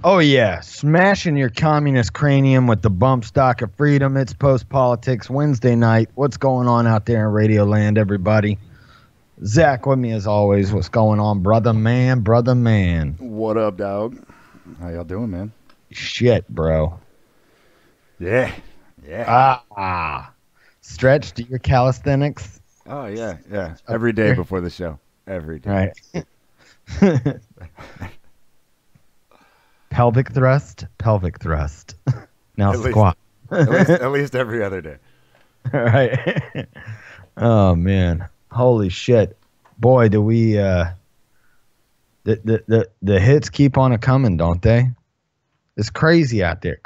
Oh, yeah. Smashing your communist cranium with the bump stock of freedom. It's Post-Politics Wednesday night. What's going on out there in Radio Land, everybody? Zach with me as always. What's going on, brother man, brother man? What up, dog? How y'all doing, man? Shit, bro. Yeah. Stretch, do your calisthenics? Oh, yeah. Every day before the show. Every day. Right. Pelvic thrust. Now squat. At least every other day. All right. Oh man. Holy shit. Boy, do we the hits keep on coming, don't they? It's crazy out there.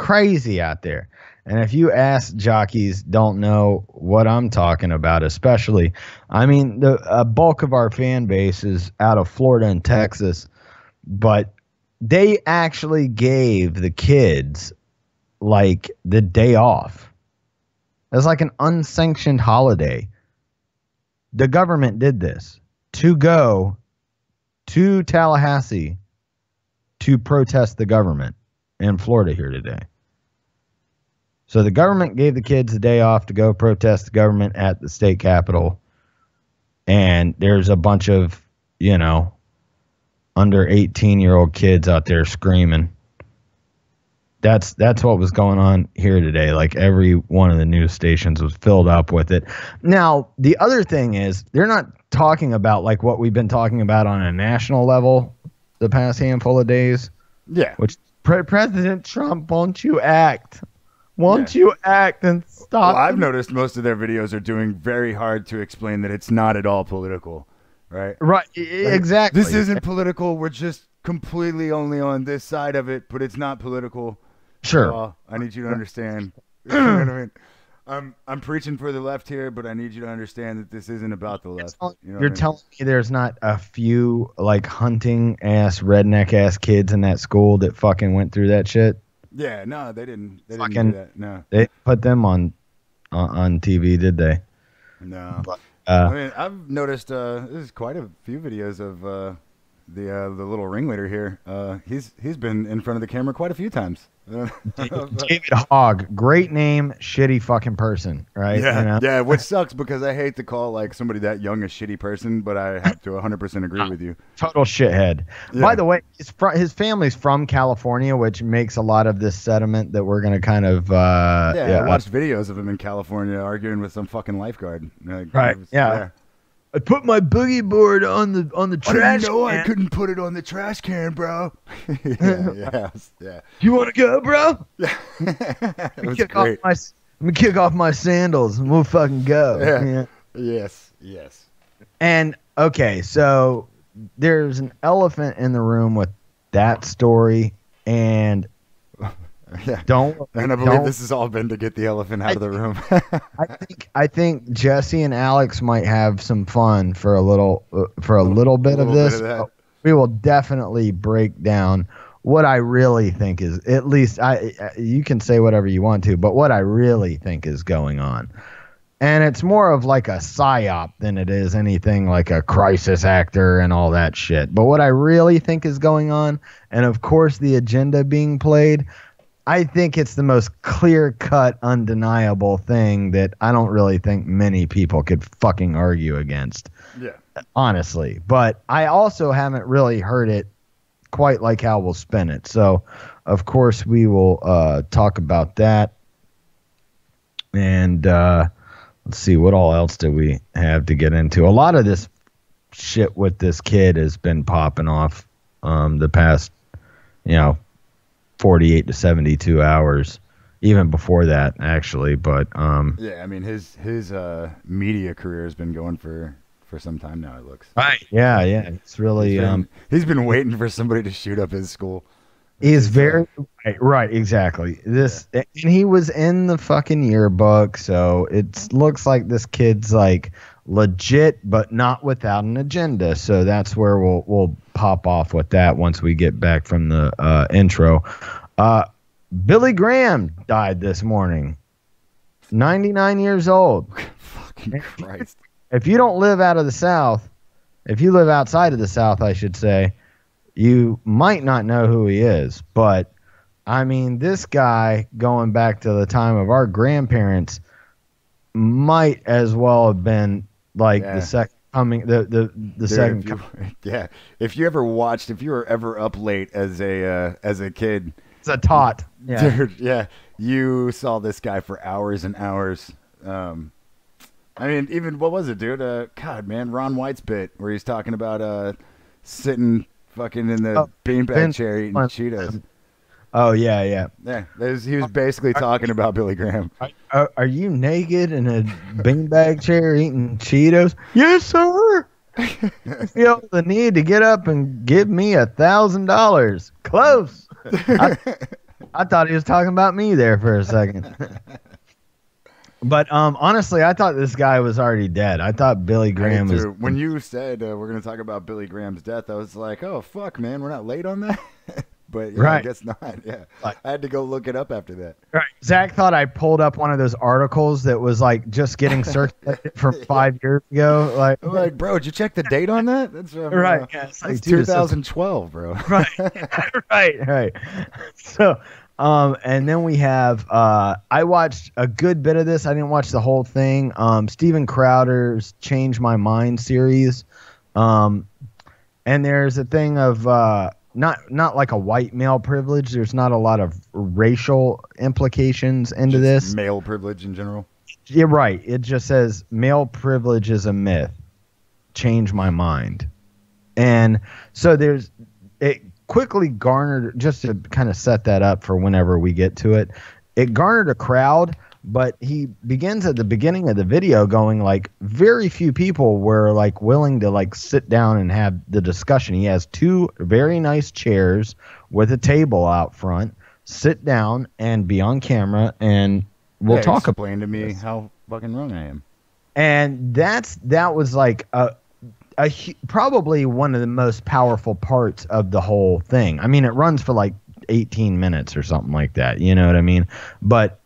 And if you ask jockeys, don't know what I'm talking about, especially, I mean, a bulk of our fan base is out of Florida and Texas, but they actually gave the kids like the day off. It's like an unsanctioned holiday. The government did this to go to Tallahassee to protest the government in Florida here today. So the government gave the kids the day off to go protest the government at the state capitol. And there's a bunch of, under 18-year-old kids out there screaming. That's what was going on here today. Like every one of the news stations was filled up with it. Now, the other thing is they're not talking about like what we've been talking about on a national level the past handful of days. Yeah. Which President Trump, won't you act? Won't you act and stop? Well, I've noticed most of their videos are doing very hard to explain that it's not at all political. Right. Exactly. This isn't political. We're just completely only on this side of it, but it's not political. Sure. I need you to understand. You know what I mean? I'm preaching for the left here, but I need you to understand that this isn't about the left. You're telling me there's not a few like hunting ass redneck ass kids in that school that fucking went through that shit? Yeah, no, they didn't. They didn't do that. No, they put them on TV, did they? No. But, I mean, I've noticed there's quite a few videos of the little ringleader here. He's been in front of the camera quite a few times. David Hogg, great name, shitty fucking person, right? Yeah, yeah. Which sucks because I hate to call like somebody that young a shitty person, but I have to 100% agree with you. Total shithead. Yeah. By the way, his family's from California, which makes a lot of this sentiment that we're gonna kind of. I watched videos of him in California arguing with some fucking lifeguard. Like, right. Yeah. I put my boogie board on the trash can. I couldn't put it on the trash can, bro. yeah. You want to go, bro? Yeah. It was great. Let me kick off my sandals and we'll fucking go. Yeah. Yes. And, okay, so there's an elephant in the room with that story, and... Yeah. I believe this has all been to get the elephant out of the room. I think Jesse and Alex might have some fun for a little bit of this. We will definitely break down what I really think is, at least you can say whatever you want to, but what I really think is going on. And it's more of like a psyop than it is anything like a crisis actor and all that shit. But what I really think is going on, and of course the agenda being played, I think it's the most clear-cut, undeniable thing that I don't really think many people could fucking argue against. Yeah. Honestly. But I also haven't really heard it quite like how we'll spin it. So, of course, we will talk about that. And let's see, what all else do we have to get into? A lot of this shit with this kid has been popping off the past, 48 to 72 hours, even before that, actually. But yeah, I mean, his media career has been going for some time now, it looks. Right. Yeah. It's really he's been waiting for somebody to shoot up his school. He's very right, exactly. And he was in the fucking yearbook, so it looks like this kid's like legit, but not without an agenda. So that's where we'll pop off with that once we get back from the intro. Billy Graham died this morning, 99 years old. Fucking Christ! If you don't live out of the South, if you live outside of the South, I should say, you might not know who he is, but I mean, this guy, going back to the time of our grandparents, might as well have been like the second coming, the Dude, second. If you were ever up late as a kid, it's a tot. Dude, you saw this guy for hours and hours. I mean, even what was it, dude? God, man, Ron White's bit where he's talking about sitting fucking in the beanbag chair eating Cheetos. Oh yeah. He was basically talking about Billy Graham. Are you naked in a beanbag chair eating Cheetos? Yes, sir. You feel the need to get up and give me $1,000. Close. I thought he was talking about me there for a second. But honestly, I thought this guy was already dead. I thought Billy Graham was. When you said we're going to talk about Billy Graham's death, I was like, oh, fuck, man, we're not late on that? But I guess not. Yeah, I had to go look it up after that. Right. Zach thought I pulled up one of those articles that was like just getting circulated from 5 years ago. I'm like, bro, did you check the date on that? That's from, right. Yeah, it's like 2012, bro. Right. So, and then we have. I watched a good bit of this. I didn't watch the whole thing. Steven Crowder's "Change My Mind" series. And there's a thing of. Not like a white male privilege. There's not a lot of racial implications into this. Male privilege in general. You're right. It just says male privilege is a myth. Change my mind. And so it quickly garnered, just to kind of set that up for whenever we get to it, it garnered a crowd. But he begins at the beginning of the video going like very few people were like willing to like sit down and have the discussion. He has 2 very nice chairs with a table out front. Sit down and be on camera and we'll talk. Explain to me how fucking wrong I am. And that was like probably one of the most powerful parts of the whole thing. I mean, it runs for like 18 minutes or something like that. You know what I mean? But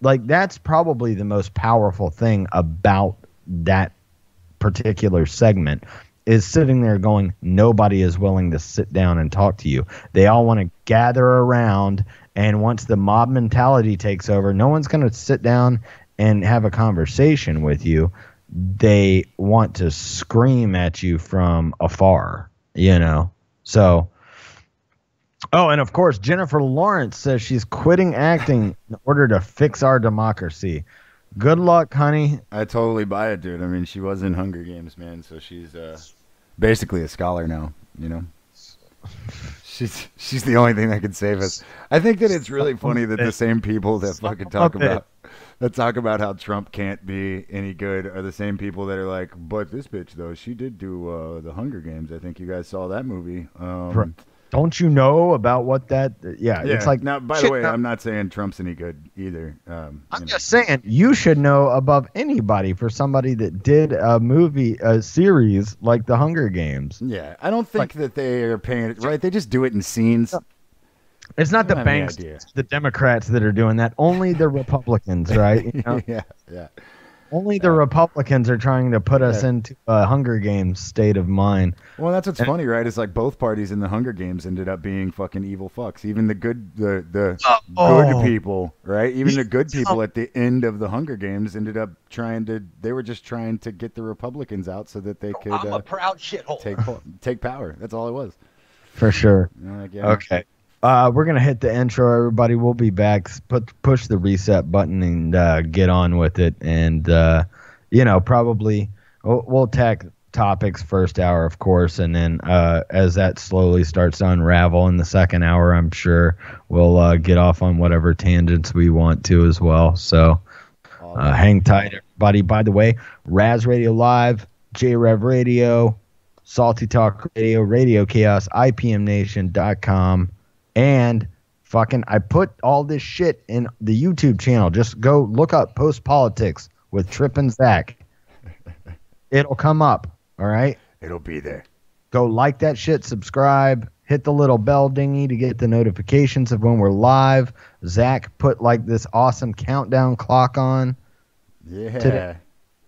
like that's probably the most powerful thing about that particular segment is sitting there going, nobody is willing to sit down and talk to you. They all want to gather around, and once the mob mentality takes over, no one's going to sit down and have a conversation with you. They want to scream at you from afar, you know? So... Oh, and of course, Jennifer Lawrence says she's quitting acting in order to fix our democracy. Good luck, honey. I totally buy it, dude. I mean, she was in Hunger Games, man, so she's basically a scholar now, you know? She's the only thing that can save us. I think that it's really funny that the same people that fucking talk about how Trump can't be any good are the same people that are like, but this bitch, though, she did do the Hunger Games. I think you guys saw that movie. Don't you know about what that? Yeah, it's like. Now, by the way, I'm not saying Trump's any good either. I'm just saying you should know above anybody for somebody that did a series like the Hunger Games. Yeah, I don't think that they are paying it right. They just do it in scenes. It's not the banks, it's the Democrats that are doing that. Only the Republicans, right? You know? Yeah. Only the Republicans are trying to put us into a Hunger Games state of mind. Well, that's what's funny, right? It's like both parties in the Hunger Games ended up being fucking evil fucks. Even the good good people, right? Even the good people at the end of the Hunger Games ended up they were just trying to get the Republicans out so that they could I'm a proud shithole. take power. That's all it was. For sure. Okay. We're going to hit the intro, everybody. We'll be back. Push the reset button and get on with it. And, probably we'll attack topics first hour, of course. And then as that slowly starts to unravel in the second hour, I'm sure we'll get off on whatever tangents we want to as well. So hang tight, everybody. By the way, Raz Radio Live, JRev Radio, Salty Talk Radio, Radio Chaos, IPMNation.com. And I put all this shit in the YouTube channel. Just go look up Post Politics with Trip and Zach. It'll come up. All right? It'll be there. Go like that shit, subscribe, hit the little bell dingy to get the notifications of when we're live. Zach put like this awesome countdown clock on. Yeah. Today,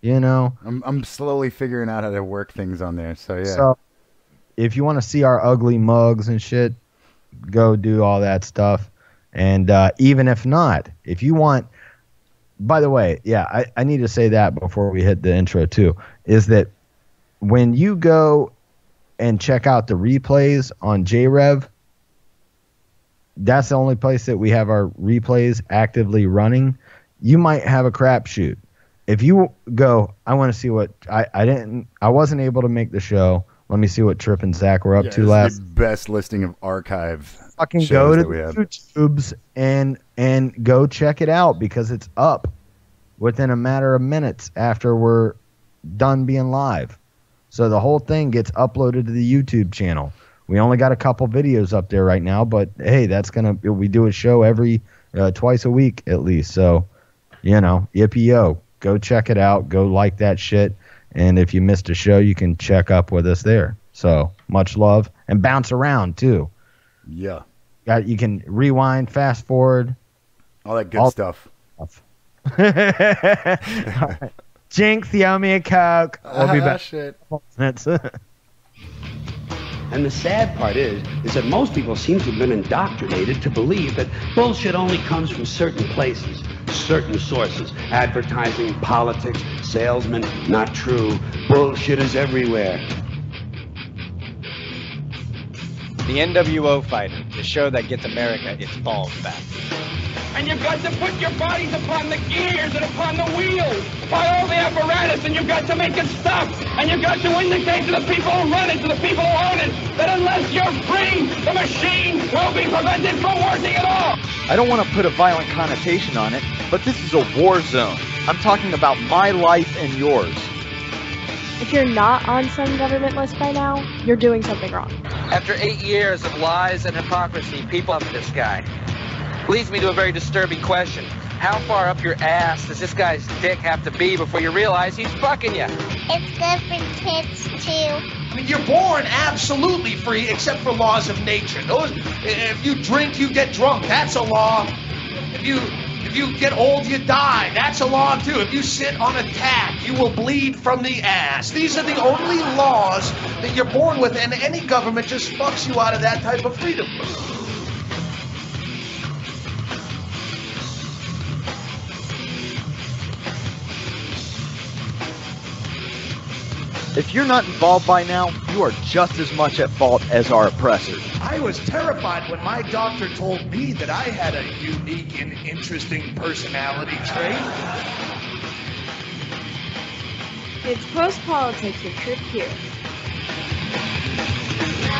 you know? I'm slowly figuring out how to work things on there. So, yeah. So, if you want to see our ugly mugs and shit, go do all that stuff. And even if not, if you want, by the way, yeah, I need to say that before we hit the intro too, is that when you go and check out the replays on JRev, that's the only place that we have our replays actively running. You might have a crapshoot. If you go, I want to see what I wasn't able to make the show. Let me see what Trip and Zach were up to last. The best listing of archive. Fucking go to the YouTubes and go check it out because it's up within a matter of minutes after we're done being live. So the whole thing gets uploaded to the YouTube channel. We only got a couple videos up there right now, but hey, we do a show every twice a week at least. So, yippee yo, go check it out. Go like that shit. And if you missed a show, you can check up with us there. So much love and bounce around too. Yeah. You can rewind, fast forward. All that good stuff. Jinx, you owe me a Coke. We'll be back. Shit. And the sad part is that most people seem to have been indoctrinated to believe that bullshit only comes from certain places, certain sources. Advertising, politics, salesmen, not true. Bullshit is everywhere. The NWO Fighter, the show that gets America its balls back. And you've got to put your bodies upon the gears and upon the wheels, by all the apparatus, and you've got to make it stop. And you've got to indicate to the people who run it, to the people who own it, that unless you're free, the machine will be prevented from working at all. I don't want to put a violent connotation on it, but this is a war zone. I'm talking about my life and yours. If you're not on some government list by now, you're doing something wrong. After 8 years of lies and hypocrisy, people love this guy. Leads me to a very disturbing question. How far up your ass does this guy's dick have to be before you realize he's fucking you? It's good for kids, too. I mean, you're born absolutely free except for laws of nature. If you drink, you get drunk. That's a law. If you get old, you die. That's a law, too. If you sit on a tack, you will bleed from the ass. These are the only laws that you're born with, and any government just fucks you out of that type of freedom. If you're not involved by now, you are just as much at fault as our oppressors. I was terrified when my doctor told me that I had a unique and interesting personality trait. It's post-politics with Trip here.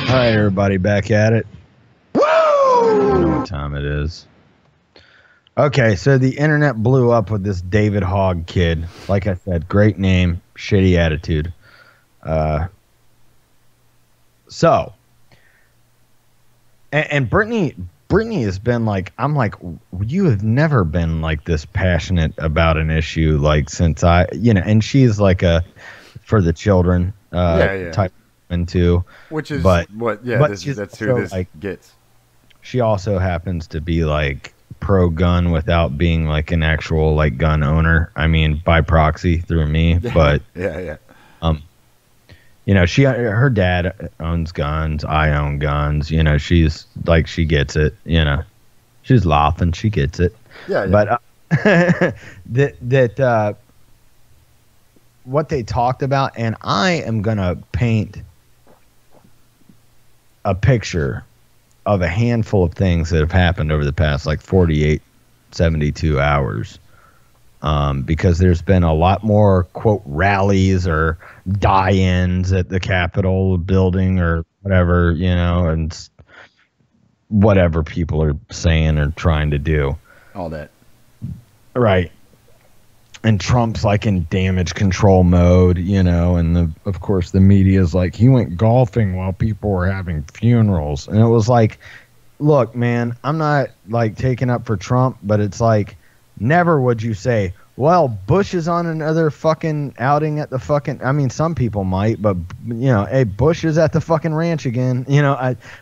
All right, everybody, back at it. Woo! I don't know what time it is. Okay, so the internet blew up with this David Hogg kid. Like I said, great name, shitty attitude. And Brittany has been like, I'm like, you have never been like this passionate about an issue like since and she's like a for the children type into, which is that's who this like, gets. She also happens to be like pro gun without being like an actual like gun owner. I mean, by proxy through me, but her dad owns guns. I own guns. She's like, she gets it. She's laughing. She gets it. Yeah. But what they talked about, and I am gonna paint a picture of a handful of things that have happened over the past like 48, 72 hours. Because there's been a lot more, quote, rallies or die-ins at the Capitol building or whatever, and whatever people are saying or trying to do. All that. Right. And Trump's like in damage control mode, and of course the media is like, he went golfing while people were having funerals. And it was like, look, man, I'm not like taking up for Trump, but it's like, never would you say, well, Bush is on another fucking outing at the fucking, I mean, some people might, but, hey, Bush is at the fucking ranch again.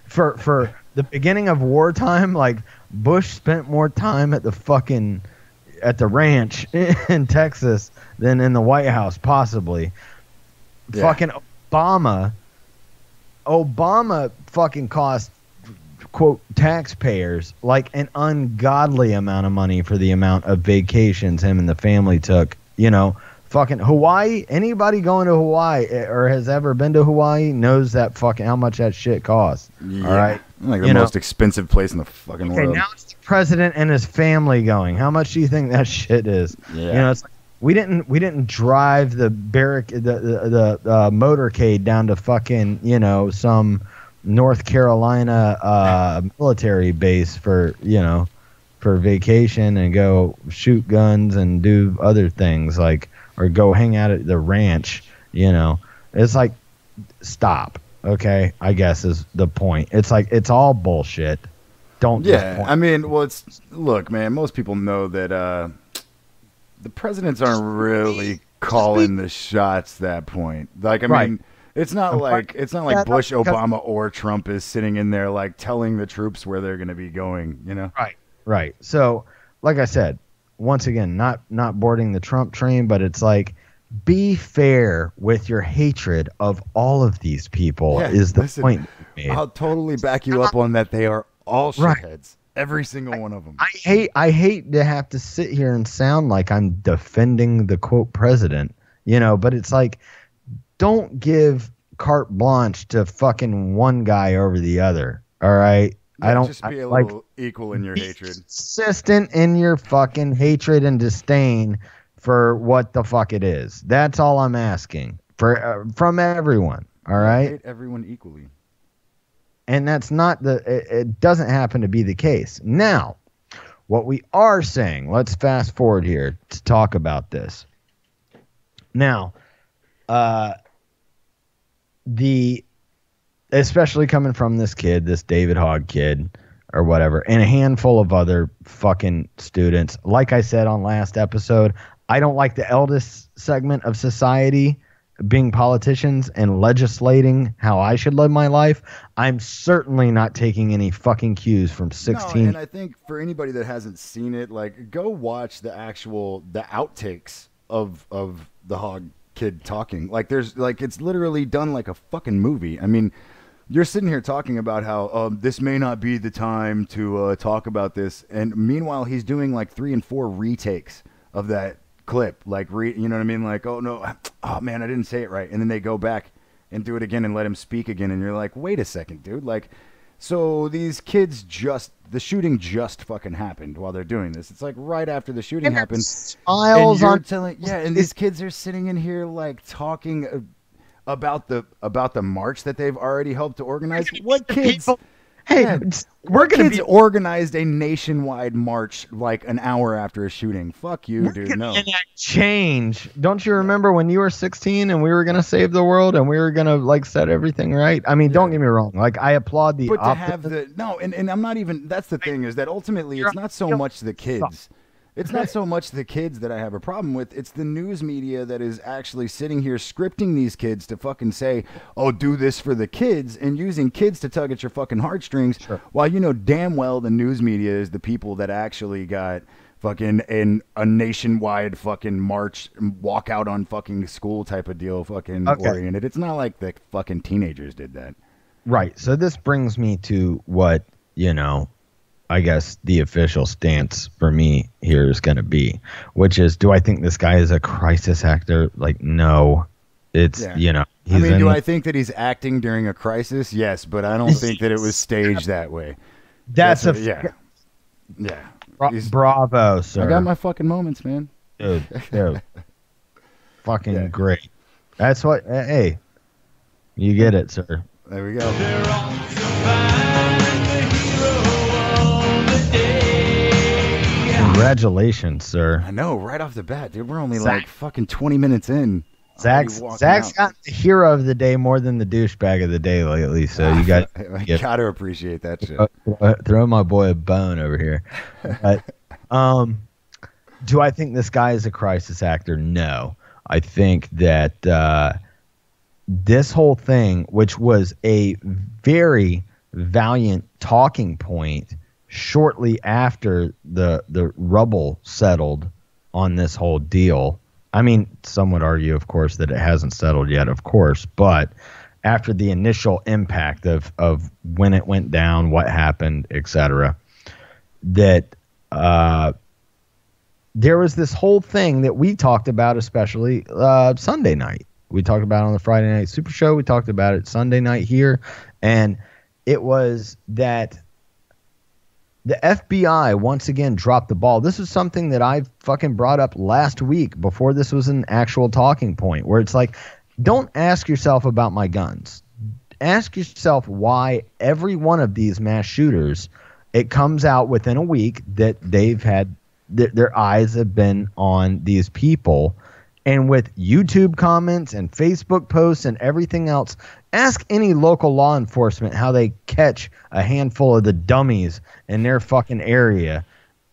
For the beginning of wartime, like, Bush spent more time at the ranch in Texas than in the White House, possibly. Yeah. Fucking Obama fucking cost quote taxpayers like an ungodly amount of money for the amount of vacations him and the family took. You know, fucking Hawaii. Anybody going to Hawaii or has ever been to Hawaii knows that fucking how much that shit costs. Yeah. All right, Like the most expensive place in the fucking world. Now it's the president and his family going. How much do you think that shit is? Yeah. You know, it's like we didn't drive the motorcade down to fucking some North Carolina military base for vacation and go shoot guns and do other things or go hang out at the ranch. It's like, stop. Okay, I guess is the point. It's like it's all bullshit. Don't. Yeah, I mean, well, look, man. Most people know that the presidents aren't really calling the shots. That point, I mean, it's not like Bush, Obama, or Trump is sitting in there telling the troops where they're going to be going. Right. So, like I said, once again, not boarding the Trump train, but it's like, be fair with your hatred of all of these people is the point. I'll totally back you up on that. They are all shitheads. Every single one of them. I hate to have to sit here and sound like I'm defending the quote president, but it's like, don't give carte blanche to fucking one guy over the other. All right. Yeah, I don't just be a little equul in your hatred. Consistent in your fucking hatred and disdain for what the fuck it is. That's all I'm asking from everyone. All right. I hate everyone equally. And that's not it doesn't happen to be the case. Now, what we are saying, let's fast forward here to talk about this. Now, especially coming from this kid, this David Hogg kid or whatever, and a handful of other fucking students. Like I said on last episode, I don't like the eldest segment of society being politicians and legislating how I should live my life. I'm certainly not taking any fucking cues from 16. No, and I think for anybody that hasn't seen it, go watch the outtakes of the Hogg kid talking. It's literally done like a fucking movie. I mean, you're sitting here talking about how this may not be the time to talk about this, and meanwhile he's doing 3 and 4 retakes of that clip, you know what I mean? Oh no, oh man, I didn't say it right, and then they go back and do it again and let him speak again, and you're like, wait a second, dude. So these kids the shooting just fucking happened while they're doing this. It's right after the shooting happened. Smiles on and these kids are sitting in here talking about the march that they've already helped to organize. What kids? Hey, we're going to be organized a nationwide march an hour after a shooting. Fuck you, dude. No. Change. Don't you remember when you were 16 and we were going to save the world and we were going to set everything right? I mean, don't get me wrong. I applaud the. But to have and I'm not even. That's the thing is that ultimately it's not so much the kids. It's not so much the kids that I have a problem with. It's the news media that is actually sitting here scripting these kids to fucking say, oh, do this for the kids, and using kids to tug at your fucking heartstrings. Sure. While you know damn well the news media is the people that actually got fucking a nationwide fucking march, walk out on fucking school type of deal fucking oriented. It's not like the fucking teenagers did that. Right. So this brings me to what, I guess the official stance for me here is going to be, which is, do I think this guy is a crisis actor? No, it's, do I think that he's acting during a crisis? Yes, but I don't think that it was staged that way. Yeah. Bravo, sir. I got my fucking moments, man. Dude. Fucking great. That's what, hey, you get it, sir. There we go. Congratulations, sir. I know, right off the bat, dude. We're only fucking 20 minutes in. Zach's got the hero of the day more than the douchebag of the day lately, so you got I gotta appreciate that shit. Throw my boy a bone over here. But, do I think this guy is a crisis actor? No. I think that this whole thing, which was a very valiant talking point shortly after the rubble settled on this whole deal. I mean, some would argue, of course, that it hasn't settled yet, of course, but after the initial impact of when it went down, what happened, etc., that there was this whole thing that we talked about, especially Sunday night. We talked about it on the Friday Night Super Show. We talked about it Sunday night here. And it was that the FBI once again dropped the ball. This is something that I fucking brought up last week before this was an actual talking point, where it's like, don't ask yourself about my guns. Ask yourself why every one of these mass shooters, it comes out within a week that they've had their eyes have been on these people. And with YouTube comments and Facebook posts and everything else, ask any local law enforcement how they catch a handful of the dummies in their fucking area,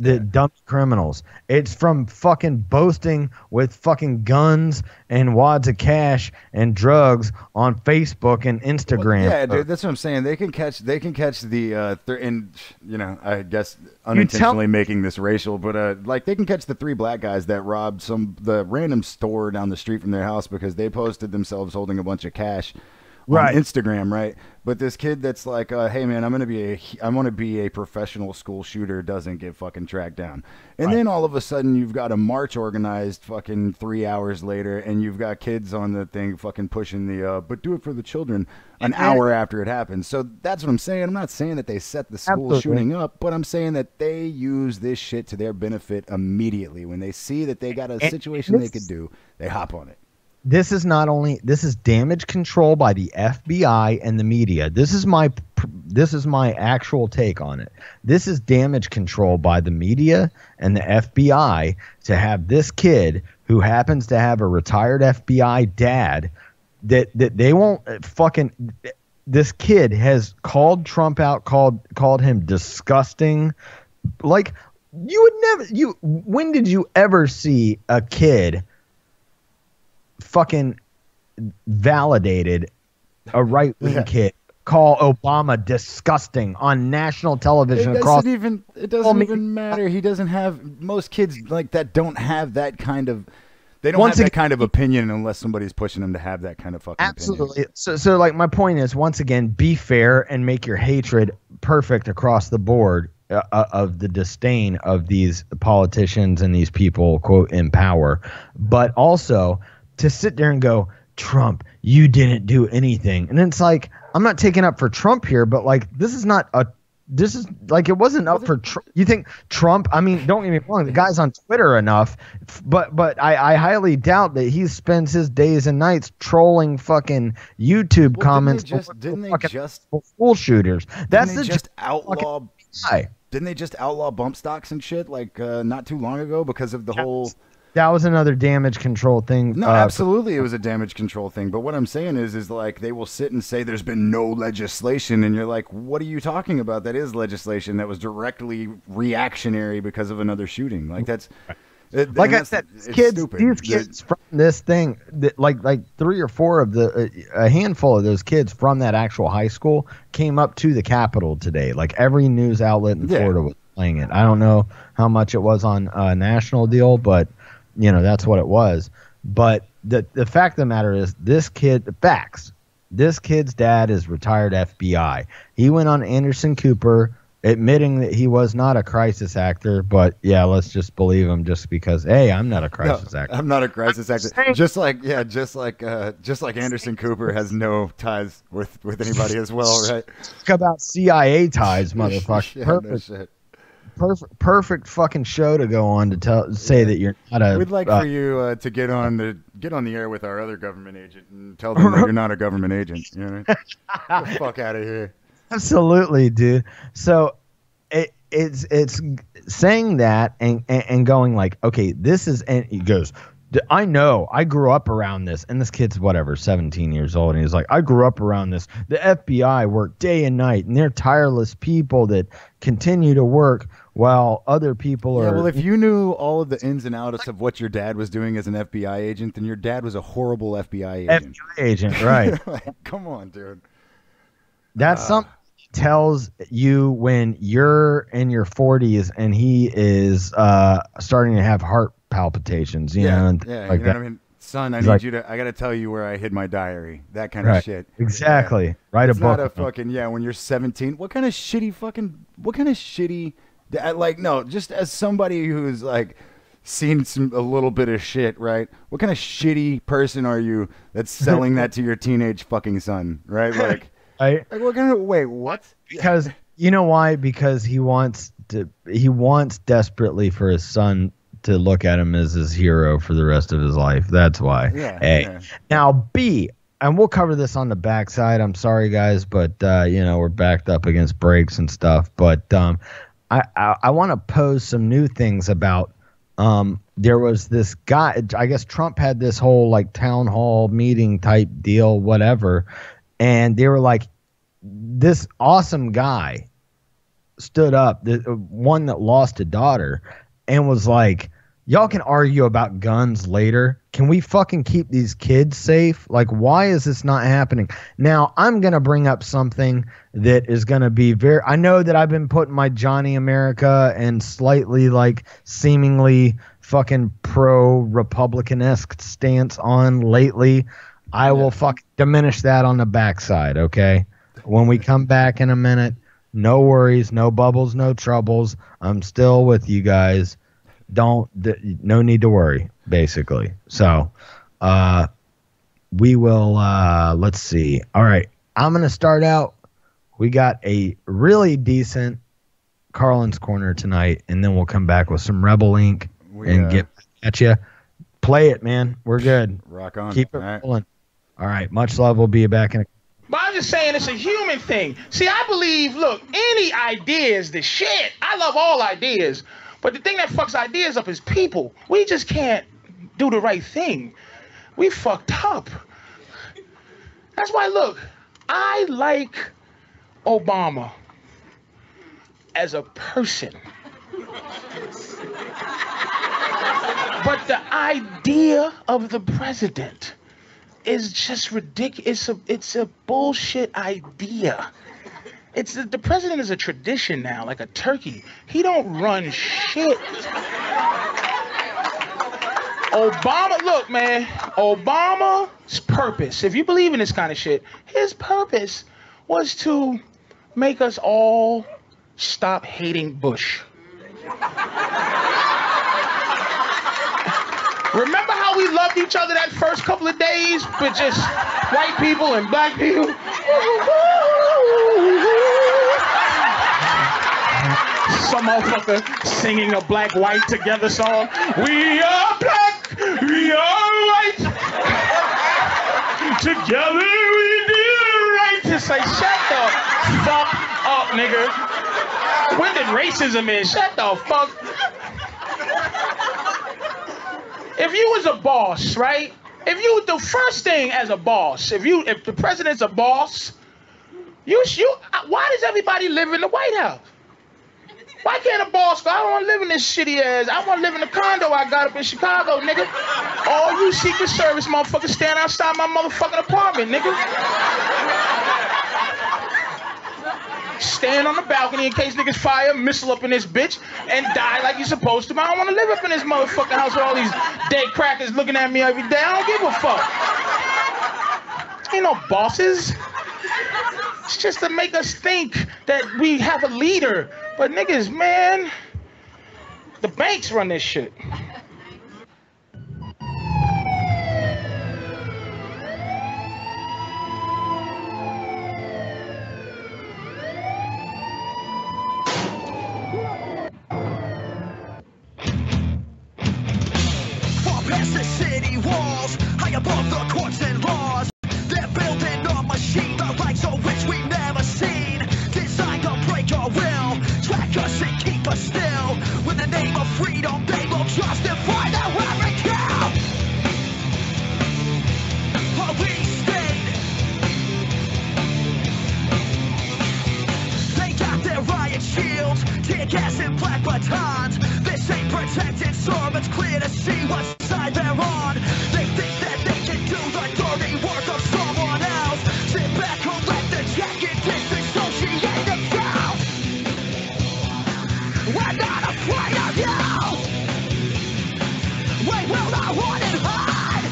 the dumb criminals. It's from fucking boasting with fucking guns and wads of cash and drugs on Facebook and Instagram. Well, yeah, dude, that's what I'm saying. They can catch the and you know, I guess unintentionally making this racial, but like they can catch the 3 black guys that robbed the random store down the street from their house because they posted themselves holding a bunch of cash on Instagram, right? But this kid that's like, hey man, I'm gonna be a professional school shooter, doesn't get fucking tracked down. And then all of a sudden you've got a march organized fucking 3 hours later, and you've got kids on the thing fucking pushing the but do it for the children an hour after it happens. So that's what I'm saying. I'm not saying that they set the school shooting up, but I'm saying that they use this shit to their benefit immediately. When they see that they got a situation they could do, they hop on it. This is damage control by the FBI and the media. This is my actual take on it. This is damage control by the media and the FBI to have this kid who happens to have a retired FBI dad that they won't fucking. This kid has called Trump out, called him disgusting. Like, you would never. When did you ever see a kid fucking validated a right-wing kid call Obama disgusting on national television? It doesn't even matter. He doesn't have, most kids like that don't have that kind of, they don't have that kind of opinion unless somebody's pushing them to have that kind of fucking opinion. So like my point is, once again, be fair and make your hatred perfect across the board of the disdain of these politicians and these people, quote, in power. But also to sit there and go, Trump, you didn't do anything. And it's like, I'm not taking up for Trump here, but like, this is like, it wasn't up for Trump. You think Trump, I mean, don't get me wrong, the guy's on Twitter enough, but I highly doubt that he spends his days and nights trolling fucking YouTube comments. Didn't they just school shooters? Didn't they just outlaw bump stocks and shit like not too long ago because of the whole... That was another damage control thing. No, absolutely, it was a damage control thing. But what I'm saying is like they will sit and say there's been no legislation, and you're like, what are you talking about? That is legislation that was directly reactionary because of another shooting. Like that's, like I said, these kids from this thing, like 3 or 4 of a handful of those kids from that actual high school came up to the Capitol today. Like every news outlet in Florida was playing it. I don't know how much it was on a national deal, but you know, that's what it was. But the fact of the matter is, this kid's dad is retired FBI. He went on Anderson Cooper admitting that he was not a crisis actor, but yeah, let's just believe him just because, hey, I'm not a crisis actor. I'm not a crisis actor. Just like Anderson Cooper has no ties with anybody as well, right? Talk about CIA ties, motherfucker. Yeah, Perfect. no shit. Perfect fucking show to go on to say that you're not a. We'd like for you to get on the air with our other government agent and tell them that you're not a government agent. You know, get the fuck out of here. Absolutely, dude. So it's saying that and going like, okay, this is, and he goes, I know, I grew up around this, and this kid's whatever, 17 years old, and he's like, I grew up around this. The FBI work day and night, and they're tireless people that continue to work while other people are. Yeah, well, if you knew all of the ins and outs of what your dad was doing as an FBI agent, then your dad was a horrible FBI agent. FBI agent, right? Like, come on, dude. That's something he tells you when you're in your 40s and he is starting to have heart palpitations, you know, and yeah, like you know that. what I mean? Son, I He's need like, you to. I gotta tell you where I hid my diary. That kind of shit. Exactly. Yeah. Write It's a book. not a fucking When you're 17, what kind of shitty? Like no, just as somebody who's like seen a little bit of shit, right? What kind of shitty person are you that's selling that to your teenage fucking son, right? Like, like what kind of what? Because you know why? Because he wants desperately for his son to look at him as his hero for the rest of his life. That's why. Yeah, A. yeah. Now B, and we'll cover this on the backside. I'm sorry guys, but we're backed up against breaks and stuff. But I want to pose some new things about. There was this guy. I guess Trump had this whole like town hall meeting type deal, whatever, and they were like, this awesome guy stood up, the one that lost a daughter, and was like, y'all can argue about guns later. Can we fucking keep these kids safe? Like, why is this not happening? Now, I'm going to bring up something that is going to be I know that I've been putting my Johnny America and slightly like seemingly fucking pro-Republican-esque stance on lately. I will diminish that on the backside, okay? When we come back in a minute, no worries, no bubbles, no troubles. I'm still with you guys. No need to worry, basically. So we will, let's see. All right, I'm going to start out. We got a really decent Carlin's Corner tonight, and then we'll come back with some Rebel Inc. and get at you. Play it, man. We're good. Rock on. Keep it rolling. All right, much love. We'll be back in a But I'm just saying it's a human thing. See, I believe, look, any idea is the shit. I love all ideas. But the thing that fucks ideas up is people. We just can't do the right thing. We fucked up. That's why, look, I like Obama as a person. But the idea of the president is just ridiculous. It's a bullshit idea. The president is a tradition now, like a turkey. He don't run shit. Obama, look, man, Obama's purpose, if you believe in this kind of shit, his purpose was to make us all stop hating Bush. Remember how we loved each other that first couple of days with just white people and black people? Some motherfucker singing a black-white together song. We are black, we are white. Together we do right. Just say, shut the fuck up, nigga. When did racism in? Shut the fuck. If you was a boss, right? The first thing as a boss, if the president's a boss, why does everybody live in the White House? Why can't a boss go, I don't want to live in this shitty ass, I want to live in the condo I got up in Chicago, nigga. All you Secret Service motherfuckers stand outside my motherfucking apartment, nigga. Stand on the balcony in case niggas fire a missile up in this bitch and die like you're supposed to. But I don't want to live up in this motherfucking house with all these dead crackers looking at me every day. I don't give a fuck. Ain't no bosses. It's just to make us think that we have a leader. But niggas, man, the banks run this shit. City walls, high above the courts and laws. They're building a machine, the likes of which we've never seen. Designed to break our will, track us and keep us still. With the name of freedom, they will justify their every kill. Police state, they got their riot shields, tear gas and black batons. This ain't protected servants, clear to see what's side they're on. They think that they can do the dirty work of someone else. Sit back, collect the check and disassociate themselves. We're not afraid of you. We will not run and hide.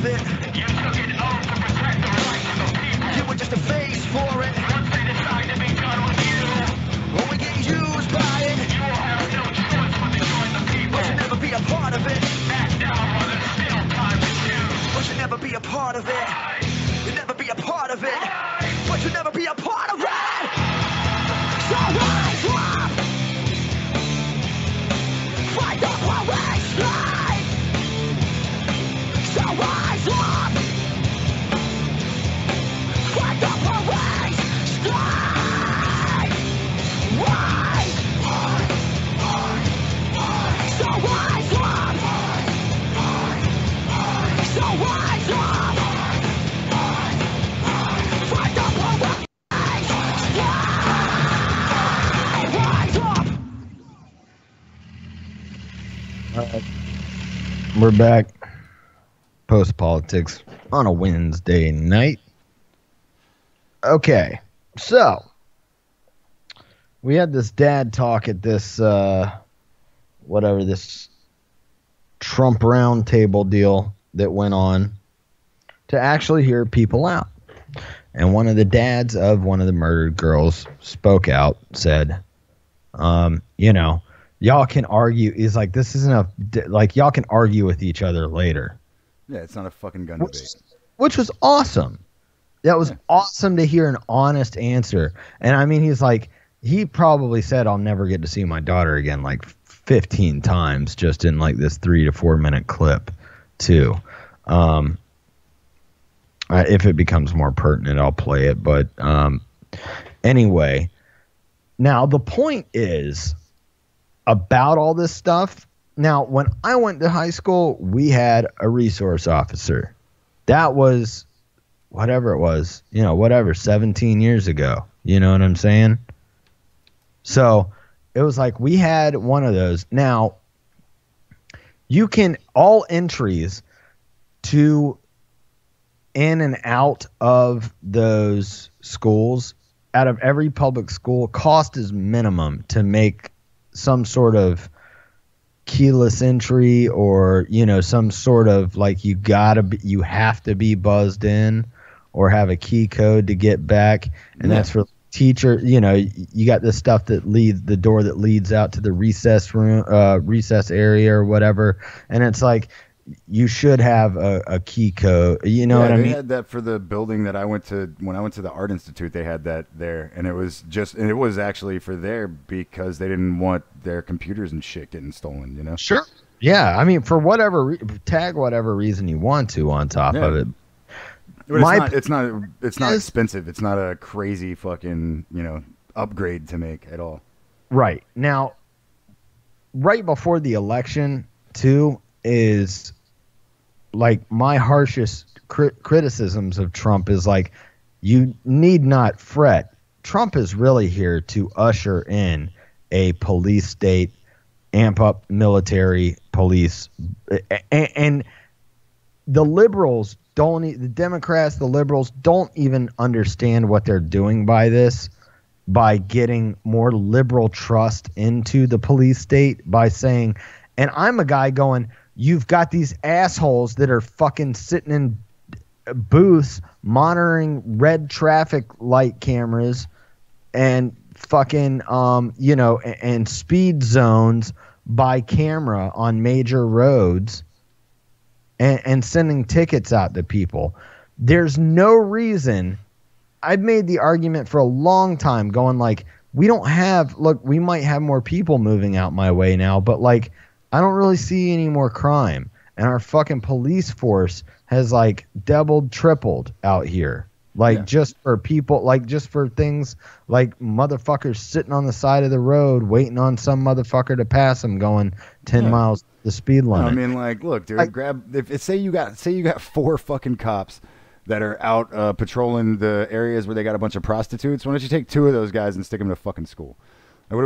of it. You took an oath to protect the rights of the people. You were just a face for it. Once they decide to be done with you, or we get used by it, you will have no choice but to join the people. But you'll never be a part of it. Act now while there's still time to choose. But you'll never be a part of it. You'll never be a part of it. But you'll never be a part of it. So rise up. Fight the police line. So rise up. Fight the police line. Rise. So rise up. So rise up. Fight the police line. Rise up. All right. We're back. Post politics on a Wednesday night. Okay. So, we had this dad talk at this, this Trump roundtable deal that went on to actually hear people out. And one of the dads of one of the murdered girls spoke out, said, y'all can argue. He's like, this isn't y'all can argue with each other later. Yeah, it's not a fucking gun debate. Which was awesome. That was awesome to hear an honest answer. And I mean, he's like, he probably said, I'll never get to see my daughter again, like 15 times just in like this 3 to 4 minute clip too. If it becomes more pertinent, I'll play it. But anyway, now the point is about all this stuff. Now, when I went to high school, we had a resource officer. That was whatever it was, 17 years ago. You know what I'm saying? So it was like we had one of those. Now, you can, all entries to in and out of those schools, out of every public school, cost is minimum to make some sort of keyless entry or some sort of like you have to be buzzed in or have a key code to get back, and that's for teacher. You got this stuff that leads the door that leads out to the recess room, recess area or whatever, and it's like you should have a key code. You know what I mean? They had that for the building that I went to when I went to the Art Institute. They had that there, and it was actually for there because they didn't want their computers and shit getting stolen. Sure. Yeah, I mean, for whatever tag whatever reason you want to on top of it. But it's not expensive. It's not a crazy fucking upgrade to make at all. Right now, right before the election too. Is like my harshest criticisms of Trump is like, you need not fret. Trump is really here to usher in a police state, amp up military police, and the liberals the Democrats, the liberals don't even understand what they're doing by this, by getting more liberal trust into the police state by saying, and I'm a guy going, you've got these assholes that are fucking sitting in booths monitoring red traffic light cameras and fucking, and speed zones by camera on major roads and sending tickets out to people. There's no reason. I've made the argument for a long time going like, we might have more people moving out my way now, but like, I don't really see any more crime. And our fucking police force has like doubled, tripled out here. Just for people, just for things like motherfuckers sitting on the side of the road waiting on some motherfucker to pass them going 10 miles the speed limit. I mean, look, dude, say you got 4 fucking cops that are out patrolling the areas where they got a bunch of prostitutes. Why don't you take 2 of those guys and stick them to fucking school? What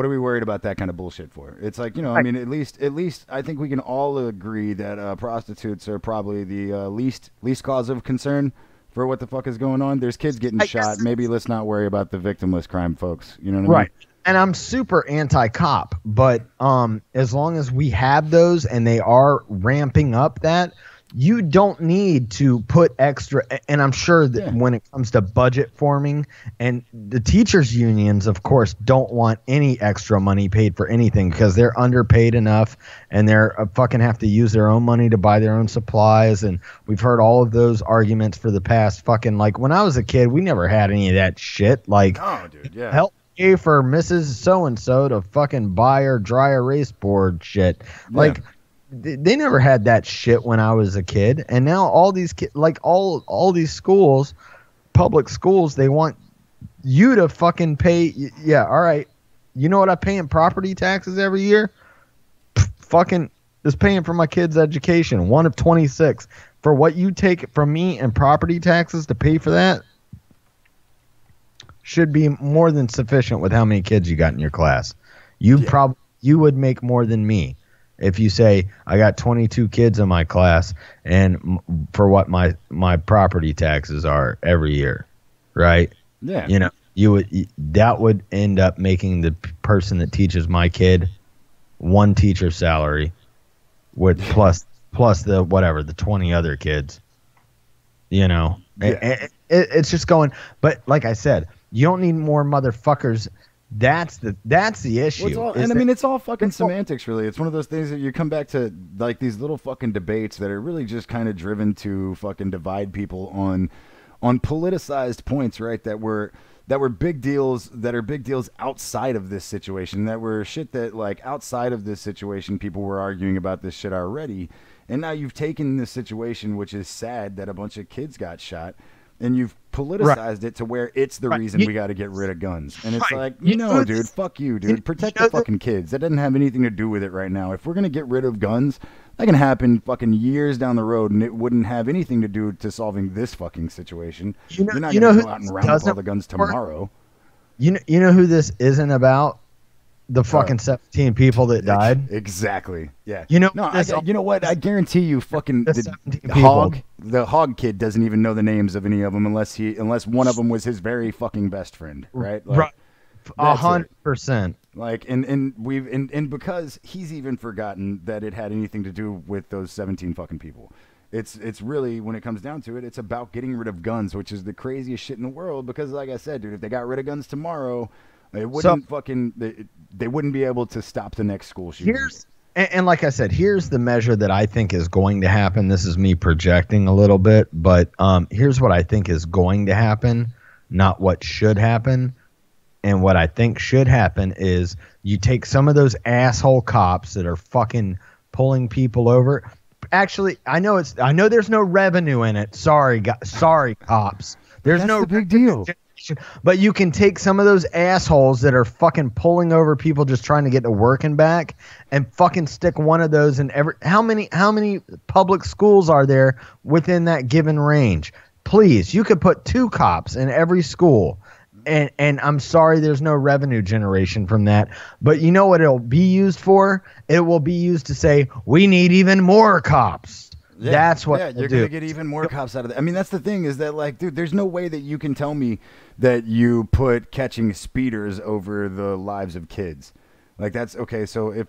are we worried about that kind of bullshit for? It's like, I mean, at least I think we can all agree that prostitutes are probably the least cause of concern for what the fuck is going on. There's kids getting shot. Maybe let's not worry about the victimless crime folks. You know what I mean? Right. And I'm super anti-cop, but as long as we have those and they are ramping up that, you don't need to put extra, and I'm sure that when it comes to budget forming, and the teachers unions, of course, don't want any extra money paid for anything because they're underpaid enough, and they're fucking have to use their own money to buy their own supplies. And we've heard all of those arguments for the past fucking, like, when I was a kid, we never had any of that shit. Like, oh, dude, yeah. Help pay for Mrs. So-and-so to fucking buy her dry erase board shit. Like, they never had that shit when I was a kid, and now all these kids, like all these schools, public schools, they want you to fucking pay. Yeah, all right. You know what I pay in property taxes every year? Fucking is paying for my kids' education. One of 26 for what you take from me in property taxes to pay for that should be more than sufficient with how many kids you got in your class. You would make more than me. If you say I got 22 kids in my class, and for what my property taxes are every year, right? Yeah. You know, that would end up making the person that teaches my kid one teacher salary, with plus the whatever the 20 other kids. You know, it's just going. But like I said, you don't need more motherfuckers. That's the issue. Well, I mean, it's all fucking semantics, really. It's one of those things that you come back to, like, these little fucking debates that are really just kind of driven to fucking divide people on politicized points, right? That were big deals, that are big deals outside of this situation, that were shit that, like, outside of this situation, people were arguing about this shit already. And now you've taken this situation, which is sad, that a bunch of kids got shot, and you've politicized it to where it's the reason we got to get rid of guns. And it's like, no, dude, fuck you, dude. Protect the fucking kids. That doesn't have anything to do with it right now. If we're going to get rid of guns, that can happen fucking years down the road, and it wouldn't have anything to do to solving this fucking situation. You're not going to go out and round up all the guns tomorrow. You know who this isn't about? The fucking 17 people that died. Exactly. Yeah. You know. No. You know what? I guarantee you, fucking the Hogg kid doesn't even know the names of any of them unless one of them was his very fucking best friend, right? Like, right. 100%. Like, and because he's even forgotten that it had anything to do with those 17 fucking people. It's really, when it comes down to it, it's about getting rid of guns, which is the craziest shit in the world. Because, like I said, dude, if they got rid of guns tomorrow, it wouldn't they wouldn't be able to stop the next school shooting. And like I said, here's the measure that I think is going to happen. This is me projecting a little bit, but here's what I think is going to happen, not what should happen. And what I think should happen is you take some of those asshole cops that are fucking pulling people over. Actually, I know there's no revenue in it. Sorry, cops. There's no big deal. But you can take some of those assholes that are fucking pulling over people just trying to get to work and back, and fucking stick one of those in every. How many public schools are there within that given range? Please, you could put 2 cops in every school. And I'm sorry there's no revenue generation from that. But you know what it'll be used for? It will be used to say, we need even more cops. Yeah, that's what you're going to get even more cops out of that. I mean, that's the thing, is that, like, dude, there's no way that you can tell me that you put catching speeders over the lives of kids. Like, that's okay. So if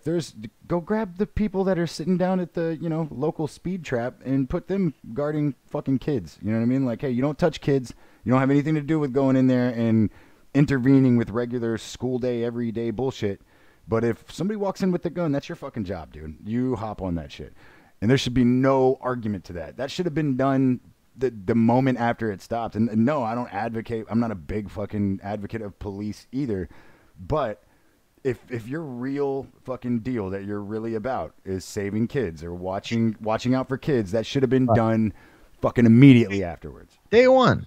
go grab the people that are sitting down at the, local speed trap and put them guarding fucking kids. You know what I mean? Like, hey, you don't touch kids. You don't have anything to do with going in there and intervening with regular school day, everyday bullshit. But if somebody walks in with a gun, that's your fucking job, dude. You hop on that shit. And there should be no argument to that. That should have been done the moment after it stopped. And no, I don't advocate. I'm not a big fucking advocate of police either. But if your real fucking deal that you're really about is saving kids or watching out for kids, that should have been done fucking immediately afterwards. Day one.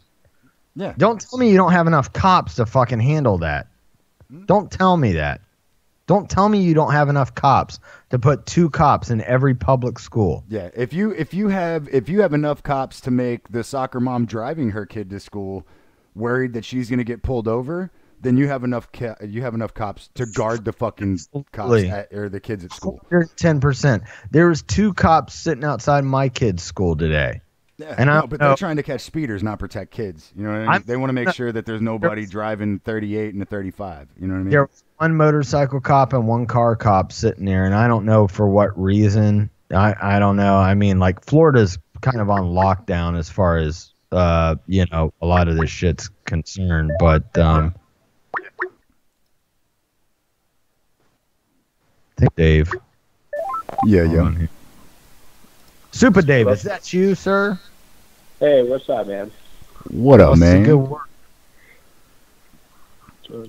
Yeah. Don't tell me you don't have enough cops to fucking handle that. Don't tell me that. Don't tell me you don't have enough cops to put 2 cops in every public school. Yeah, if you have enough cops to make the soccer mom driving her kid to school worried that she's going to get pulled over, then you have enough cops to guard the fucking cops or the kids at school. 10%. There was 2 cops sitting outside my kid's school today. Yeah, but they're trying to catch speeders, not protect kids. You know what I mean? They want to make sure that there's nobody driving 38 and a 35. You know what I mean? There was 1 motorcycle cop and 1 car cop sitting there, and I don't know for what reason. I don't know. I mean, like, Florida's kind of on lockdown as far as you know, a lot of this shit's concerned. But I think Dave. Yeah. Super Dave, is that you, sir? Hey, what's up, man? What up, man? Good work.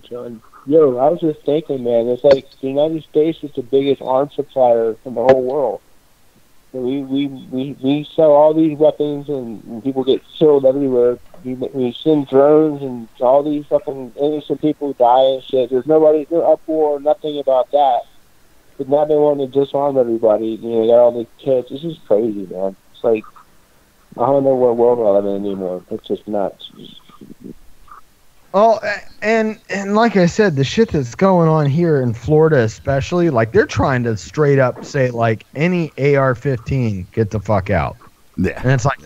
John. Yo, I was just thinking, man, it's like the United States is the biggest arms supplier in the whole world. So we sell all these weapons and people get killed everywhere. We send drones and all these fucking innocent people die and shit. There's nobody, no uproar, nothing about that. But now they want to disarm everybody. You know, they got all the kids. This is crazy, man. It's like, I don't know what world we're living in anymore. It's just nuts. Oh, and like I said, the shit that's going on here in Florida especially, like they're trying to straight up say like any AR-15, get the fuck out. Yeah. And it's like,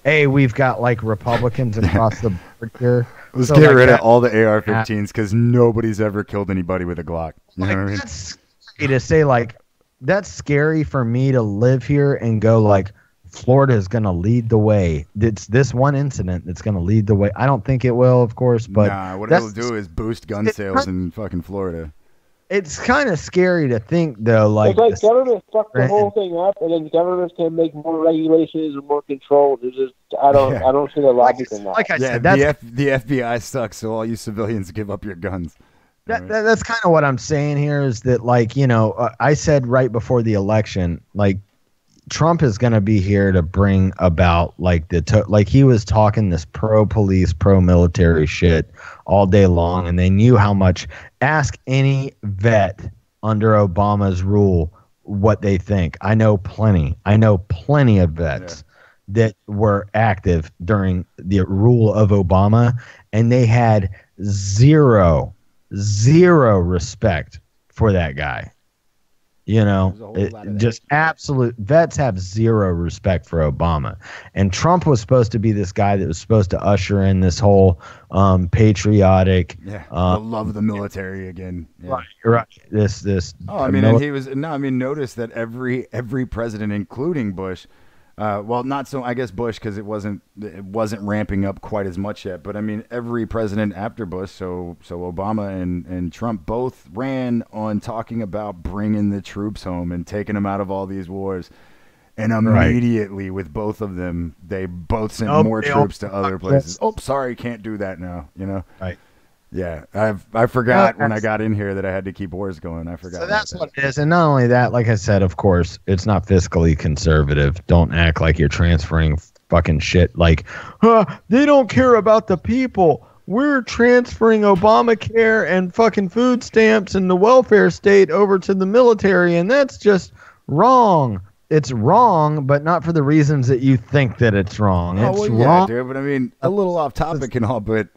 hey, we've got like Republicans across the board here. Let's get rid of all the AR-15s because nobody's ever killed anybody with a Glock. You know what I mean? That's scary to say, like, that's scary for me to live here and go like, Florida is going to lead the way. It's this one incident that's going to lead the way. I don't think it will, of course, but nah, what it'll do is boost gun sales in fucking Florida. It's kind of scary to think, though. Like, it's like government fucked the whole thing up, and then governments can make more regulations and more control. There's just I don't see the logic in that. Like I said, the FBI sucks, so all you civilians give up your guns. That's kind of what I'm saying here is that, like, you know, I said right before the election, like, Trump is going to be here to bring about like like he was talking this pro-police, pro-military shit all day long, and they knew how much. Ask any vet under Obama's rule what they think. I know plenty of vets that were active during the rule of Obama, and they had zero respect for that guy. You know, just absolute vets have zero respect for Obama. And Trump was supposed to be this guy that was supposed to usher in this whole patriotic. Love the military again. Yeah. Right. This. Oh, I mean, and he was. No, I mean, notice that every president, including Bush. Well, not so. I guess Bush because it wasn't ramping up quite as much yet. But I mean, every president after Bush, so Obama and Trump both ran on talking about bringing the troops home and taking them out of all these wars. And immediately with both of them, they both sent more troops to other places. Oh, sorry, can't do that now. You know. Right. Yeah, I forgot when I got in here that I had to keep wars going. I forgot. So that's what it is, and not only that, like I said, of course, it's not fiscally conservative. Don't act like you're transferring fucking shit. Like, they don't care about the people. We're transferring Obamacare and fucking food stamps and the welfare state over to the military, and that's just wrong. It's wrong, but not for the reasons that you think that it's wrong. It's wrong, dude. But I mean, a little off topic and all, but.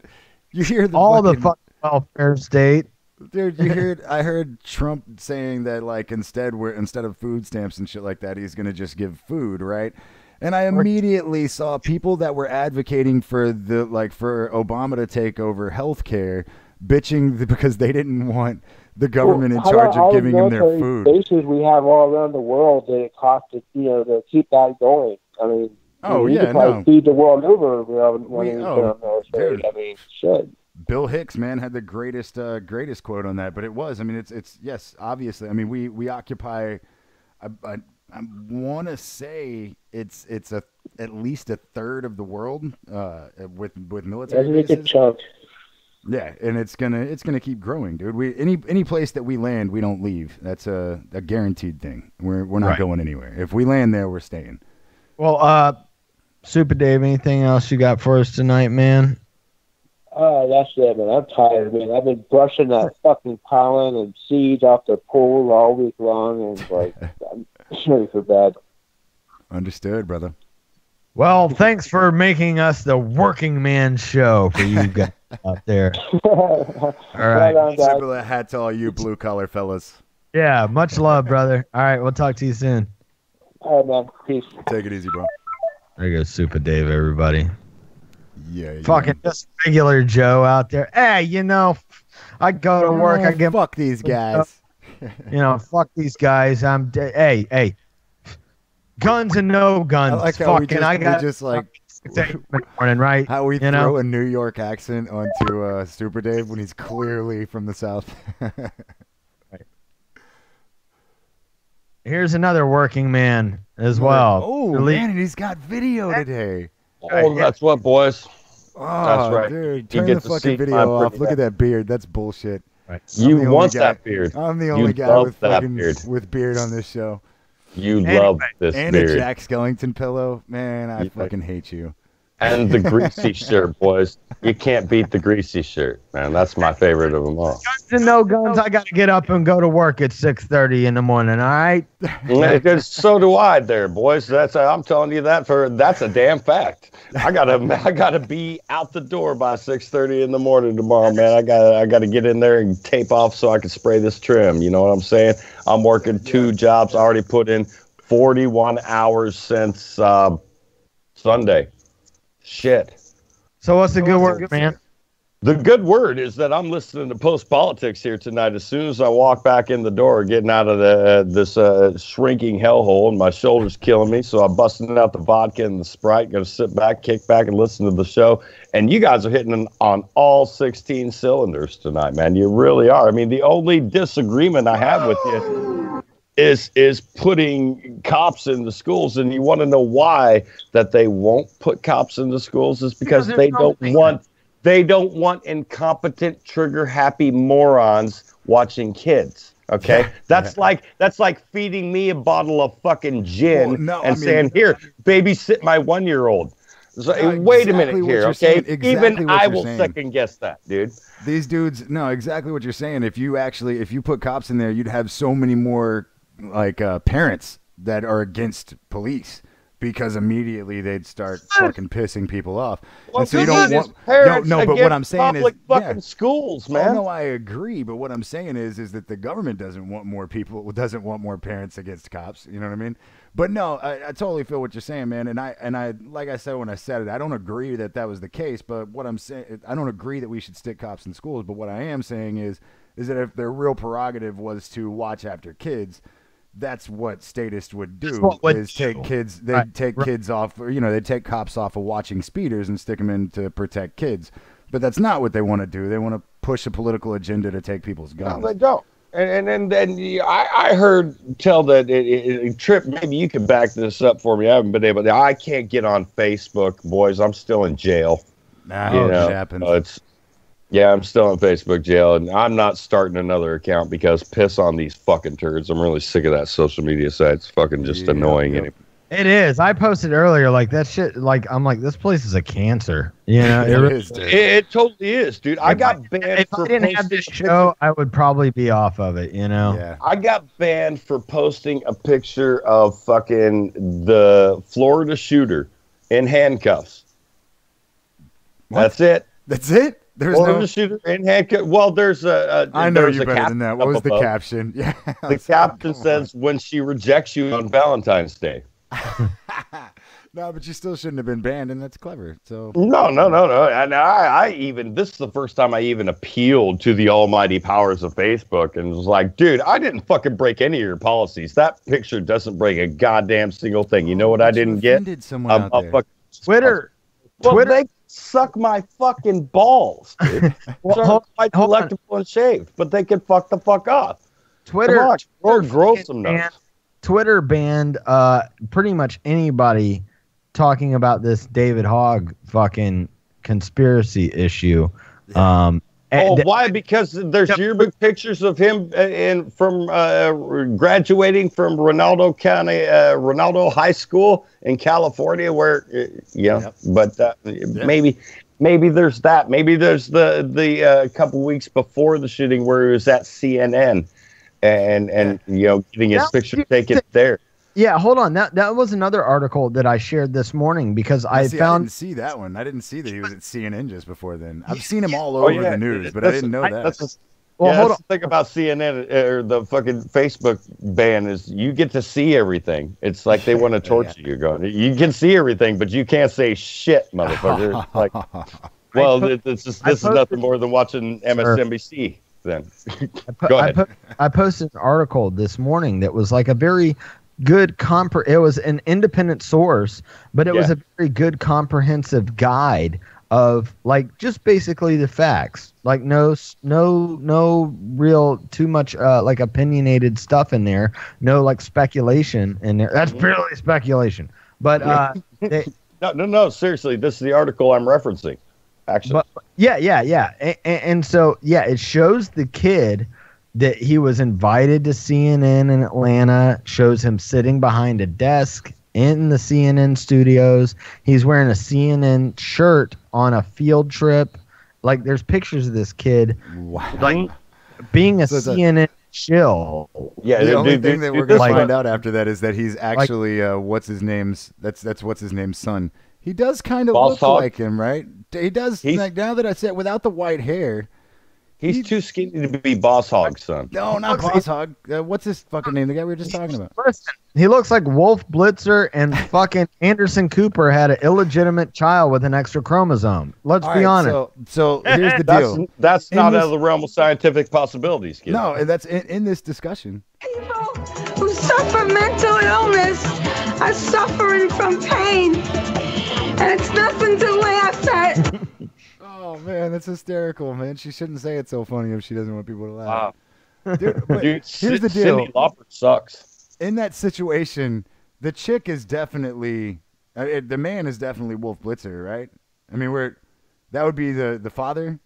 You hear the fucking welfare state, dude. I heard Trump saying that like instead of food stamps and shit like that, he's gonna just give food, right? And I immediately saw people that were advocating for for Obama to take over healthcare, bitching because they didn't want the government in charge of giving them their food. Bases we have all around the world that it costs to keep that going. I mean. We could probably feed the world over. I mean, shit. Bill Hicks, man, had the greatest quote on that, but it was. I mean, it's yes, obviously. I mean, we occupy. I want to say it's at least a third of the world with military bases. That's a chunk. Yeah, and it's gonna keep growing, dude. Any place that we land, we don't leave. That's a guaranteed thing. We're not going anywhere. If we land there, we're staying. Well, Super Dave, anything else you got for us tonight, man? That's it, man. I'm tired, man. I've been brushing that fucking pollen and seeds off the pool all week long, and like, I'm ready for bed. Understood, brother. Well, thanks for making us the working man show for you guys out there. All right. Tip of the hat to all you blue collar fellas. Yeah, much love, brother. All right, we'll talk to you soon. All right, man. Peace. Take it easy, bro. There goes Super Dave, everybody. Yeah. Fucking just regular Joe out there. Hey, you know, I go to work. I get fuck these guys. You know, fuck these guys. Hey. guns and no guns. I like how we got just like 6 a.m. in the morning, right? how we You throw know? a New York accent onto Super Dave when he's clearly from the South. Here's another working man as well. Oh man, and he's got video today. Oh, that's what, boys. Oh, That's right. Dude, You turn get the to fucking see video my off. pretty Look at head. that beard. That's bullshit. Right. You I'm the want only guy- that beard. I'm the You only guy love with that fucking beard. with beard on this show. You love this And beard. a Jack Skellington pillow. Man, I fucking hate you. And the greasy shirt, boys. You can't beat the greasy shirt, man. That's my favorite of them all. Guns and no guns. I got to get up and go to work at 6:30 in the morning. All right. So do I, there, boys. I'm telling you that's a damn fact. I gotta be out the door by 6:30 in the morning tomorrow, man. I gotta get in there and tape off so I can spray this trim. You know what I'm saying? I'm working 2 jobs. I already put in 41 hours since Sunday. Shit. So what's the good word, man? The good word is that I'm listening to Post Politics here tonight. As soon as I walk back in the door, getting out of this shrinking hellhole, and my shoulder's killing me, so I'm busting out the vodka and the Sprite. Going to sit back, kick back, and listen to the show. And you guys are hitting on all 16 cylinders tonight, man. You really are. I mean, the only disagreement I have with you is putting cops in the schools, and you want to know why that they won't put cops in the schools is because they don't want incompetent, trigger-happy morons watching kids. Okay, that's like feeding me a bottle of fucking gin saying, "Here, babysit my 1-year-old." So, wait a minute here, okay? Even I will second guess that, dude. These dudes, no, exactly what you're saying. If you put cops in there, you'd have so many more parents that are against police. Because immediately they'd start fucking pissing people off. Well, and so you don't want no, but what I'm saying is fucking schools, man. Oh, no, I agree, but what I'm saying is that the government doesn't want more parents against cops. You know what I mean? But no, I totally feel what you're saying, man. And I like I said when I said it, I don't agree that was the case. But what I'm saying, I don't agree that we should stick cops in schools. But what I am saying is that if their real prerogative was to watch after kids, that's what statists would do. Take kids. They'd take kids off. They'd take cops off of watching speeders and stick them in to protect kids. But that's not what they want to do. They want to push a political agenda to take people's guns. No, they don't. And then I heard tell that Trip. Maybe you can back this up for me. I haven't been able to. I can't get on Facebook, boys. I'm still in jail. Nah, it happens. Yeah, I'm still in Facebook jail, and I'm not starting another account because piss on these fucking turds. I'm really sick of that social media site. It's fucking just annoying. Yep. It is. I posted earlier, like that shit. Like I'm like, this place is a cancer. It totally is, dude. I got banned. If I didn't have this show, I would probably be off of it. Yeah. I got banned for posting a picture of fucking the Florida shooter in handcuffs. What? That's it. That's it. There's Florida shooter in handcuffs. Well, there's a. I know you better than that. What was the caption? Yeah. The caption says, "When she rejects you on Valentine's Day." No, but you still shouldn't have been banned, and that's clever. So no. And I even this is the first time I even appealed to the almighty powers of Facebook and was like, dude, I didn't fucking break any of your policies. That picture doesn't break a goddamn single thing. You know what I didn't get? Someone out there. Twitter. Well, Twitter. They suck my fucking balls, dude. Hold collectible and shaved, but they can fuck the fuck off. Twitter. Grow some nuts. Twitter banned pretty much anybody talking about this David Hogg fucking conspiracy issue. Why? Because there's yearbook pictures of him from graduating from Ronaldo High School in California, where But maybe there's that. Maybe there's the couple weeks before the shooting where he was at CNN and getting his picture taken there. Yeah, hold on. That was another article that I shared this morning because I didn't see that one. I didn't see that he was at CNN just before then. I've seen him all over the news, but I didn't know that. That's the thing about CNN or the fucking Facebook ban is you get to see everything. It's like they want to torture you. Going, you can see everything, but you can't say shit, motherfucker. Like, well, this is nothing more than watching MSNBC. Then go ahead. I posted an article this morning that was like a very good it was an independent source, but it was a very good comprehensive guide of like just basically the facts. Like no real too much like opinionated stuff in there. No like speculation in there. That's purely speculation. But no, seriously, this is the article I'm referencing. Actually, but yeah. And so it shows the kid that he was invited to CNN in Atlanta, shows him sitting behind a desk in the CNN studios. He's wearing a CNN shirt on a field trip. Like, there's pictures of this kid, like, being a CNN shill. Yeah, the only thing that we're going to find out after that is that he's actually, what's his name's son. He does kind of look like him, right? He does, like, now that I said, without the white hair. He's too skinny to be Boss Hogg's son. No, not Boss Hogg. What's his fucking name? The guy we were just talking about. Listen, he looks like Wolf Blitzer and fucking Anderson Cooper had an illegitimate child with an extra chromosome. Let's be honest. So here's the deal. That's not out of the realm of scientific possibilities, kid. No, and that's in this discussion. People who suffer mental illness are suffering from pain, and it's nothing to laugh at. Oh man, that's hysterical, man. She shouldn't say it so funny if she doesn't want people to laugh. Dude, here's the deal. Cyndi Lauper sucks. In that situation, the chick is definitely, the man is definitely Wolf Blitzer, right? I mean, that would be the father.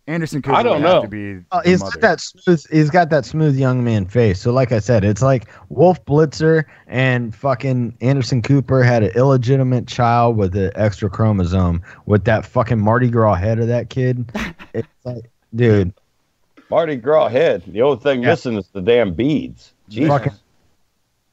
Anderson Cooper. I don't know. To be he's got that smooth young man face. So like I said, it's like Wolf Blitzer and fucking Anderson Cooper had an illegitimate child with an extra chromosome with that fucking Mardi Gras head of that kid. It's like, dude. Mardi Gras head. The only thing missing is the damn beads. Jesus.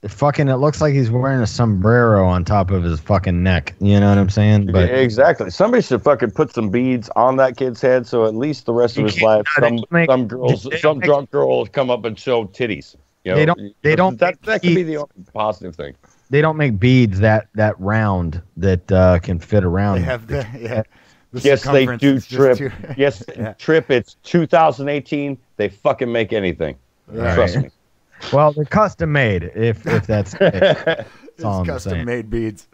Fucking, it looks like he's wearing a sombrero on top of his fucking neck. You know what I'm saying? But yeah, exactly. Somebody should fucking put some beads on that kid's head, so at least the rest of his life, some drunk girl will come up and show titties. You know, they don't. That could be the only positive thing. They don't make beads that round that can fit around. They have the yes, they do, Trip. Yes, Trip. It's 2018. They fucking make anything. Right. Trust me. Well, they're custom made. If that's it. It's custom made beads.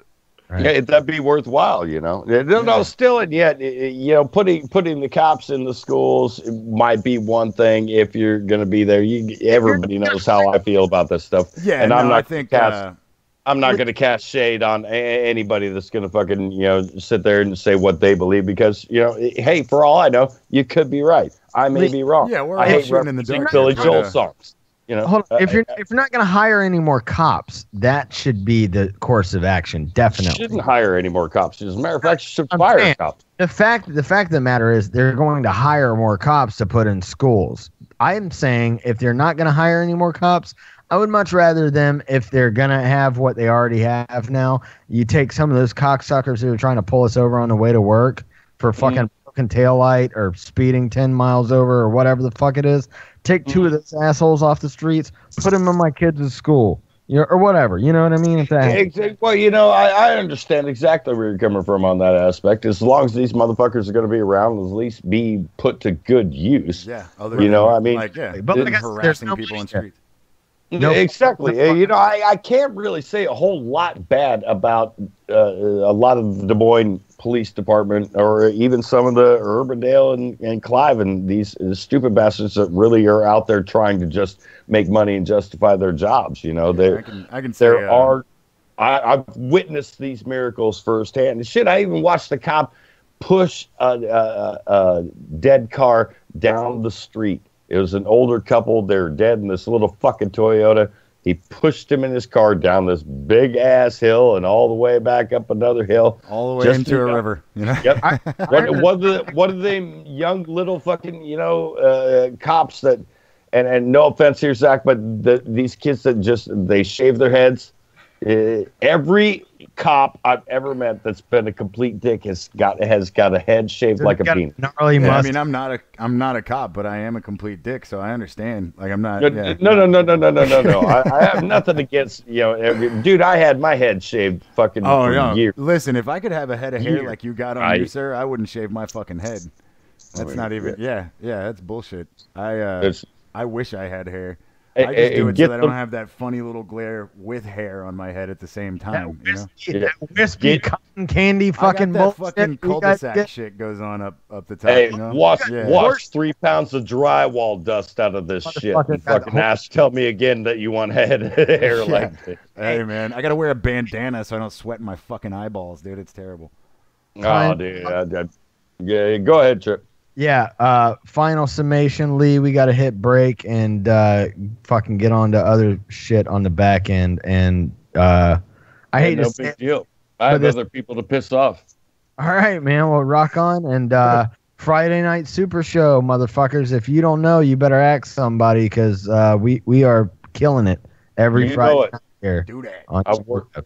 Right. Yeah, that'd be worthwhile, you know. No, still, and yet, you know, putting the cops in the schools might be one thing if you're going to be there. Everybody knows how I feel about this stuff. Yeah, and I'm not going to cast shade on anybody that's going to fucking, you know, sit there and say what they believe because, you know, hey, for all I know, you could be right. I may be wrong. Yeah, we're I hate shooting in the dark. Billy Joel songs. You know, hold on. If you're not going to hire any more cops, that should be the course of action. Definitely, you shouldn't hire any more cops. As a matter of fact, you should fire cops. The fact of the matter is, they're going to hire more cops to put in schools. I am saying if they're not going to hire any more cops, I would much rather them, if they're going to have what they already have now, you take some of those cocksuckers who are trying to pull us over on the way to work for fucking broken taillight or speeding 10 miles over or whatever the fuck it is. Take two of those assholes off the streets, put them in my kids' school, you know, or whatever. You know what I mean? Well, you know, I understand exactly where you're coming from on that aspect. As long as these motherfuckers are going to be around, at least be put to good use. Yeah. You know, I mean, but harassing people in streets. No, exactly. You know, I can't really say a whole lot bad about a lot of the Des Moines Police Department or even some of the Urbandale and Clive and these stupid bastards that really are out there trying to just make money and justify their jobs. You know, I can say I've witnessed these miracles firsthand. And shit, I even watched the cop push a dead car down the street. It was an older couple. They were dead in this little fucking Toyota. He pushed him in his car down this big ass hill and all the way back up another hill, all the way into a river. You know? Yep. What are they young little fucking cops that, and no offense here, Zach, but these kids that just they shave their heads. Every cop I've ever met that's been a complete dick has got a head shaved like a penis. I mean, I'm not a cop, but I am a complete dick, so I understand. Like, I'm not. No. I have nothing against dude. I had my head shaved fucking for years. Listen, if I could have a head of hair like you got on you, sir, I wouldn't shave my fucking head. That's not even. Yeah, that's bullshit. I wish I had hair. I just do it so get that I them- don't have that funny little glare with hair on my head at the same time. You know? That wispy cotton candy fucking I got that bullshit. fucking you cul-de-sac guys get. shit goes on up the top. Hey, You know? wash 3 pounds of drywall dust out of this shit. Motherfucker And got fucking ask, tell me again that you want hair like this. Hey man, I gotta wear a bandana so I don't sweat in my fucking eyeballs, dude. It's terrible. Oh, dude. Yeah, go ahead, Trip. Yeah, final summation, Lee. We got to hit break and fucking get on to other shit on the back end. And I hate no to say big it, deal. I have other people to piss off. All right, man. Well, rock on. And Friday Night Super Show, motherfuckers. If you don't know, you better ask somebody because we are killing it every You Friday know it. night here. Do that.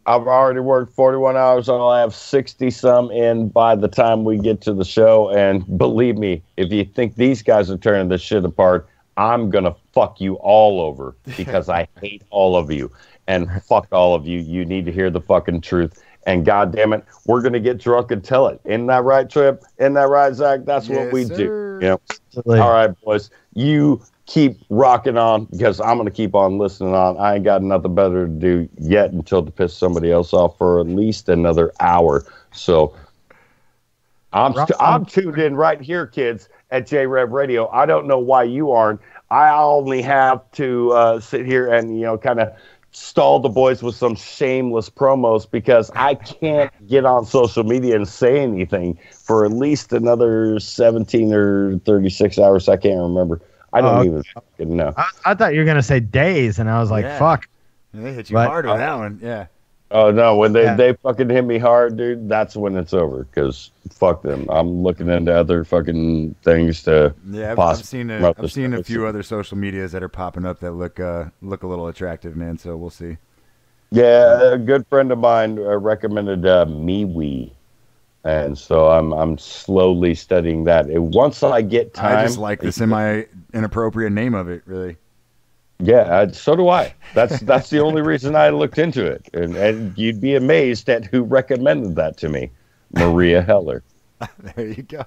I've already worked 41 hours. I'll have 60 some in by the time we get to the show. And believe me, if you think these guys are turning this shit apart, I'm going to fuck you all over because I hate all of you. And fuck all of you. You need to hear the fucking truth. And goddamn it, we're going to get drunk and tell it. Isn't that right, Trip? Isn't that right, Zach? That's what we do. You know? All right, boys. You keep rocking on because I'm going to keep on listening on. I ain't got nothing better to do yet until to piss somebody else off for at least another hour. So I'm tuned in right here, kids, at JRev Radio. I don't know why you aren't. I only have to sit here and, kind of stall the boys with some shameless promos because I can't get on social media and say anything for at least another 17 or 36 hours. I can't remember. I don't even fucking know. I thought you were going to say days, and I was like, fuck. They hit you hard with that one. Yeah. Oh, no. When they fucking hit me hard, dude, that's when it's over because fuck them. I'm looking into other fucking things to I've seen a few other social medias that are popping up that look a little attractive, man, so we'll see. Yeah, a good friend of mine recommended MeWe. And so I'm slowly studying that. Once I get time, I just like the semi-inappropriate name of it, really. Yeah, so do I. That's the only reason I looked into it. And you'd be amazed at who recommended that to me, Maria Heller. There you go.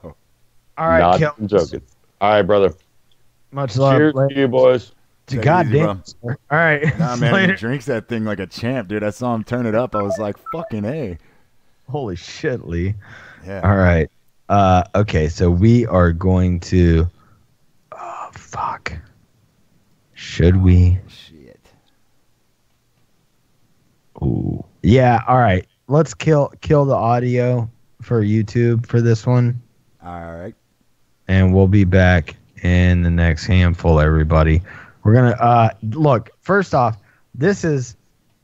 All right, I'm joking. All right, brother. Much love. Cheers to you, boys. Goddamn. All right. Nah, man, he drinks that thing like a champ, dude. I saw him turn it up. I was like, fucking A. Holy shit, Lee. Yeah. All right. Okay, so we are going to. Oh, fuck. Should we? Shit. Ooh. Yeah, all right. Let's kill the audio for YouTube for this one. All right. And we'll be back in the next handful, everybody. We're going to look, first off, this is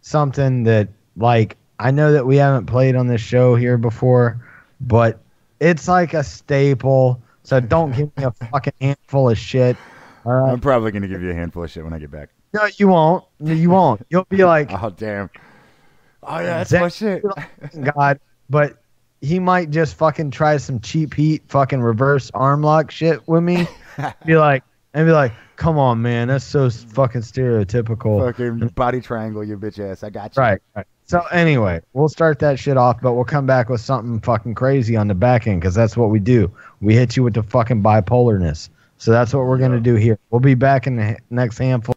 something that, like, I know that we haven't played on this show here before, but it's like a staple. So don't give me a fucking handful of shit. All right? I'm probably going to give you a handful of shit when I get back. No, you won't. You won't. You'll be like, oh, damn. Oh, yeah, that's my shit. God, but he might just fucking try some cheap heat fucking reverse arm lock shit with me. be like, come on, man. That's so fucking stereotypical. Fucking body triangle, you bitch ass. I got you. Right. So anyway, we'll start that shit off, but we'll come back with something fucking crazy on the back end because that's what we do. We hit you with the fucking bipolarness. So that's what we're going to do here. We'll be back in the next handful.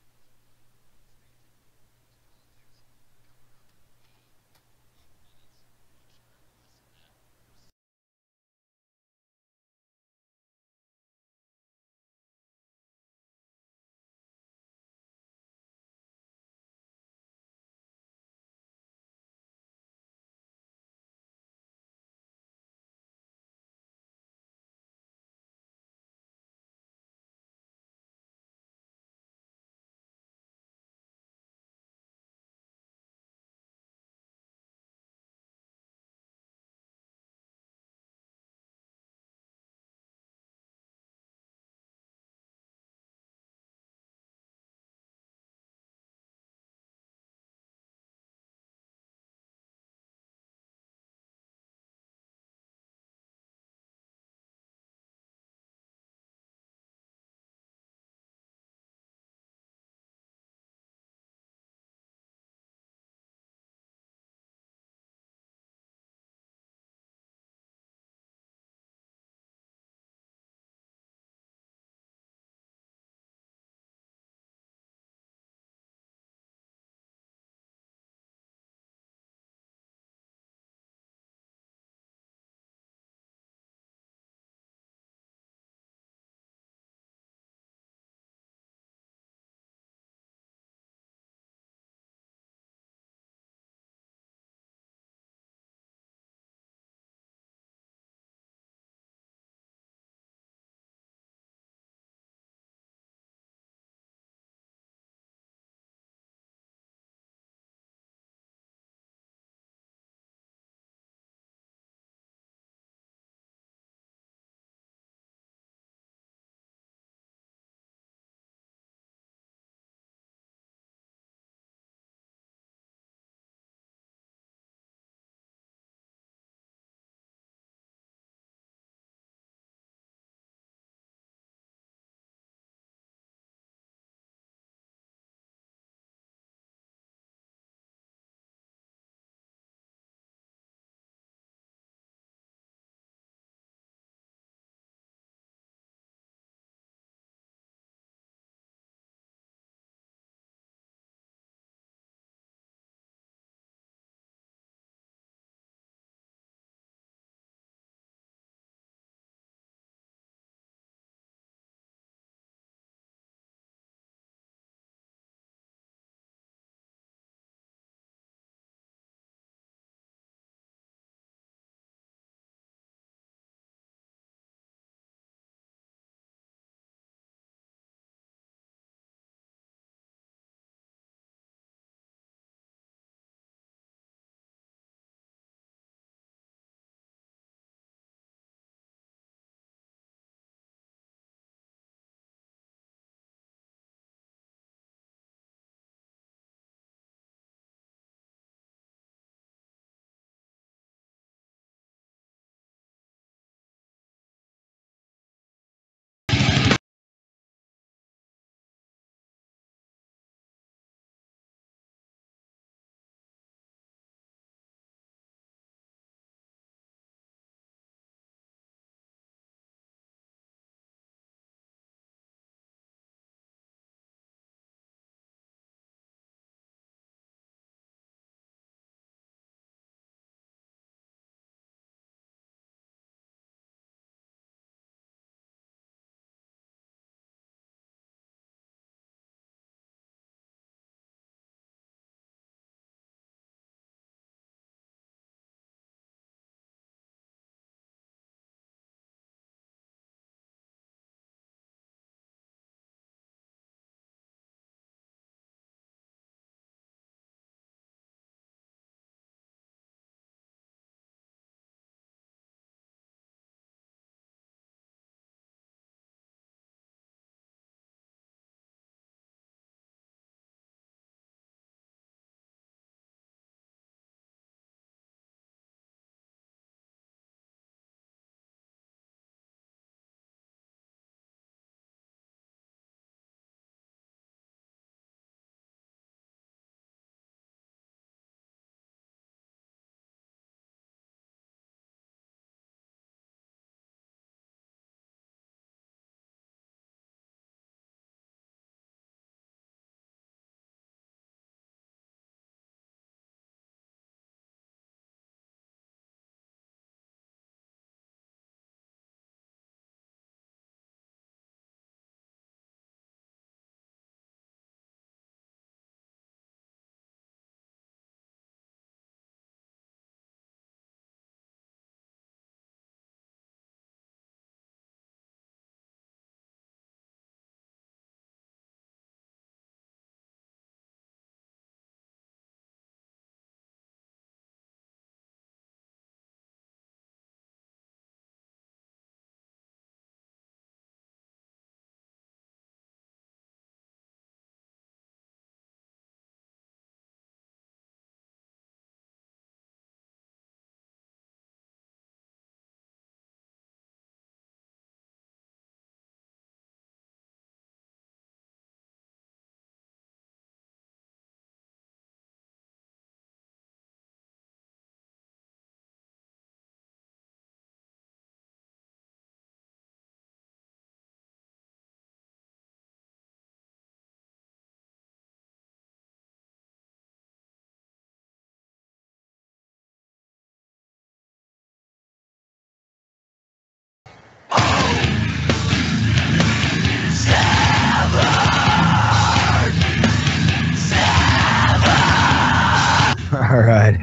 All right. It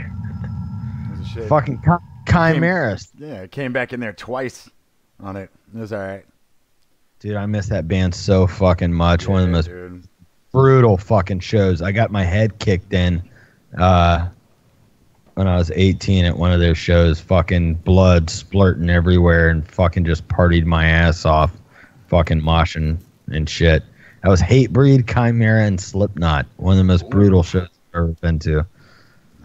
was a shit. Fucking Chimeras. It came back in there twice on it. It was all right. Dude, I miss that band so fucking much. One of the most brutal fucking shows. I got my head kicked in when I was 18 at one of their shows. Fucking blood splurting everywhere and fucking just partied my ass off. Fucking moshing and shit. That was Hatebreed, Chimera, and Slipknot. One of the most brutal shows I've ever been to.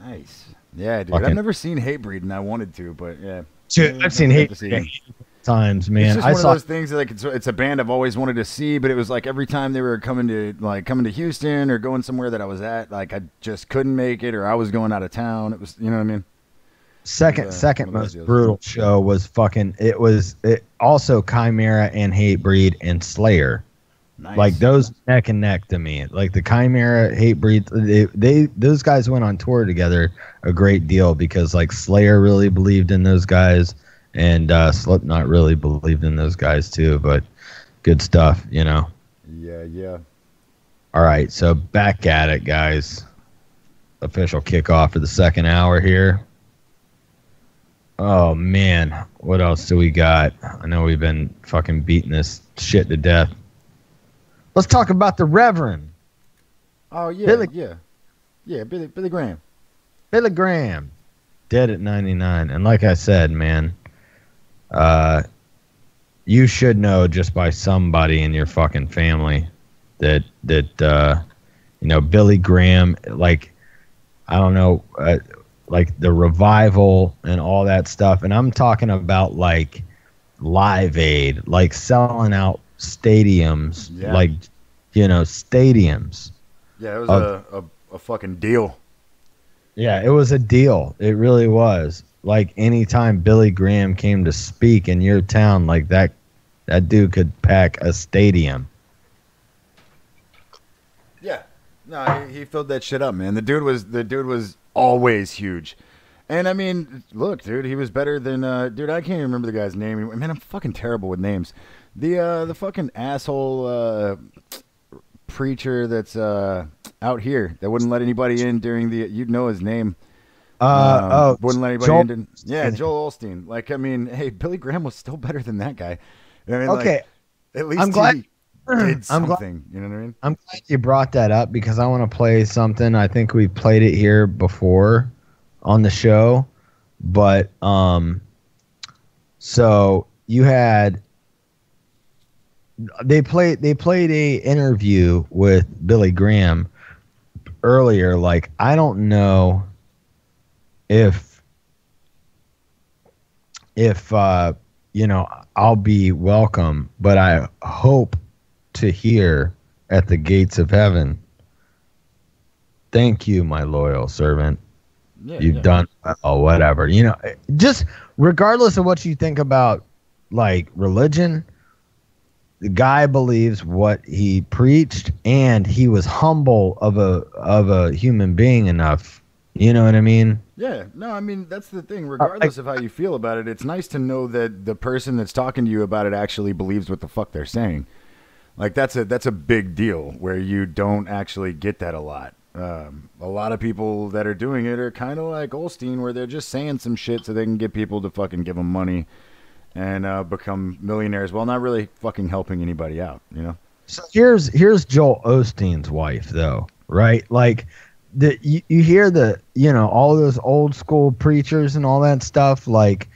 Nice. Yeah, dude. I've never seen Hatebreed, and I wanted to, but yeah. Dude, I've seen Hatebreed times, man. It's just one of those things that, like, it's a band I've always wanted to see, but it was like every time they were coming to Houston or going somewhere that I was at, like I just couldn't make it, or I was going out of town. It was, you know what I mean? Second most brutal show was fucking. It also Chimera and Hatebreed and Slayer. Nice. Like those neck and neck to me. Like the Chimera, Hatebreed, those guys went on tour together a great deal because like Slayer really believed in those guys. And Slipknot really believed in those guys too, but good stuff, you know. Yeah. All right, so back at it, guys. Official kickoff for the second hour here. Oh man, what else do we got? I know we've been fucking beating this shit to death. Let's talk about the Reverend. Oh yeah, Billy Graham. Billy Graham, dead at 99, and like I said, man. You should know just by somebody in your fucking family that Billy Graham, like, I don't know, like the revival and all that stuff. And I'm talking about like Live Aid, like selling out stadiums, like, stadiums. Yeah, it was a fucking deal. Yeah, it was a deal. It really was. Like anytime Billy Graham came to speak in your town, like that dude could pack a stadium. Yeah, no, he filled that shit up, man. The dude was always huge, and I mean, look, dude, he was better than dude. I can't even remember the guy's name. Man, I'm fucking terrible with names. The fucking asshole preacher that's out here that wouldn't let anybody in during the. You'd know his name. Wouldn't let anybody in. Yeah, Joel Osteen. Like, I mean, hey, Billy Graham was still better than that guy. I mean, okay, like, at least I'm glad, he did something. You know what I mean? I'm glad you brought that up because I want to play something. I think we played it here before on the show, but so you had they played a interview with Billy Graham earlier. Like, I don't know if I'll be welcome, but I hope to hear at the gates of heaven, thank you, my loyal servant. You've done well, whatever. Just regardless of what you think about like religion, the guy believes what he preached, and he was humble of a human being enough. You know what I mean? Yeah, no, I mean, that's the thing. Regardless of how you feel about it, it's nice to know that the person that's talking to you about it actually believes what the fuck they're saying. Like, that's a big deal where you don't actually get that a lot. A lot of people that are doing it are kind of like Osteen, where they're just saying some shit so they can get people to fucking give them money and become millionaires while not really fucking helping anybody out, you know? So here's Joel Osteen's wife, though, right? Like, you hear all those old school preachers and all that stuff, like,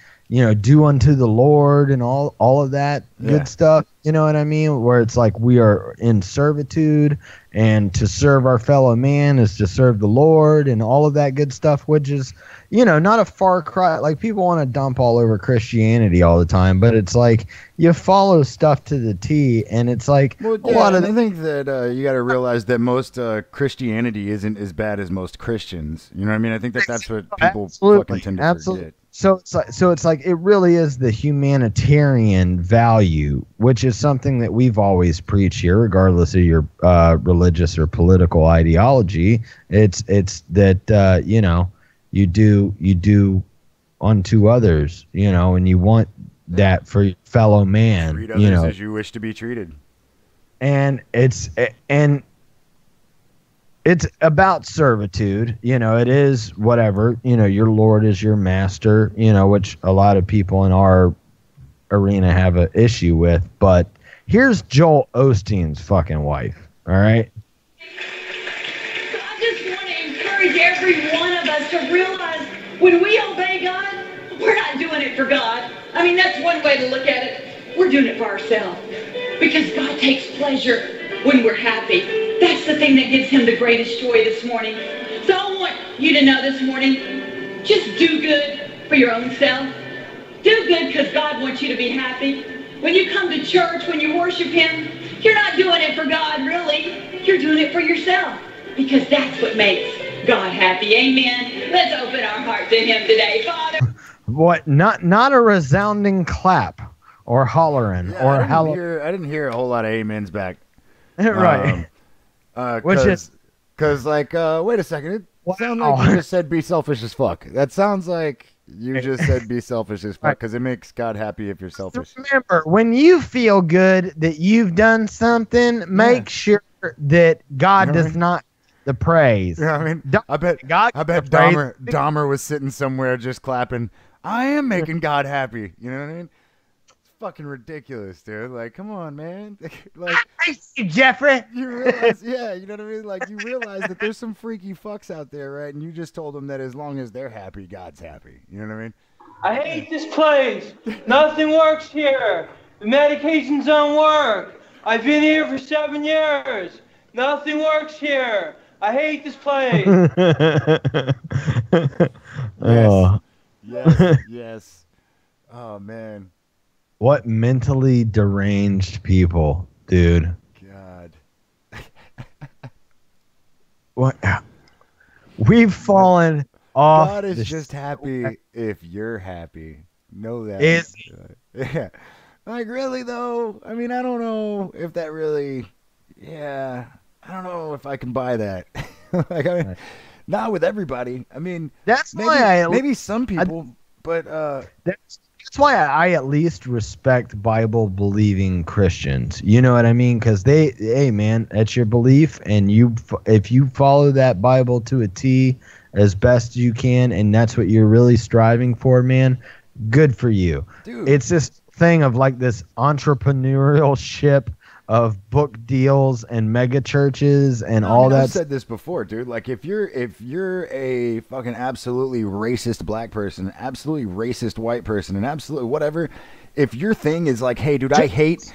do unto the Lord and all of that good stuff. You know what I mean? Where it's like we are in servitude, and to serve our fellow man is to serve the Lord and all of that good stuff, which is, not a far cry. Like, people want to dump all over Christianity all the time, but it's like you follow stuff to the T, and it's like a lot of. I think that you got to realize that most Christianity isn't as bad as most Christians. You know what I mean? I think that's what people fucking tend to forget. So it's like it really is the humanitarian value, which is something that we've always preached here, regardless of your religious or political ideology. It's that you do unto others, and you want that for your fellow man. Treat others as you wish to be treated. And it's about servitude. You know, it is whatever. You know, your Lord is your master. You know, which a lot of people in our arena have an issue with. But here's Joel Osteen's fucking wife. All right. I just want to encourage every one of us to realize when we obey God, we're not doing it for God. I mean, that's one way to look at it. We're doing it for ourselves. Because God takes pleasure when we're happy. That's the thing that gives him the greatest joy this morning. So I want you to know this morning, just do good for your own self. Do good because God wants you to be happy. When you come to church, when you worship him, you're not doing it for God, really. You're doing it for yourself. Because that's what makes God happy. Amen. Let's open our heart to him today. Father. What? Not a resounding clap or hollering or I didn't hear a whole lot of amens back. Right. Because wait a second. It sounds like you just said be selfish as fuck. That sounds like you just said be selfish as fuck because it makes God happy if you're selfish. Remember, when you feel good that you've done something, make sure that God does not the praise. Yeah, I mean, I bet Dahmer was sitting somewhere just clapping. I am making God happy. You know what I mean? It's fucking ridiculous, dude. Like, come on, man. Like, I see Jeffrey. You realize, yeah, you know what I mean? Like, you realize that there's some freaky fucks out there, right? And you just told them that as long as they're happy, God's happy. You know what I mean? I hate this place. Nothing works here. The medications don't work. I've been here for 7 years. Nothing works here. I hate this place. Yes. Oh, man. What mentally deranged people, dude. God. What? We've fallen off. God is just happy if you're happy. Know that. Yeah. Like, really, though? I mean, I don't know if that really... Yeah. I don't know if I can buy that. Like, I mean, not with everybody. I mean, that's maybe some people, but that's why I at least respect Bible believing Christians. You know what I mean? Because hey man, that's your belief, and if you follow that Bible to a T as best you can, and that's what you're really striving for, man, good for you. Dude. It's this thing of like this entrepreneurial ship of book deals and mega churches and all that. I've said this before, dude. Like, if you're a fucking absolutely racist black person, absolutely racist white person, and absolutely whatever, if your thing is like, hey, dude, I hate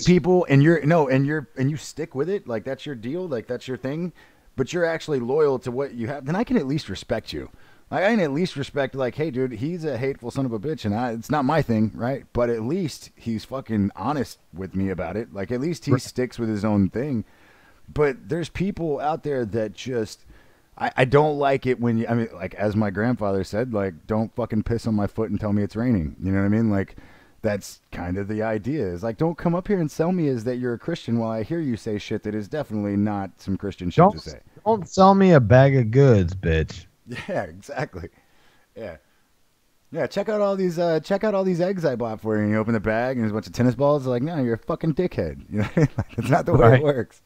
people, and you stick with it, like that's your deal, like that's your thing, but you're actually loyal to what you have, then I can at least respect you. Like, I can at least respect, like, hey, dude, he's a hateful son of a bitch, and it's not my thing, right? But at least he's fucking honest with me about it. Like, at least he sticks with his own thing. But there's people out there that just, I don't like it when I mean, like, as my grandfather said, like, don't fucking piss on my foot and tell me it's raining. You know what I mean? Like, that's kind of the idea. Is like, don't come up here and sell me as that you're a Christian while I hear you say shit that is definitely not some Christian shit to say. Don't sell me a bag of goods, bitch. Yeah, exactly. Yeah. Check out all these eggs I bought for you. And you open the bag and there's a bunch of tennis balls. They're like, no, you're a fucking dickhead. You know, like, that's not the way it works.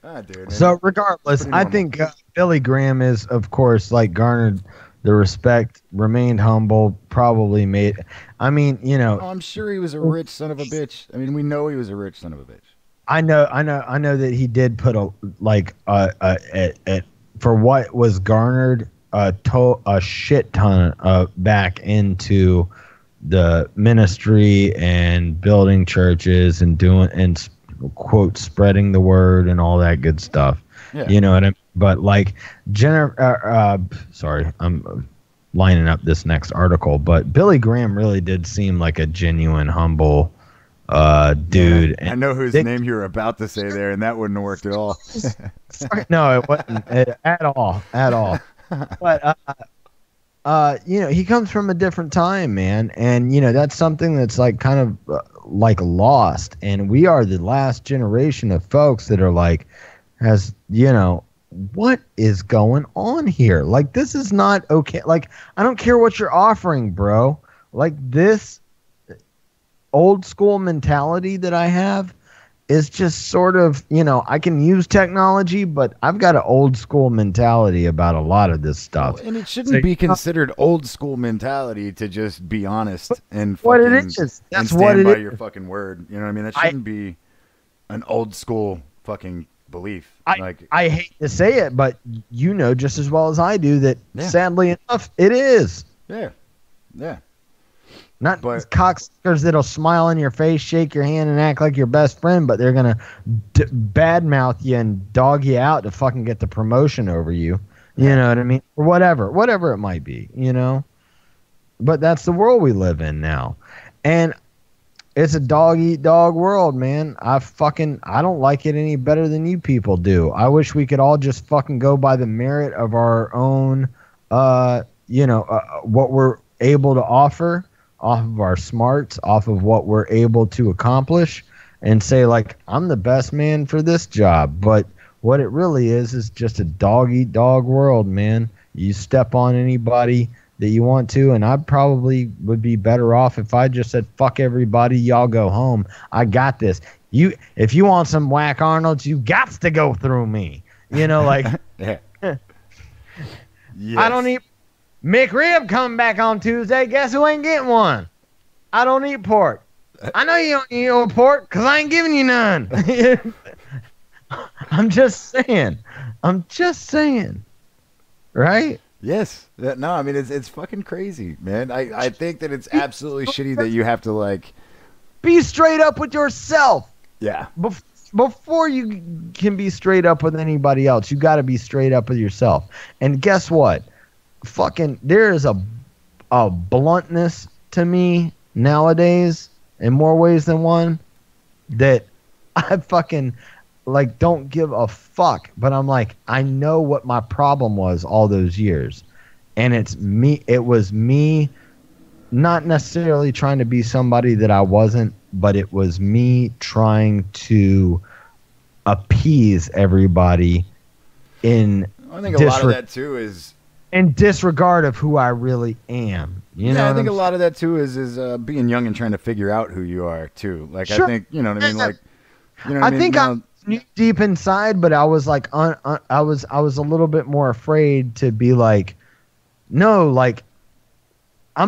Ah, dude. So regardless, I think Billy Graham is, of course, like garnered the respect, remained humble, probably made. I mean, you know. Oh, I'm sure he was a rich son of a bitch. I mean, we know he was a rich son of a bitch. I know that he did put for what was garnered a shit ton back into the ministry and building churches and doing and quote spreading the word and all that good stuff. Yeah. You know what I mean? But like sorry, I'm lining up this next article, but Billy Graham really did seem like a genuine, humble dude. Yeah, I know whose name you were about to say there, and that wouldn't have worked at all. No, it wasn't at all. But you know, he comes from a different time, man, and you know that's something that's like kind of like lost, and we are the last generation of folks that are like, has you know, what is going on here? Like, this is not okay. Like, I don't care what you're offering, bro. Like, this old school mentality that I have is just sort of, I can use technology, but I've got an old school mentality about a lot of this stuff. Well, and it shouldn't be considered old school mentality to just be honest and what fucking, it is. That's and what stand it by is. your fucking word. You know what I mean? That shouldn't be an old school fucking belief. I hate to say it, but you know just as well as I do that sadly enough, it is. Yeah. Yeah. Not these cocksuckers that'll smile in your face, shake your hand, and act like your best friend, but they're going to badmouth you and dog you out to fucking get the promotion over you. You know what I mean? Or whatever it might be, But that's the world we live in now. And it's a dog-eat-dog world, man. I don't like it any better than you people do. I wish we could all just fucking go by the merit of our own, what we're able to offer, off of our smarts, off of what we're able to accomplish, and say, like, I'm the best man for this job. But what it really is just a dog-eat-dog world, man. You step on anybody that you want to, and I probably would be better off if I just said, fuck everybody, y'all go home. I got this. If you want some whack Arnold's, you got to go through me. Like, yeah. Yes. I don't eat McRib coming back on Tuesday. Guess who ain't getting one? I don't eat pork. I know you don't eat no pork because I ain't giving you none. I'm just saying. Right? Yes. No, I mean, it's fucking crazy, man. I think that it's absolutely shitty that you have to, like, be straight up with yourself. Yeah. Before you can be straight up with anybody else, you got to be straight up with yourself. And guess what? Fucking, there is a bluntness to me nowadays in more ways than one that I fucking don't give a fuck. But I'm like, I know what my problem was all those years, and it was me not necessarily trying to be somebody that I wasn't, but it was me trying to appease everybody I think a lot of that too is in disregard of who I really am. I think a lot of that too is being young and trying to figure out who you are too. Like, sure. I think, you know what I mean? Like, you know what I mean? I think I knew deep inside, but I was like, I was a little bit more afraid to be like, no, like, I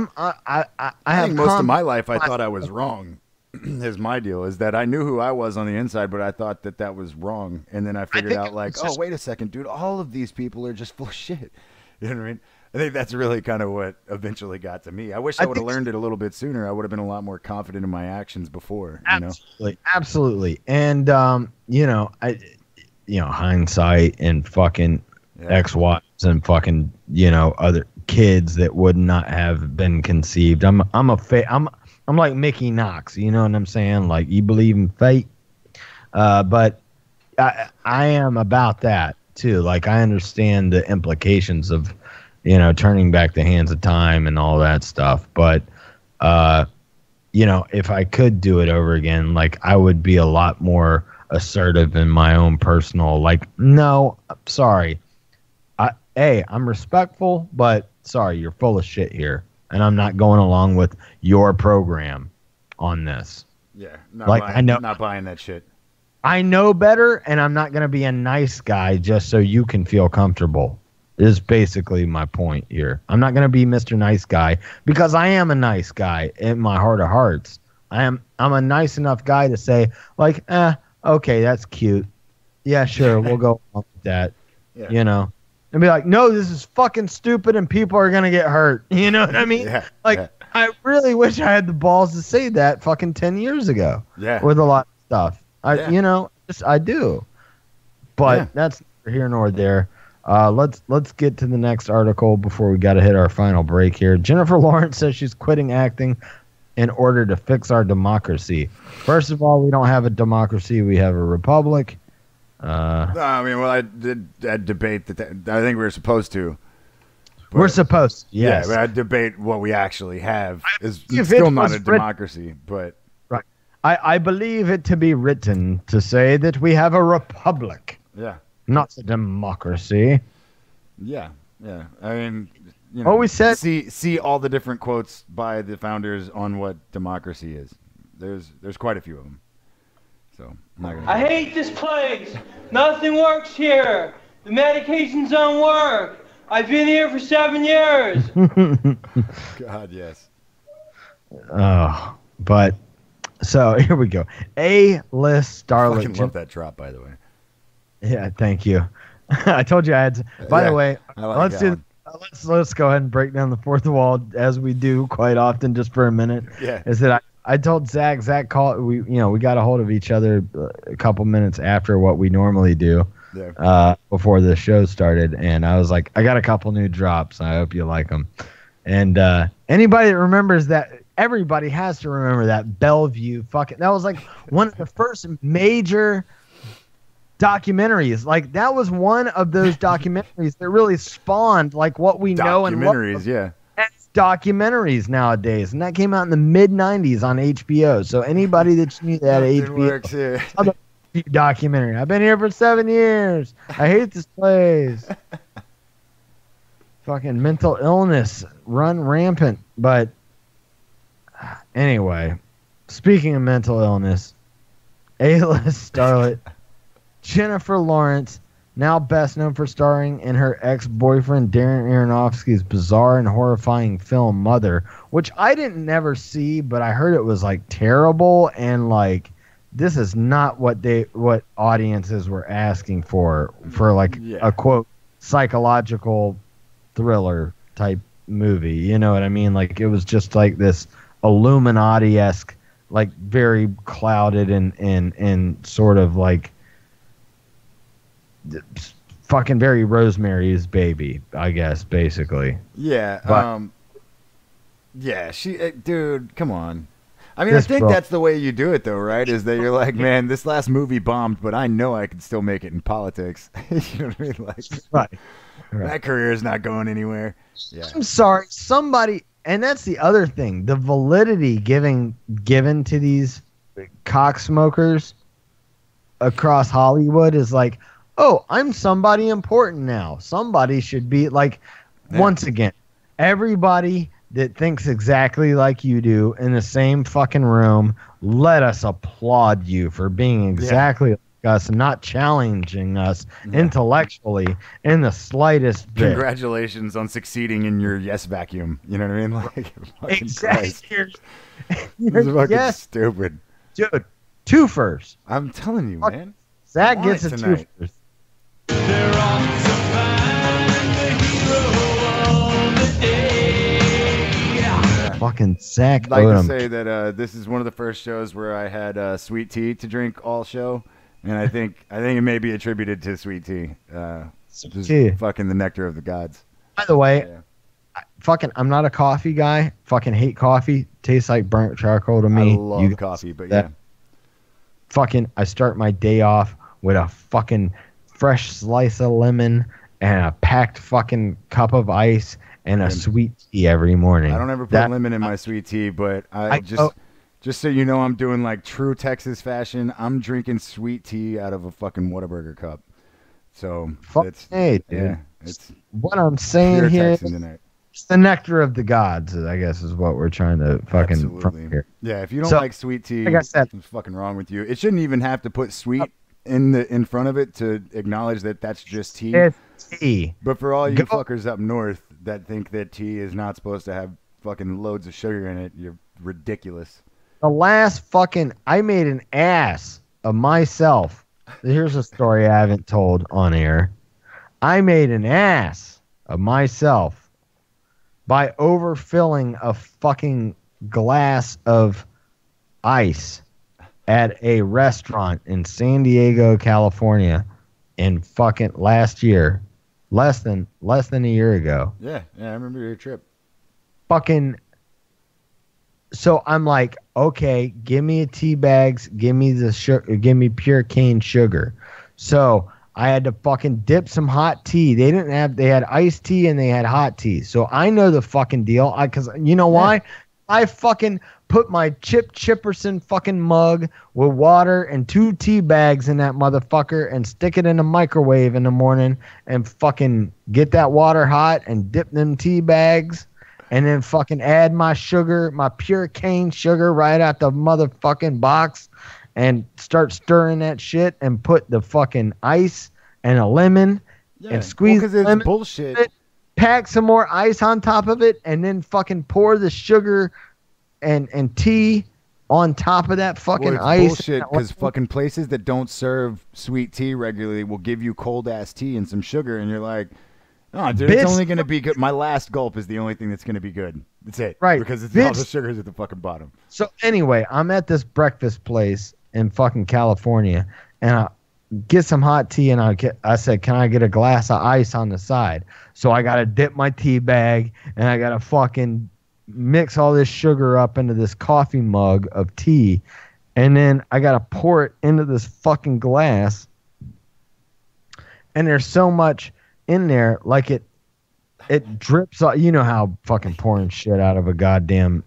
think most of my life I thought I was wrong. Is my deal, is that I knew who I was on the inside, but I thought that was wrong. And then I figured out, like, oh, wait a second, dude, all of these people are just full of shit. You know what I mean? I think that's really kind of what eventually got to me. I wish I would have learned it a little bit sooner. I would have been a lot more confident in my actions before. Absolutely. And, hindsight and fucking ex-wives and fucking, other kids that would not have been conceived. I'm like Mickey Knox, you know what I'm saying? Like, you believe in fate. But I am about that too. Like, I understand the implications of, turning back the hands of time and all that stuff. But, if I could do it over again, like, I would be a lot more assertive in my own personal, like, no, sorry. I'm respectful, but sorry, you're full of shit here. And I'm not going along with your program on this. Yeah. Not buying that shit. I know better, and I'm not going to be a nice guy just so you can feel comfortable. Is basically my point here. I'm not going to be Mr. Nice Guy because I am a nice guy in my heart of hearts. I'm a nice enough guy to say, like, okay, that's cute. Yeah, sure, we'll go along with that. Yeah. And be like, no, this is fucking stupid and people are going to get hurt. You know what I mean? Yeah. I really wish I had the balls to say that fucking 10 years ago. Yeah. With a lot of stuff. I do. But that's neither here nor there. Let's get to the next article before we got to hit our final break here. Jennifer Lawrence says she's quitting acting in order to fix our democracy. First of all, we don't have a democracy. We have a republic. I did debate that. I think we're supposed to. We're supposed to, yes. Yeah, I debate what we actually have. It's still not a democracy, but... Right. I believe it to be written to say that we have a republic. Yeah. Not a democracy. Yeah, yeah. I mean, we said... See all the different quotes by the founders on what democracy is. There's quite a few of them. So I'm not gonna. I hate this place. Nothing works here. The medications don't work. I've been here for 7 years. God, yes. Oh, but so here we go. A-list starlet. I fucking love that drop, by the way. Yeah, thank you. I told you I had to. By the way, let's go ahead and break down the fourth wall as we do quite often, just for a minute. Yeah. Is that I told Zach called, we got a hold of each other a couple minutes after what we normally do. Yeah. Before the show started, and I was like, I got a couple new drops. I hope you like them. And anybody that remembers that, everybody has to remember that Bellevue that was like one of the first major documentaries. Like that was one of those documentaries that really spawned like what we know and documentaries. Yeah. Documentaries nowadays, and that came out in the mid '90s on HBO. So anybody that knew that HBO works here. Documentary. I've been here for 7 years. I hate this place. Fucking mental illness run rampant. But anyway, speaking of mental illness, A-list starlet Jennifer Lawrence, now best known for starring in her ex-boyfriend Darren Aronofsky's bizarre and horrifying film Mother, which I didn't never see, but I heard it was like terrible, and like this is not what audiences were asking for like a quote psychological thriller type movie. You know what I mean? Like it was just like this Illuminati-esque, like very clouded and sort of like fucking very Rosemary's Baby, I guess, basically. Yeah. But, yeah. Dude, come on. I mean, I think that's the way you do it, though, right? Is that you're like, man, this last movie bombed, but I know I can still make it in politics. You know what I mean? Like, right. That career is not going anywhere. Yeah. I'm sorry, somebody, and that's the other thing, the validity given to these cock smokers across Hollywood is like, oh, I'm somebody important now. Somebody should be like, once again, everybody that thinks exactly like you do in the same fucking room, let us applaud you for being exactly like us and not challenging us intellectually in the slightest bit. Congratulations on succeeding in your yes vacuum. You know what I mean? Like, exactly. This is fucking stupid. Dude, twofers. I'm telling you, man. Zach gets a twofers. Fucking Zach. I'd like to say that this is one of the first shows where I had sweet tea to drink all show, and I think it may be attributed to sweet tea. Fucking the nectar of the gods. By the way, I'm not a coffee guy. Fucking hate coffee. Tastes like burnt charcoal to me. I love coffee, but yeah. Fucking, I start my day off with a fucking fresh slice of lemon and a packed fucking cup of ice and a sweet tea every morning. I don't ever put lemon in my sweet tea, but just so you know, I'm doing like true Texas fashion. I'm drinking sweet tea out of a fucking Whataburger cup. So it's what I'm saying here. It's the nectar of the gods, I guess, is what we're trying to fucking from here. Yeah, if you don't like sweet tea, like I said, what's fucking wrong with you? It shouldn't even have to put sweet in front of it to acknowledge that that's just tea. It's tea. But for all you fuckers up north that think that tea is not supposed to have fucking loads of sugar in it, you're ridiculous. The last fucking, I made an ass of myself. Here's a story I haven't told on air. I made an ass of myself by overfilling a fucking glass of ice at a restaurant in San Diego, California in fucking last year. Less than a year ago. Yeah, I remember your trip. Fucking. So I'm like, okay, give me a tea bags, give me the sugar, give me pure cane sugar. So I had to fucking dip some hot tea. They had iced tea and they had hot tea. So I know the fucking deal. Cause you know why? I fucking put my Chip Chipperson fucking mug with water and 2 tea bags in that motherfucker and stick it in the microwave in the morning and fucking get that water hot and dip them tea bags and then fucking add my sugar, my pure cane sugar right out the motherfucking box and start stirring that shit and put the fucking ice and a lemon and squeeze because it's lemon, bullshit. pack some more ice on top of it, and then fucking pour the sugar and tea on top of that fucking Well, it's ice. bullshit because fucking places that don't serve sweet tea regularly will give you cold ass tea and some sugar, and you're like, oh, dude, it's only gonna be good. My last gulp is the only thing that's gonna be good. That's it, right? Because it's all the sugars at the fucking bottom. So anyway, I'm at this breakfast place in fucking California, and I get some hot tea, and I said, can I get a glass of ice on the side? So I gotta dip my tea bag, and I gotta fucking mix all this sugar up into this coffee mug of tea, and then I gotta pour it into this fucking glass, and there's so much in there, like it drips. You know how fucking pouring shit out of a goddamn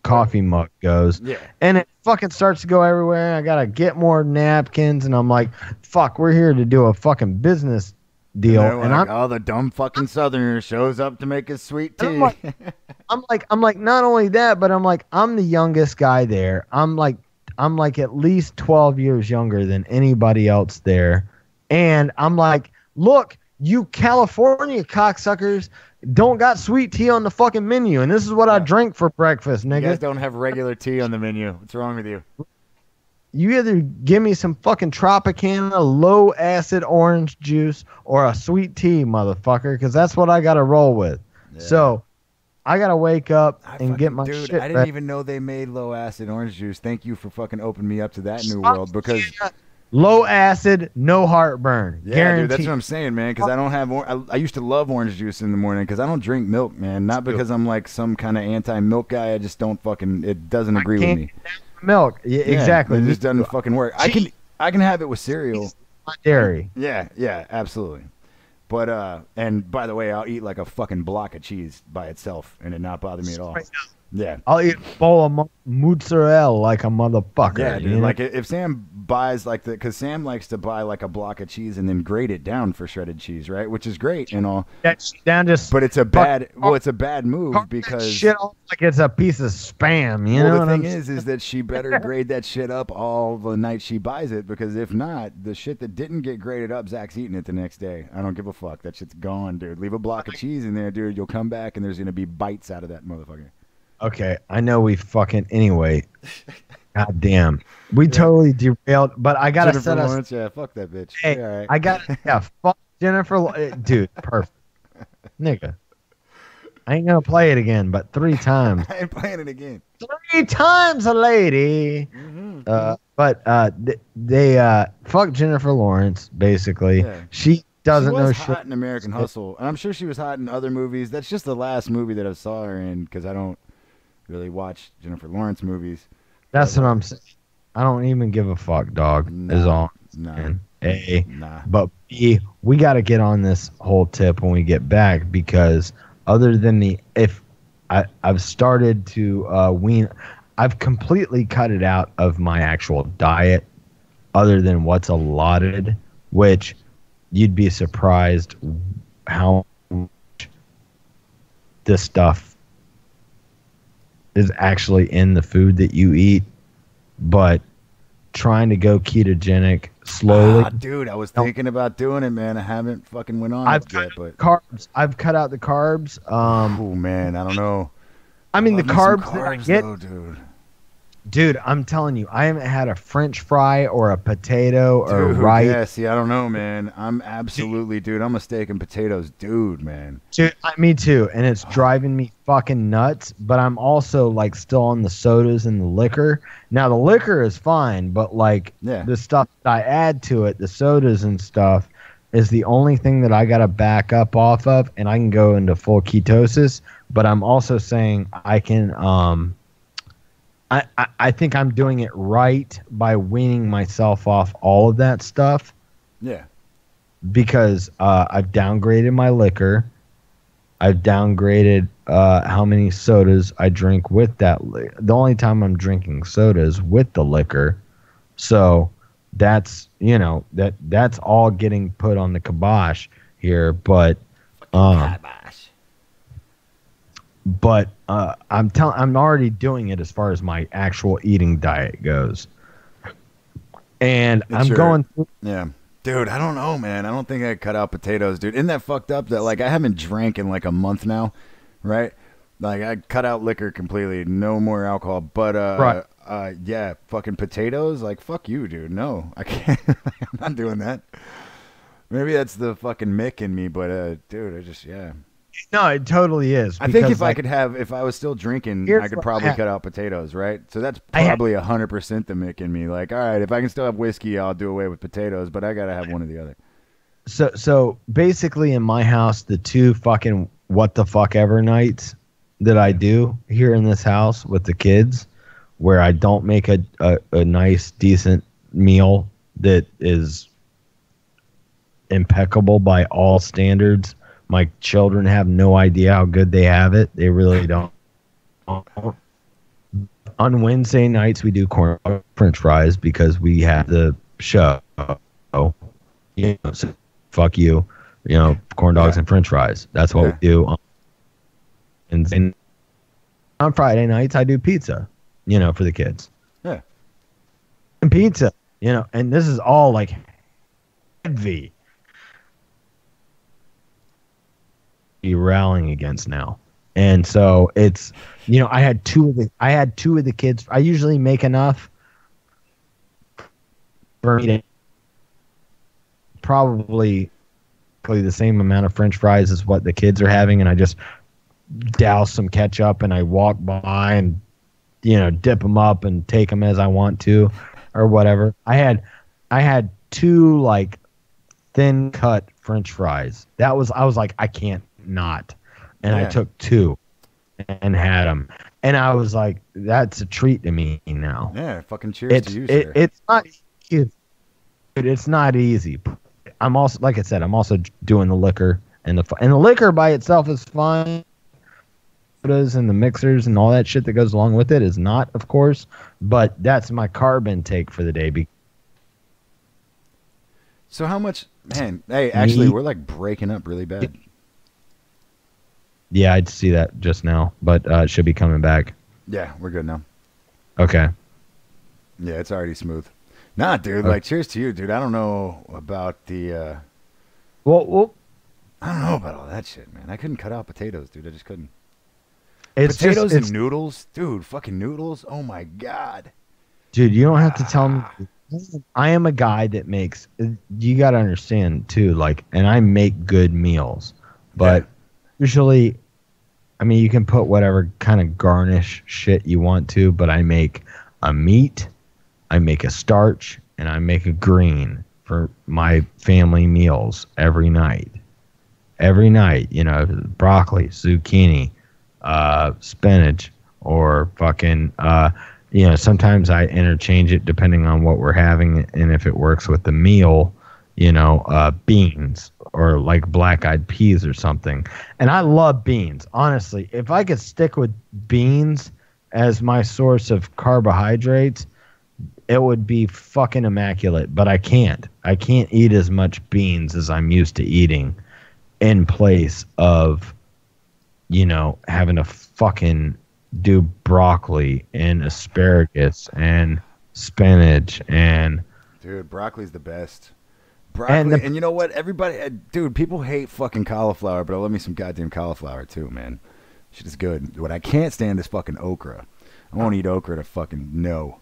coffee mug goes. Yeah. And it fucking starts to go everywhere. I gotta get more napkins, and I'm like, fuck, we're here to do a fucking business deal. And I'm the dumb fucking Southerner shows up to make his sweet tea. I'm like, not only that, but I'm like, I'm the youngest guy there. I'm like at least 12 years younger than anybody else there. And I'm like, look, you California cocksuckers don't got sweet tea on the fucking menu, and this is what I drink for breakfast, nigga. You guys don't have regular tea on the menu. What's wrong with you? You either give me some fucking Tropicana low acid orange juice or a sweet tea, motherfucker, because that's what I got to roll with. Yeah. So I got to wake up and get my shit. I didn't even know they made low acid orange juice. Thank you for fucking opening me up to that new world, because low acid, no heartburn. Yeah, guaranteed. dude, that's what I'm saying, man. Because I don't have. I used to love orange juice in the morning because I don't drink milk, man. Not because I'm like some kind of anti-milk guy. I just don't fucking. It doesn't agree with me. Milk, yeah, exactly. It just doesn't fucking work. I can have it with cereal. Dairy. Yeah, absolutely. But and by the way, I'll eat like a fucking block of cheese by itself, and it not bother me at all. Yeah, I'll eat a bowl of mozzarella like a motherfucker. Yeah, dude. Like if Sam buys like because Sam likes to buy like a block of cheese and then grate it down for shredded cheese, right? Which is great and all. That's down just. But it's a bad. Well, it's a bad move because shit off like it's a piece of spam. You know. The thing is that she better grade that shit up all the night she buys it, because if not, the shit that didn't get graded up, Zach's eating it the next day. I don't give a fuck. That shit's gone, dude. Leave a block of cheese in there, dude. You'll come back and there's gonna be bites out of that motherfucker. Okay, I know we fucking anyway. God damn, we totally derailed. But I gotta set us. Lawrence, yeah, fuck that bitch. Hey, all right. I got fuck Jennifer, dude. Perfect, nigga. I ain't gonna play it again, but 3 times. I ain't playing it again. 3 times a lady. But they fuck Jennifer Lawrence basically. Yeah. She doesn't know shit. She was hot in American Hustle, and I'm sure she was hot in other movies. That's just the last movie that I saw her in, because I don't really watch Jennifer Lawrence movies. That's what I'm saying. I don't even give a fuck, dog. Is all. But B, we got to get on this whole tip when we get back, because other than I've started to wean. I've completely cut it out of my actual diet, other than what's allotted, which you'd be surprised how much this stuff is actually in the food that you eat. But trying to go ketogenic slowly. Dude, I was thinking about doing it, man. I haven't fucking went on it yet, but carbs. I've cut out the carbs. Oh man, I don't know. I mean, the carbs that I get, though, dude, I'm telling you, I haven't had a French fry or a potato or rice. Yeah, see, I don't know, man. I'm absolutely, dude. I'm a steak and potatoes dude, man. Dude, me too, and it's driving me fucking nuts. But I'm also like still on the sodas and the liquor. Now the liquor is fine, but like the stuff that I add to it, the sodas and stuff, is the only thing that I gotta back up off of, and I can go into full ketosis. But I'm also saying I can. I think I'm doing it right by weaning myself off all of that stuff. Yeah. Because I've downgraded my liquor. I've downgraded how many sodas I drink with that. The only time I'm drinking sodas with the liquor. So that's, that's all getting put on the kibosh here. But but I'm already doing it as far as my actual eating diet goes, and I'm going. Yeah, dude, I don't know, man. I don't think I cut out potatoes, dude. Isn't that fucked up? That like I haven't drank in like a month now, right? Like I cut out liquor completely, no more alcohol. But right. yeah, fucking potatoes. Like fuck you, dude. No, I can't. I'm not doing that. Maybe that's the fucking Mick in me, but dude, I just No, it totally is. I think if I was still drinking, I could probably cut out potatoes, right? So that's probably 100% the Mick in me. Like, all right, if I can still have whiskey, I'll do away with potatoes, but I gotta have one or the other. So basically, in my house, the two fucking what the fuck ever nights that I do here in this house with the kids, where I don't make a nice, decent meal that is impeccable by all standards. My children have no idea how good they have it. They really don't. On Wednesday nights, we do corn dog French fries because we have the show. You know, so fuck you. You know, corn dogs and French fries. That's what we do. And on Friday nights, I do pizza. You know, for the kids. Yeah. And pizza. You know, and this is all like heavy. Rallying against now, and so it's, you know, I had two of the kids. I usually make enough for me to probably the same amount of French fries as what the kids are having, and I just douse some ketchup and I walk by and, you know, dip them up and take them as I want to or whatever. I had two like thin cut French fries. I was like, I can't not, and I took two and had them, and I was like, that's a treat to me now. Yeah, fucking cheers to you, sir. It's not easy. It's not easy. I'm also, like I said, I'm also doing the liquor, and the liquor by itself is fine. And the mixers and all that shit that goes along with it is not, of course, but that's my carb intake for the day. So how much, man? Hey, actually, we're like breaking up really bad. Yeah, I'd see that just now, but it should be coming back. Yeah, we're good now. Okay. Yeah, it's already smooth. Nah, dude, like, cheers to you, dude. I don't know about the... Well, I don't know about all that shit, man. I couldn't cut out potatoes, dude. I just couldn't. Potatoes and noodles? Dude, fucking noodles? Oh, my God. Dude, you don't have to tell me. I am a guy that makes... You got to understand, too, like, and I make good meals, but... Usually, I mean, you can put whatever kind of garnish shit you want to, but I make a meat, I make a starch, and I make a green for my family meals every night. Every night, you know, broccoli, zucchini, spinach, or fucking, you know, sometimes I interchange it depending on what we're having and if it works with the meal, you know, beans. Or like black-eyed peas or something. And I love beans. Honestly, if I could stick with beans as my source of carbohydrates, it would be fucking immaculate. But I can't. I can't eat as much beans as I'm used to eating in place of, you know, having to fucking do broccoli and asparagus and spinach and... Dude, broccoli's the best. Broccoli, and you know what? Everybody, dude, people hate fucking cauliflower, but I love me some goddamn cauliflower too, man. Shit is good. What I can't stand is fucking okra. I won't eat okra to fucking no.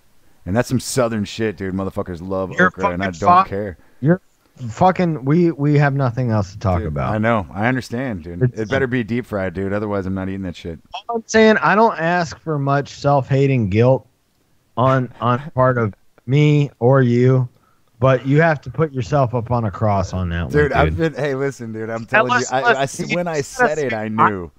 And that's some southern shit, dude. Motherfuckers love okra, and I don't care. You're fucking, we have nothing else to talk about. I know. I understand, dude. It better be deep fried, dude. Otherwise, I'm not eating that shit. All I'm saying, I don't ask for much self-hating guilt on part of me or you. But you have to put yourself up on a cross on that dude, one, dude. Hey, listen, dude. I'm telling you, when I said it, I knew.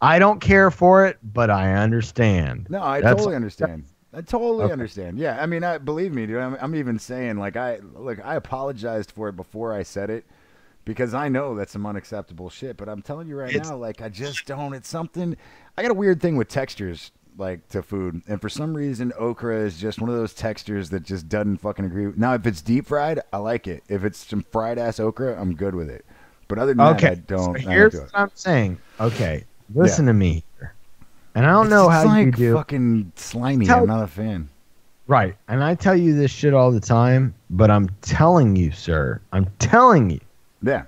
I don't care for it, but I understand. No, I totally understand. I totally understand. Yeah, I mean, believe me, dude. I'm even saying, like, I apologized for it before I said it because I know that's some unacceptable shit. But I'm telling you right now, like, I just don't. It's something. I got a weird thing with textures. Like to food, and for some reason okra is just one of those textures that just doesn't fucking agree. Now if it's deep fried, I like it. If it's some fried ass okra, I'm good with it. But other than that, I don't. So here's what I'm saying. Okay, listen to me here. And I don't know how like you do. Fucking slimy. I'm not a fan. Right. And I tell you this shit all the time, but I'm telling you, sir. I'm telling you. Yeah.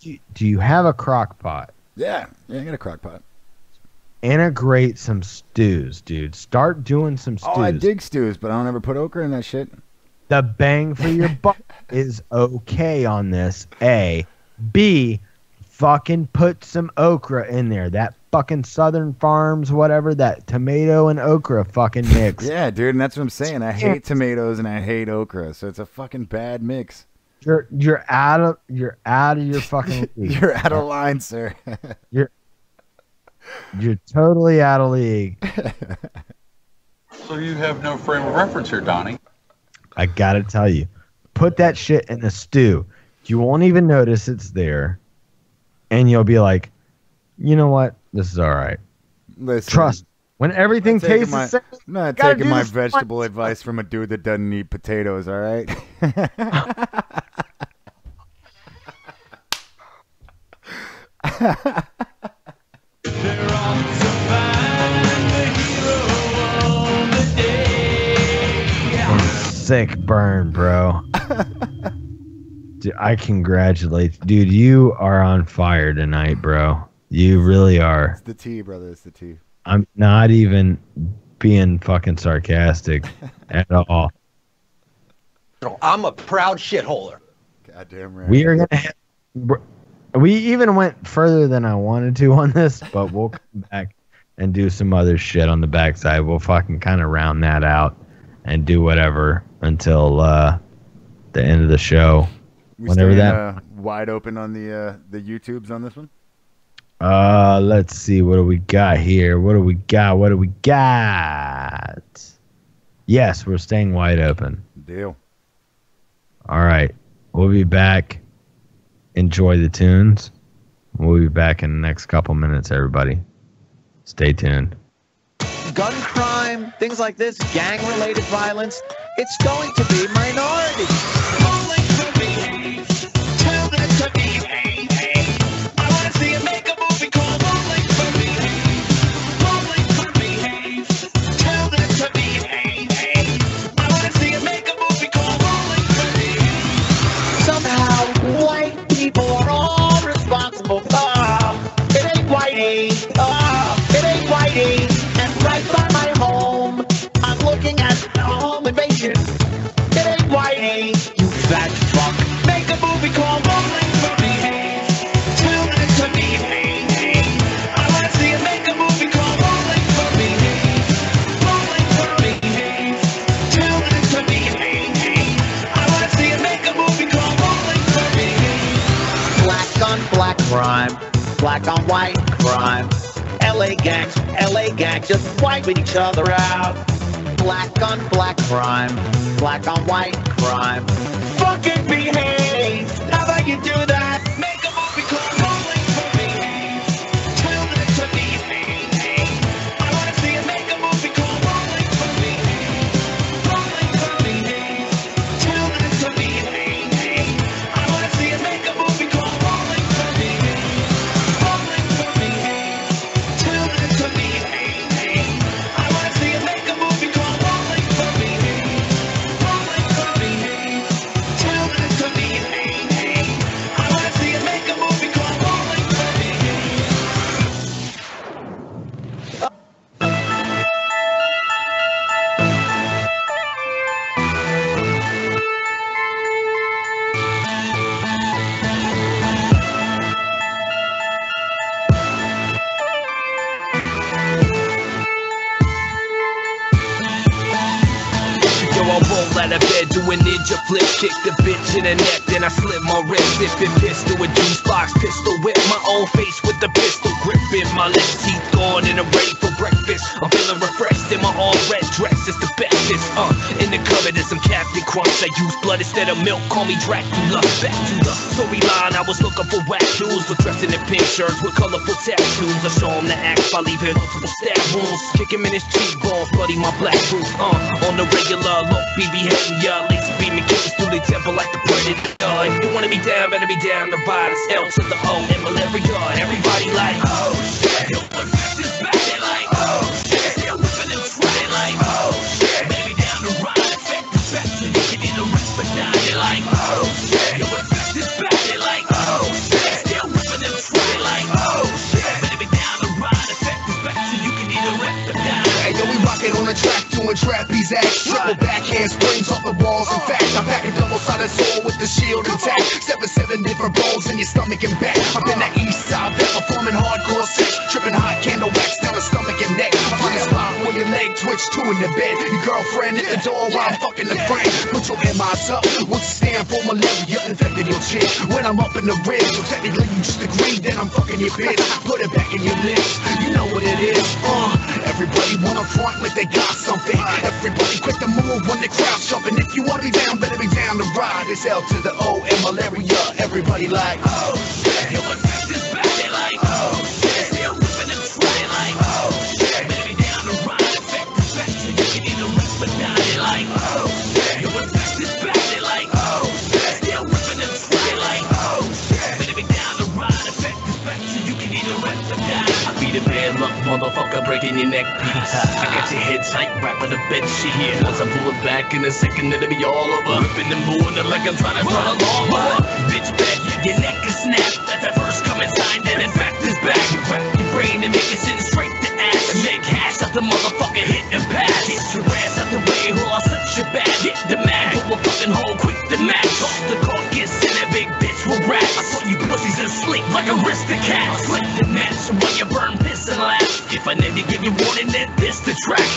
Do you have a crock pot? Yeah. Yeah, I got a crock pot. Integrate some stews, dude. Start doing some stews. Oh, I dig stews, but I don't ever put okra in that shit. The bang for your buck is okay on this. A. B. Fucking put some okra in there. That fucking Southern Farms, whatever, that tomato and okra fucking mix. Yeah, dude, and that's what I'm saying. I hate tomatoes and I hate okra, so it's a fucking bad mix. You're out of your fucking league. You're out of line, sir. You're totally out of league. So you have no frame of reference here, Donnie. I gotta tell you, put that shit in a stew. You won't even notice it's there, and you'll be like, you know what? This is all right. Listen, trust. When everything tastes the same, I'm not taking my vegetable advice from a dude that doesn't eat potatoes, all right? Sick burn, bro. Dude, I congratulate you. Dude, you are on fire tonight, bro. You really are. It's the tea, brother. It's the tea. I'm not even being fucking sarcastic at all. I'm a proud shitholer. Goddamn right. We are gonna we even went further than I wanted to on this, but we'll come back and do some other shit on the backside. We'll fucking kind of round that out and do whatever until the end of the show. Whenever that wide open on the YouTubes on this one. Let's see. What do we got here? What do we got? Yes, we're staying wide open. Deal. All right. We'll be back. Enjoy the tunes. We'll be back in the next couple minutes, everybody. Stay tuned. Gun crime, things like this, gang-related violence, it's going to be minority. Tell them to behave. I want to see you make a movie called Bowling for Behave. Bowling for Behave. Tell them to behave. I want to see you make a movie called Bowling for Behave. Somehow, white people are all responsible. It ain't whitey. It ain't whitey. And right by my home, I'm looking at a home invasion. It ain't whitey. You fat fuck. Make a movie called Bowling for Behave. Tell them to behave. I want to see you make a movie called Bowling for Behave. Bowling for Behave. Tell them to behave. I want to see you make a movie called Bowling for Behave. Black on black crime. Black on white crime. LA gangs just wiping each other out. Black on black crime. Black on white crime. Fucking behave. How about you do that? Make a movie called Bowling for Behave. Tell them to behave. I want to see you make a movie called Bowling for Behave. Bowling for Behave. Tell them to behave. I want to see you make a movie called Bowling for Behave. Bowling for Behave. Tell them to behave. I want to see you make a movie called Bowling for Behave. Bowling for Behave. Tell them to behave. I want to see you make a movie called Bowling for Behave. Yo, I roll out of bed, do a ninja flip, kick the bitch in the neck, then I slip my wrist, sipping pistol with juice box, pistol whip my own face with the pistol grip in my left teeth gone and I'm ready for breakfast. I'm feeling refreshed in my all red dress, it's the bestest. In the cupboard is some Captain Crunch. I use blood instead of milk, call me Dracula. Back to the storyline, I was looking for whack shoes, but dressed in pink shirts with colorful tattoos. I show him the axe by leaving multiple stab wounds, kick him in his cheekbones, bloody my black roof. On the regular, look, BB hitting ya, lazy beaming killers through the temple like the predator. If you wanna be down, better be down. The virus, L to the O, and malaria. Everybody like, oh shit, this back, they like, oh rocket on the track doing trapeze acts. Triple backhand springs off the walls. In fact, I'm back a double-sided sword with the shield intact. 7 different balls in your stomach and back. Up in the east side, performing hardcore sex. Tripping hot candle wax down the stomach and neck. I'm on the spot where your leg twitch two in the bed. Your girlfriend at the door while I'm fucking the friend. Put your MIs up, what's stand for malaria? Infected your chick. When I'm up in the ribs, so technically you just agreed that I'm fucking your bitch. Put it back in your lips, you know what it is. Everybody wanna front like they got something. Everybody quick to move when the crowd's jumping. If you wanna be down, better be down to ride. It's L to the O and malaria. Everybody like, oh shit. Yo, what's this back? They like, oh shit. Still whipping and trying like, oh shit. Better be down to ride. Effect the fact so you can either rip or die. They like, oh shit. Yo, what's this back? They like, oh shit. Still whipping and trying like, oh shit. Better be down to ride. Effect the fact so you can either rip or die. I be the bad luck motherfucker breaking your neck piece. I got your head tight, right with the bed sheet here. Once I pull it back in a second, it'll be all over. Ripping and moving it like I'm trying to run a lawnmower. Bitch, bet your neck is snapped. That's the first coming sign, then in fact is back. You crack your brain and make it send straight to ass. And make hash out the motherfucker hit and pass. Get your ass out the way, or I'll set your back. Hit the mag, pull a fucking hole quick to match. Toss the carcass in a big bitch will rap. I saw you pussies asleep like a aristocrat. Slip the match while you burn piss and laugh. If I need to give you warning, then this the track.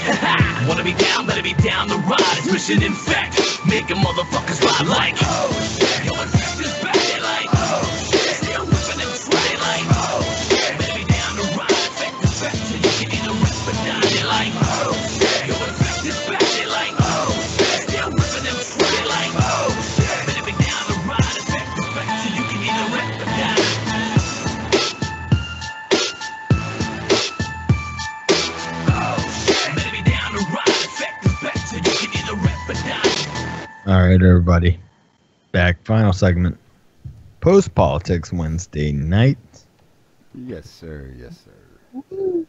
Wanna be down, better be down to ride. It's mission in fact, making motherfuckers ride like, oh shit. Yo, in fact, this back, they like, oh shit. Still whipping and trying like, oh shit. Better be down to ride. Effect the fact so you can either rip or die. They like, oh shit. Yo, in fact, this back, they like, oh shit. Still whipping and trying like, oh shit. Better be down to ride. Effect the fact so you can either rip or die. All right, everybody. Back. Final segment. Post Politics Wednesday night. Yes, sir. Yes, sir.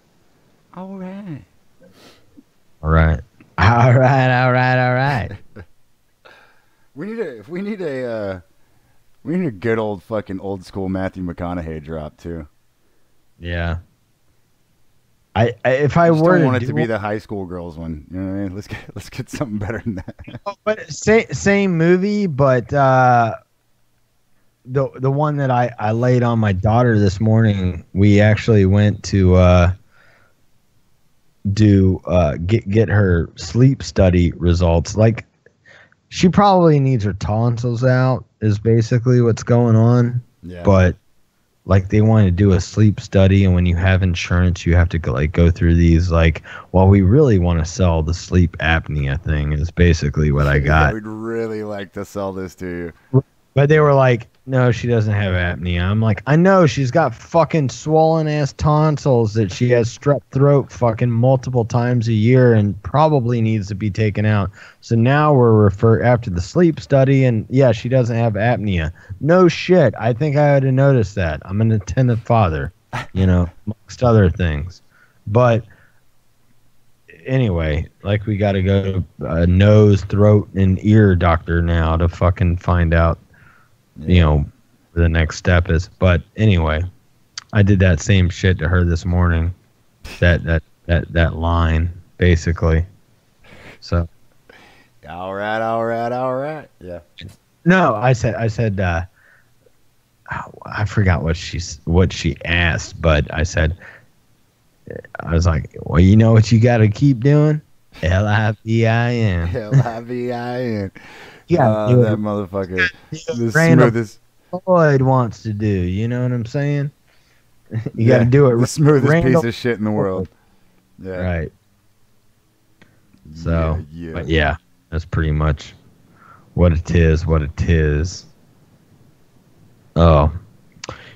All right. All right. All right. All right. All right. We need a good old fucking old school Matthew McConaughey drop too. Yeah. If I just were don't want to it to be the high school girls one, you know what I mean? Let's get something better than that. But same movie, but the one that I laid on my daughter this morning, we actually went to get her sleep study results. Like, she probably needs her tonsils out is basically what's going on. Yeah. But like, they want to do a sleep study, and when you have insurance, you have to go through these, like, well, we really want to sell the sleep apnea thing is basically what I got. Yeah, we'd really like to sell this to you. But they were like, no, she doesn't have apnea. I'm like, I know, she's got fucking swollen ass tonsils that she has strep throat fucking multiple times a year and probably needs to be taken out. So now we're after the sleep study, and yeah, she doesn't have apnea. No shit. I think I would have noticed that. I'm an attentive father, amongst other things. But anyway, like, we got to go to a nose, throat, and ear doctor now to fucking find out. The next step is. But anyway, I did that same shit to her this morning. That line, basically. So. All right. Yeah. No, I said. I forgot what she asked, but I said. I was like, well, you know what you got to keep doing? LIVIN. LIVIN. Yeah, that motherfucker. The Randall smoothest. Floyd wants to do. You know what I'm saying? You got to do it. The smoothest Randall piece of shit in the world. Yeah. Right. So, yeah. But yeah, that's pretty much what it is. Oh.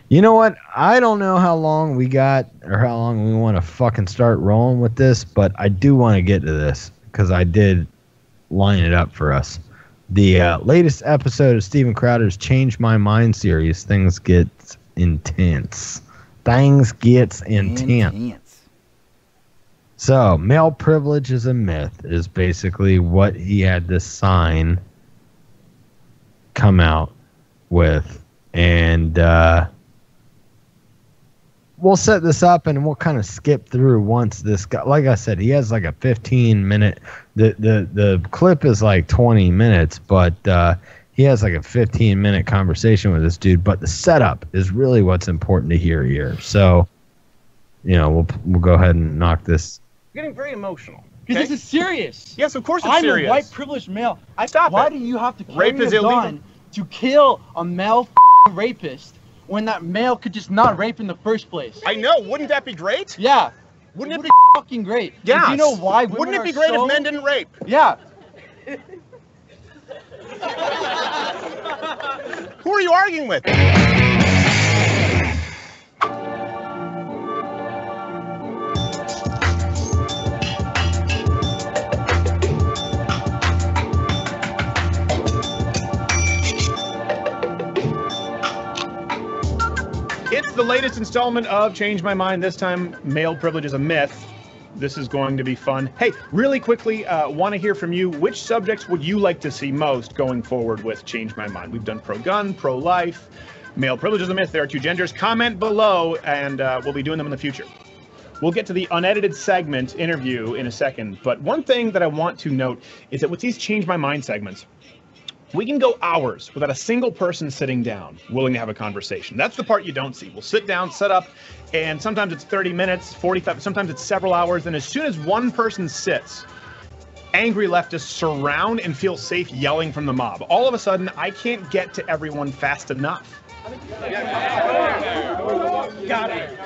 You know what? I don't know how long we got or how long we want to fucking start rolling with this, but I do want to get to this because I did line it up for us. The latest episode of Steven Crowder's Change My Mind series, Things Get Intense. So, male privilege is a myth is basically what he had this sign come out with. And we'll set this up and we'll kind of skip through once this guy. Like I said, he has like a 15-minute. The clip is like 20 minutes, but he has like a 15-minute conversation with this dude. But the setup is really what's important to hear here. So, we'll go ahead and knock this. Getting very emotional. Because this is serious. Yes, of course it's I'm serious. I'm a white privileged male. Stop Why it. do you have to carry Rape is a illegal. gun to kill a male rapist when that male could just not rape in the first place? I know. Wouldn't that be great? Yeah. Wouldn't it be fucking great? Yeah. Do you know why women Wouldn't it be are great so... if men didn't rape? Yeah. Who are you arguing with? It's the latest installment of Change My Mind. This time, male privilege is a myth. This is going to be fun. Hey, really quickly, want to hear from you. Which subjects would you like to see most going forward with Change My Mind? We've done pro-gun, pro-life, male privilege is a myth. There are two genders. Comment below, and we'll be doing them in the future. We'll get to the unedited segment interview in a second. But one thing that I want to note is that with these Change My Mind segments, we can go hours without a single person sitting down, willing to have a conversation. That's the part you don't see. We'll sit down, set up, and sometimes it's 30 minutes, 45, sometimes it's several hours. And as soon as one person sits, angry leftists surround and feel safe yelling from the mob. All of a sudden, I can't get to everyone fast enough. Got it.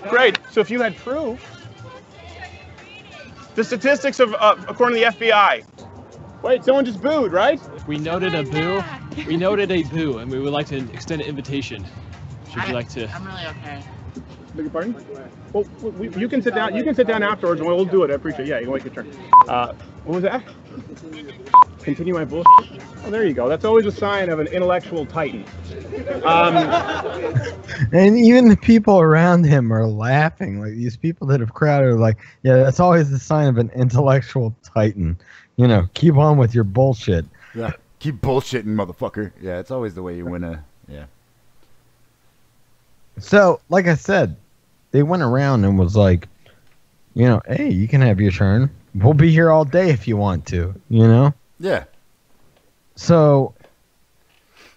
Great. So if you had proof, the statistics of, according to the FBI, wait, someone just booed, right? We noted a boo. We noted a boo, and we would like to extend an invitation. Should you like to? I'm really okay. Beg your pardon? Well, you can sit down. You can sit down afterwards, and we'll do it. I appreciate it. Yeah, you can wait your turn. What was that? Continue my bullshit. Oh, there you go. That's always a sign of an intellectual titan. And even the people around him are laughing. Like these people that have crowded are like, yeah, that's always the sign of an intellectual titan. Keep on with your bullshit. Yeah, keep bullshitting, motherfucker. Yeah, it's always the way you win yeah. So, like I said, they went around and was like, hey, you can have your turn. We'll be here all day if you want to, Yeah. So,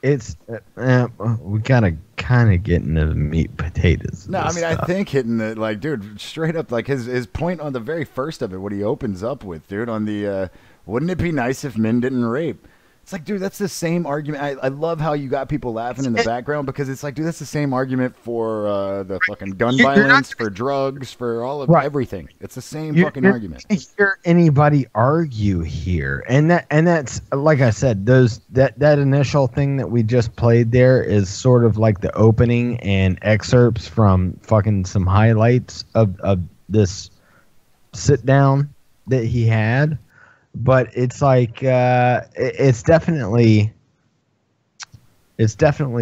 it's, we gotta kind of get into the meat and potatoes. No, I mean, stuff. I think hitting the, like, dude, straight up, like, his point on the very first of it, what he opens up with, dude, on the, wouldn't it be nice if men didn't rape? It's like, dude, that's the same argument. I love how you got people laughing in the background because it's like, dude, that's the same argument for the fucking gun violence, for drugs, for all of everything. It's the same fucking argument. You can't hear anybody argue here, and that's like I said, that initial thing that we just played there is sort of like the opening and excerpts from fucking some highlights of this sit down that he had. But it's like it's definitely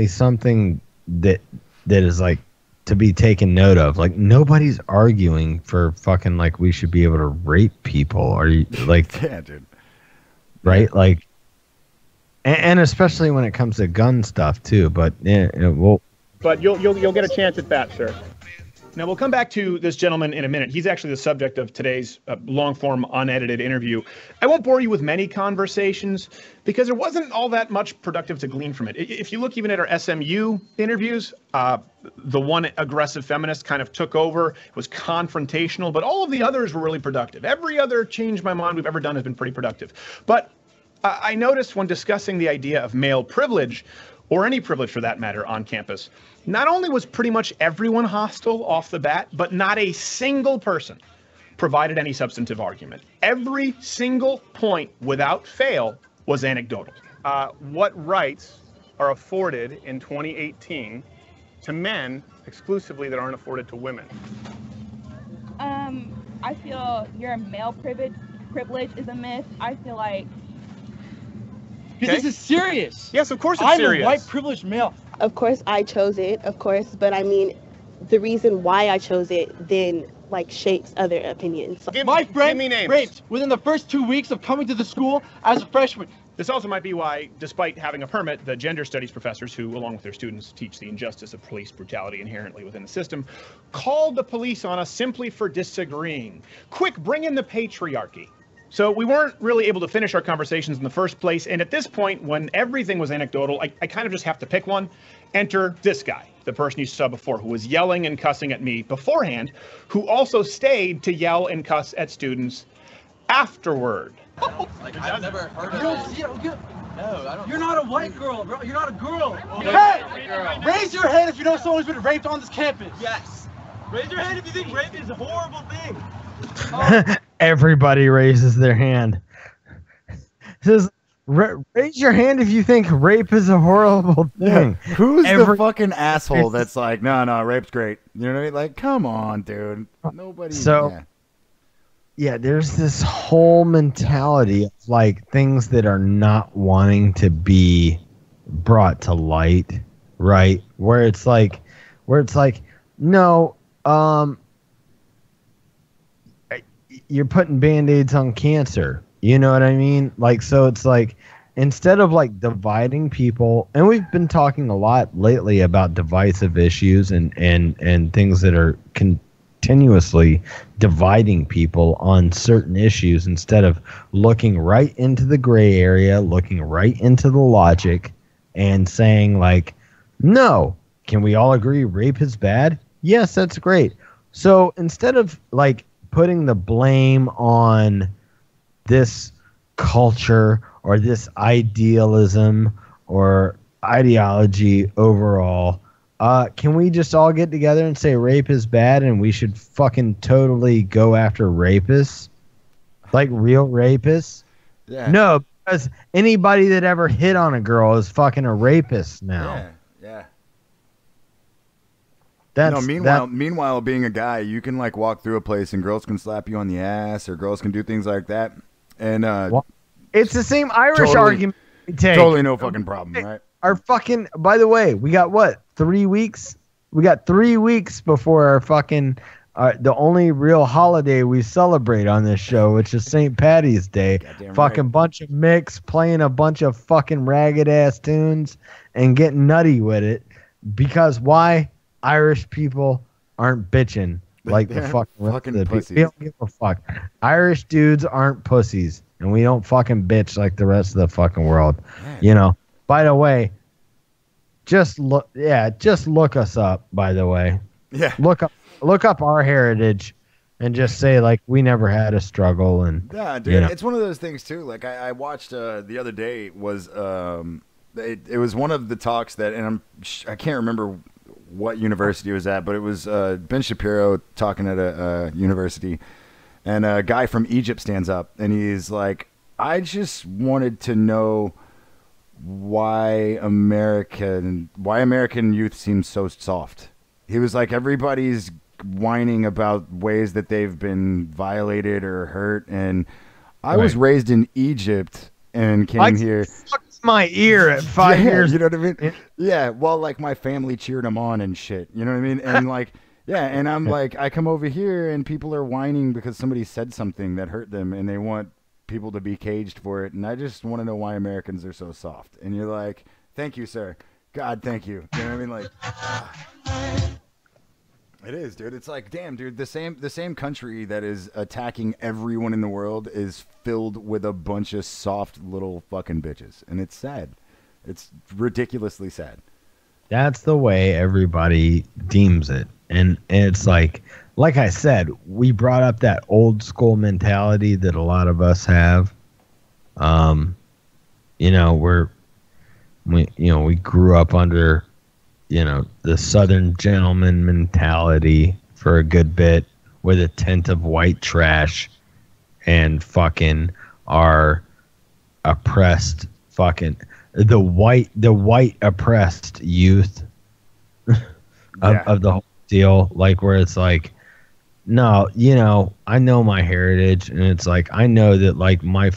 something that is like to be taken note of. Like nobody's arguing for fucking like we should be able to rape people. Are you like yeah, dude. Right? Like and especially when it comes to gun stuff too. But But you'll get a chance at that, sir. Now, we'll come back to this gentleman in a minute. He's actually the subject of today's long-form, unedited interview. I won't bore you with many conversations because there wasn't all that much productive to glean from it. If you look even at our SMU interviews, the one aggressive feminist kind of took over. It was confrontational, but all of the others were really productive. Every other Change My Mind we've ever done has been pretty productive. But I noticed when discussing the idea of male privilege, or any privilege for that matter, on campus, not only was pretty much everyone hostile off the bat, but not a single person provided any substantive argument. Every single point, without fail, was anecdotal. What rights are afforded in 2018 to men exclusively that aren't afforded to women? I feel your male privilege is a myth. I feel like... Because this is serious. Yes, of course it's serious. I'm a white privileged male. Of course I chose it, of course, but I mean, the reason why I chose it then like shapes other opinions. My friend raped within the first 2 weeks of coming to the school as a freshman. This also might be why, despite having a permit, the gender studies professors who, along with their students, teach the injustice of police brutality inherently within the system, called the police on us simply for disagreeing. Quick, bring in the patriarchy. So we weren't really able to finish our conversations in the first place, and at this point, when everything was anecdotal, I kind of just have to pick one. Enter this guy, the person you saw before, who was yelling and cussing at me beforehand, who also stayed to yell and cuss at students afterward. Like, I've never heard of this. No, I don't. You're not a white girl, bro. You're not a girl. Hey! Raise your hand if you know someone's been raped on this campus. Yes. Raise your hand if you think rape is a horrible thing. Everybody raises their hand. It says, raise your hand if you think rape is a horrible thing. Yeah. Who's the fucking asshole that's like, no, rape's great? You know what I mean? Like, come on, dude. Nobody. So, yeah, there's this whole mentality of like things that are not wanting to be brought to light, right? Where it's like, no, you're putting Band-Aids on cancer. You know what I mean? Like, so it's like, instead of like dividing people, and we've been talking a lot lately about divisive issues and things that are continuously dividing people on certain issues, instead of looking right into the gray area, looking right into the logic and saying like, no, can we all agree rape is bad? Yes, that's great. So instead of like putting the blame on this culture or this idealism or ideology overall, can we just all get together and say rape is bad and we should fucking totally go after rapists? Like real rapists? Yeah. No, because anybody that ever hit on a girl is fucking a rapist now. Yeah. Meanwhile, being a guy, you can like walk through a place and girls can slap you on the ass or girls can do things like that. And it's the same Irish argument we take. Totally no fucking problem, right? Our fucking, by the way, we got what, 3 weeks? We got 3 weeks before our fucking, the only real holiday we celebrate on this show, which is St. Patty's Day. Fucking bunch of mix, playing a bunch of fucking ragged ass tunes and getting nutty with it. Because why? Irish people aren't bitching like the fucking pussies. We don't give a fuck. Irish dudes aren't pussies, and we don't fucking bitch like the rest of the fucking world. Man. You know. By the way, just look us up. By the way, look up our heritage, and just say like we never had a struggle. And yeah, dude, it's one of those things too. Like I watched the other day was it was one of the talks that, and I can't remember what university it was at, but it was Ben Shapiro talking at a university, and a guy from Egypt stands up and he's like, I just wanted to know why American youth seems so soft. He was like, everybody's whining about ways that they've been violated or hurt, and I was raised in Egypt and came here. My ear at 5 years. You know what I mean? Yeah. Well, like my family cheered him on and shit. You know what I mean? And like, yeah. And I'm like, I come over here and people are whining because somebody said something that hurt them and they want people to be caged for it. And I just want to know why Americans are so soft. And you're like, thank you, sir. God, thank you. You know what I mean? Like, it is, dude. It's like, damn, dude, the same country that is attacking everyone in the world is filled with a bunch of soft little fucking bitches. And it's sad. It's ridiculously sad. That's the way everybody deems it. And it's like I said, we brought up that old school mentality that a lot of us have. You know, we grew up under, you know, the Southern gentleman mentality for a good bit with a tint of white trash and fucking our oppressed fucking the white oppressed youth of the whole deal, like where it's like, no, you know, I know my heritage, and it's like I know that like my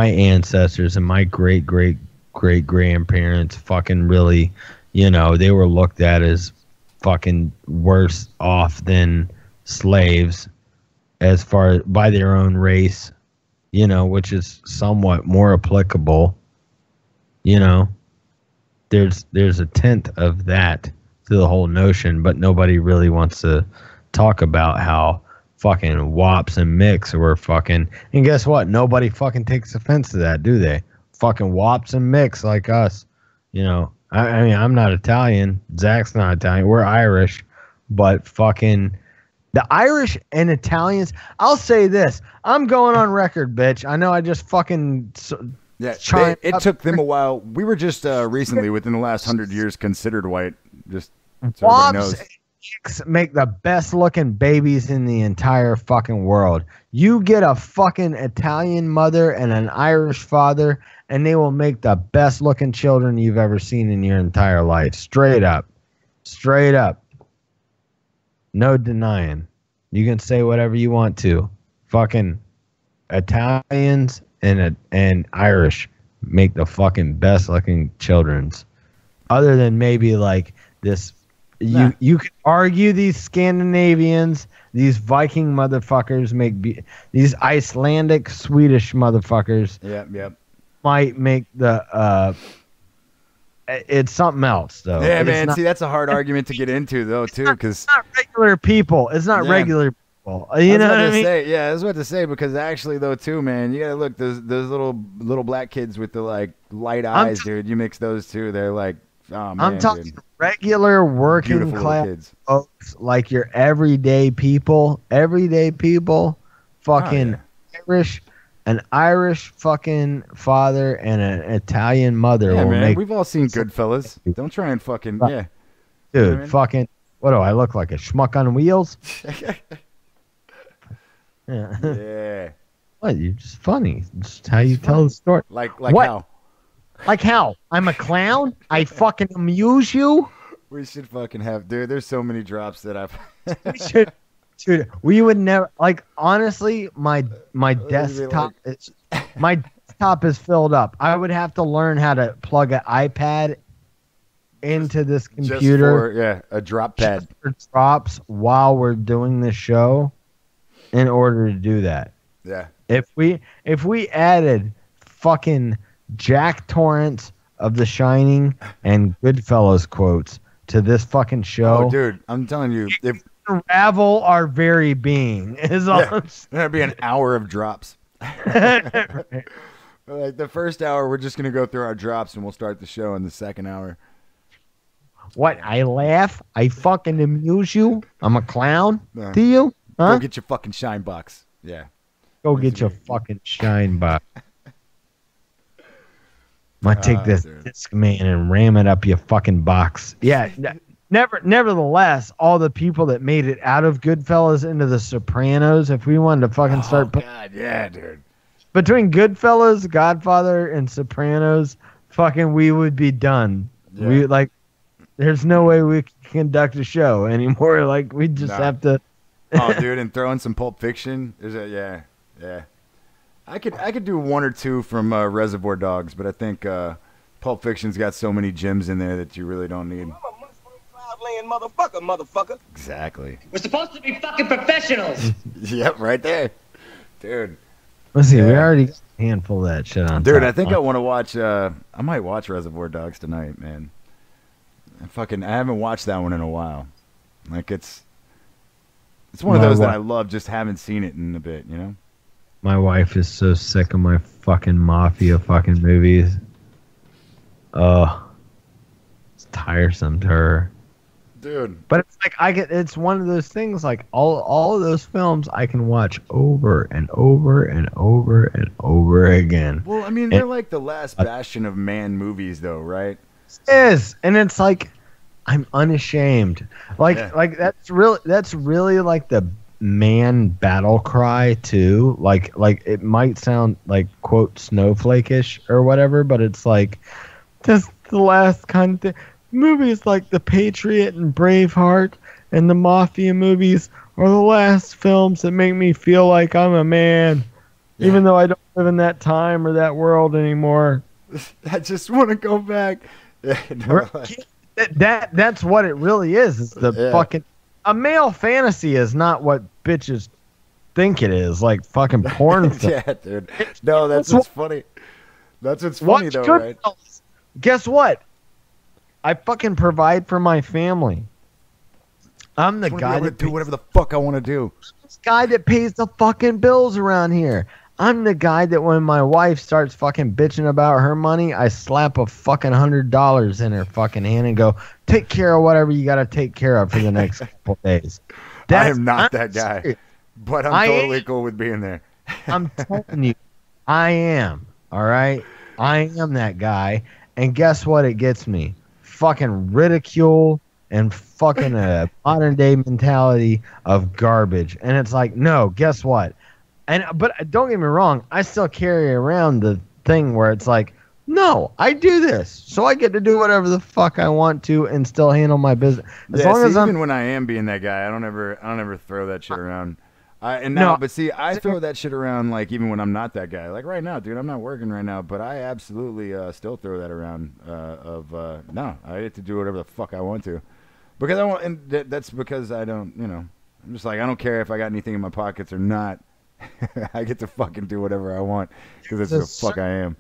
ancestors and my great grandparents fucking really, you know, they were looked at as fucking worse off than slaves as far by their own race, you know, which is somewhat more applicable. You know, there's a tenth of that to the whole notion, but nobody really wants to talk about how fucking wops and mix were fucking. And guess what? Nobody fucking takes offense to that, do they? Fucking wops and mix like us. You know, I mean, I'm not Italian. Zach's not Italian. We're Irish, but fucking the Irish and Italians. I'll say this. I'm going on record, bitch. I know I just fucking. Yeah, it took them a while. We were just recently, within the last 100 years, considered white. Just so everybody knows. And chicks make the best looking babies in the entire fucking world. You get a fucking Italian mother and an Irish father, and they will make the best looking children you've ever seen in your entire life. Straight up. Straight up. No denying. You can say whatever you want to. Fucking Italians and Irish make the fucking best looking children's. Other than maybe like this, you could argue these Scandinavians, these Viking motherfuckers these Icelandic, Swedish motherfuckers. Yep. Might make the it's something else though. Yeah, man. See, that's a hard argument to get into though, too, because it's not regular people. It's not regular people. You know what I mean? Yeah, I was about to say, because actually though too, man, you gotta look those little black kids with the like light eyes, dude. You mix those two, they're like, oh man. I'm talking dude. regular working Beautiful class kids. folks, like your everyday people, fucking Irish, an Irish fucking father and an Italian mother. Yeah, will man, make we've all seen Goodfellas. Don't try and fucking dude. You know what I mean? Fucking what do I look like, a schmuck on wheels? Yeah. Yeah. What? You're just funny. Just how you tell the story. Like what? how? Like how? I'm a clown? I fucking amuse you? We should fucking have, dude. There's so many drops that I've. We should, dude. We would never, like, honestly. My desktop is filled up. I would have to learn how to plug an iPad into this computer. Just for, a drop pad. Just for drops while we're doing the show, in order to do that. Yeah. If we added fucking Jack Torrance of The Shining and Goodfellas quotes to this fucking show, Oh, dude, I'm telling you, if unravel our very being is all. I'm saying. There'd be an hour of drops. Like the first hour, we're just gonna go through our drops, and we'll start the show in the second hour. What? I laugh. I fucking amuse you. I'm a clown No. to you. Huh? Go get your fucking shine box. Yeah. Go get your fucking shine box. I'm gonna take this disc man and ram it up your fucking box. Yeah. Nevertheless, all the people that made it out of Goodfellas into The Sopranos, if we wanted to fucking start God, yeah, dude. between Goodfellas, Godfather, and Sopranos, fucking we would be done. Yeah. We like, there's no way we can conduct a show anymore. Like we just have to. Oh, dude, and throw in some Pulp Fiction. Yeah. I could do one or two from Reservoir Dogs, but I think Pulp Fiction's got so many gems in there that you really don't need. Cloud-laying motherfucker. Exactly. We're supposed to be fucking professionals. Yep, right there, dude. Let's see. We already got a handful of that shit on. Dude, top. I think I want to watch. I might watch Reservoir Dogs tonight, man. I haven't watched that one in a while. Like it's one of those that I love, just haven't seen it in a bit, you know? My wife is so sick of my fucking mafia fucking movies. It's tiresome to her. Dude. But it's like it's one of those things, like all of those films I can watch over and over and over and over again. Well, I mean, they're like the last bastion of man movies, though, right? Is, and it's like I'm unashamed. Like that's really like the man battle cry too. Like it might sound like quote snowflake-ish or whatever, but it's like just the last kind of thing. Movies like The Patriot and Braveheart and the Mafia movies are the last films that make me feel like I'm a man, even though I don't live in that time or that world anymore. I just want to go back. That's what it really is. It's the fucking a male fantasy is not what bitches think it is, like fucking porn stuff. Yeah, dude. No, that's what's funny. That's what's funny though, right? Guess what? I fucking provide for my family. I'm the guy that do whatever the fuck I want to do. This guy that pays the fucking bills around here. I'm the guy that when my wife starts fucking bitching about her money, I slap a fucking $100 in her fucking hand and go, take care of whatever you got to take care of for the next couple days. I am not that guy, but I'm totally cool with being there. I'm telling you, I am. All right? I am that guy. And guess what it gets me? Fucking ridicule and fucking a modern day mentality of garbage. And it's like, no, guess what? But don't get me wrong, I still carry around the thing where it's like, no, I do this, so I get to do whatever the fuck I want to and still handle my business. As long as even when I am being that guy, I don't ever throw that shit around. I throw that shit around like even when I'm not that guy. Like right now, dude, I'm not working right now, but I absolutely still throw that around. No, I get to do whatever the fuck I want to, because I want, and that's because I don't, I'm just like I don't care if I got anything in my pockets or not. I get to fucking do whatever I want because that's the fuck I am.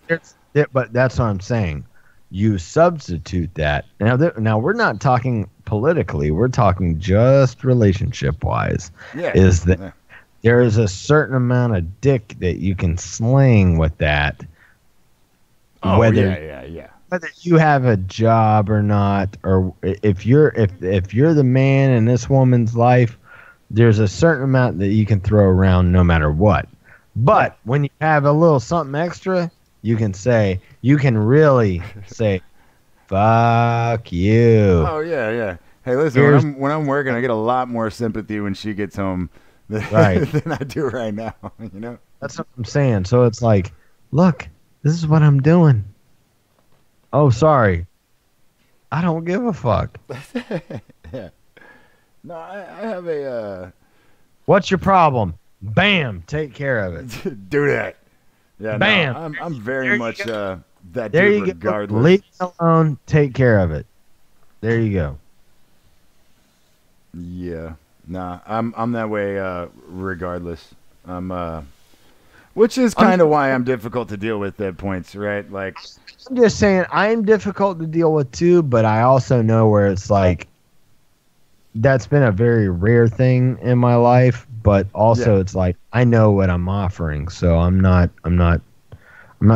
But that's what I'm saying. You substitute that. Now we're not talking politically. We're talking just relationship-wise. Yeah. Is that there is a certain amount of dick that you can sling with that. Oh, whether you have a job or not, or if you're the man in this woman's life, there's a certain amount that you can throw around no matter what. But when you have a little something extra, you can really say, fuck you. Oh, yeah. Hey, listen, when I'm working, I get a lot more sympathy when she gets home than I do right now, That's what I'm saying. So it's like, look, this is what I'm doing. Oh, sorry. I don't give a fuck. Yeah. No, I have a... What's your problem? Bam! Take care of it. Do that. Yeah, bam! No, I'm very much that there dude you regardless. Go. Leave it alone. Take care of it. There you go. Yeah. Nah, I'm that way regardless. Which is kind of why I'm difficult to deal with at points, right? Like, I'm just saying I'm difficult to deal with too, but I also know where it's like that's been a very rare thing in my life, but also it's like I know what I'm offering, so I'm not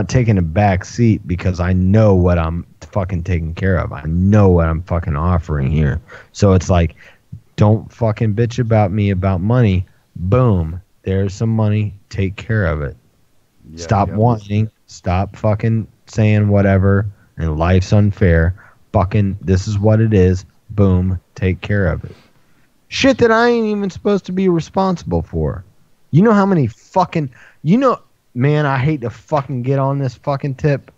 taking a back seat because I know what I'm fucking taking care of. I know what I'm fucking offering here. So it's like, don't fucking bitch about me about money. Boom, there's some money. Take care of it. Stop whining. Stop fucking saying whatever and life's unfair. Fucking this is what it is. Boom, take care of it. Shit that I ain't even supposed to be responsible for. You know how many fucking... Man, I hate to fucking get on this fucking tip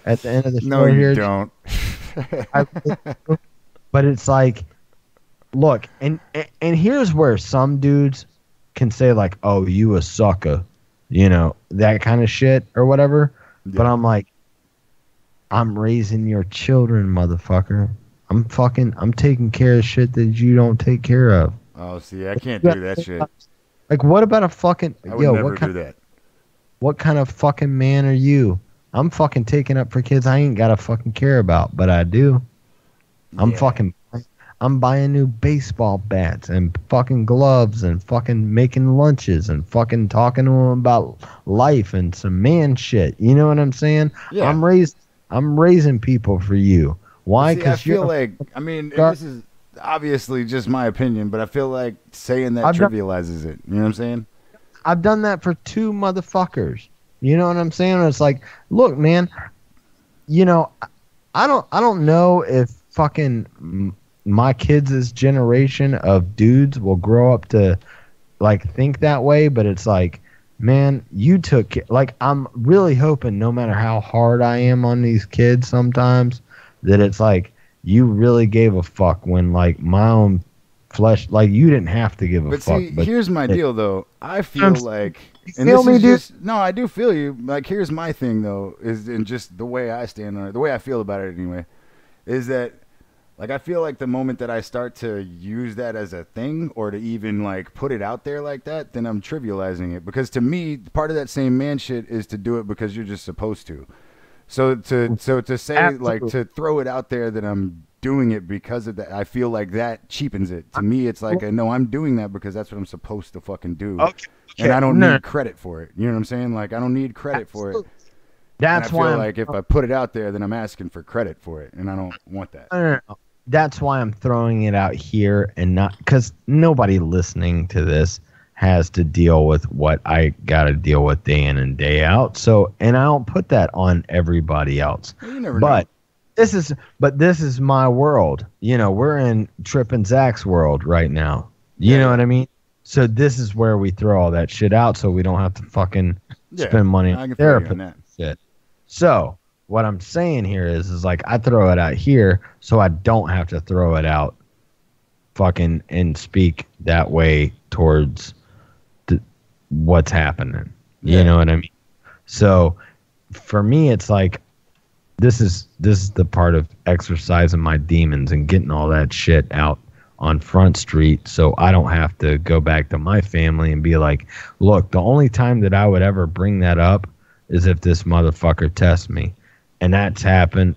at the end of the show here. No, you don't. But it's like, look, and here's where some dudes can say like, oh, you a sucker. That kind of shit or whatever. Yeah. But I'm like, I'm raising your children, motherfucker. I'm taking care of shit that you don't take care of. Oh, see, I can't do that shit. Like, what about a fucking... I would never do that. What kind of fucking man are you? I'm fucking taking up for kids I ain't got to fucking care about, but I do. I'm buying new baseball bats and fucking gloves and fucking making lunches and fucking talking to them about life and some man shit. You know what I'm saying? Yeah. I'm raising people for you. Why? Because I feel like, I mean, this is obviously just my opinion, but I feel like saying that trivializes it. You know what I'm saying? I've done that for 2 motherfuckers. You know what I'm saying? It's like, look, man, I don't know if fucking my kids' generation of dudes will grow up to like think that way, but it's like, man, you took like I'm really hoping no matter how hard I am on these kids sometimes that it's like you really gave a fuck when like my own flesh, like you didn't have to give a fuck. But here's my deal though. I feel like, and this is just, no, I do feel you. Like, here's my thing though, is in just the way I stand on it, the way I feel about it anyway, is that Like, I feel like the moment that I start to use that as a thing or to even, like, put it out there like that, then I'm trivializing it. Because to me, part of that same man shit is to do it because you're just supposed to. So to say, like, to throw it out there that I'm doing it because of that, I feel like that cheapens it. To me, it's like, no, I'm doing that because that's what I'm supposed to fucking do. Okay. And I don't need credit for it. You know what I'm saying? Like, I don't need credit for it. That's and I why feel like if I put it out there, then I'm asking for credit for it, and I don't want that. No. That's why I'm throwing it out here and not because nobody listening to this has to deal with what I got to deal with day in and day out. So, and I don't put that on everybody else. You never know. This is my world. You know, we're in Trip and Zach's world right now. You know what I mean? So this is where we throw all that shit out, so we don't have to fucking spend money on therapy and shit. So what I'm saying here is like I throw it out here so I don't have to throw it out fucking and speak that way towards what's happening. You know what I mean? So for me, it's like this is the part of exercising my demons and getting all that shit out on Front Street so I don't have to go back to my family and be like, look, the only time that I would ever bring that up is if this motherfucker tests me. And that's happened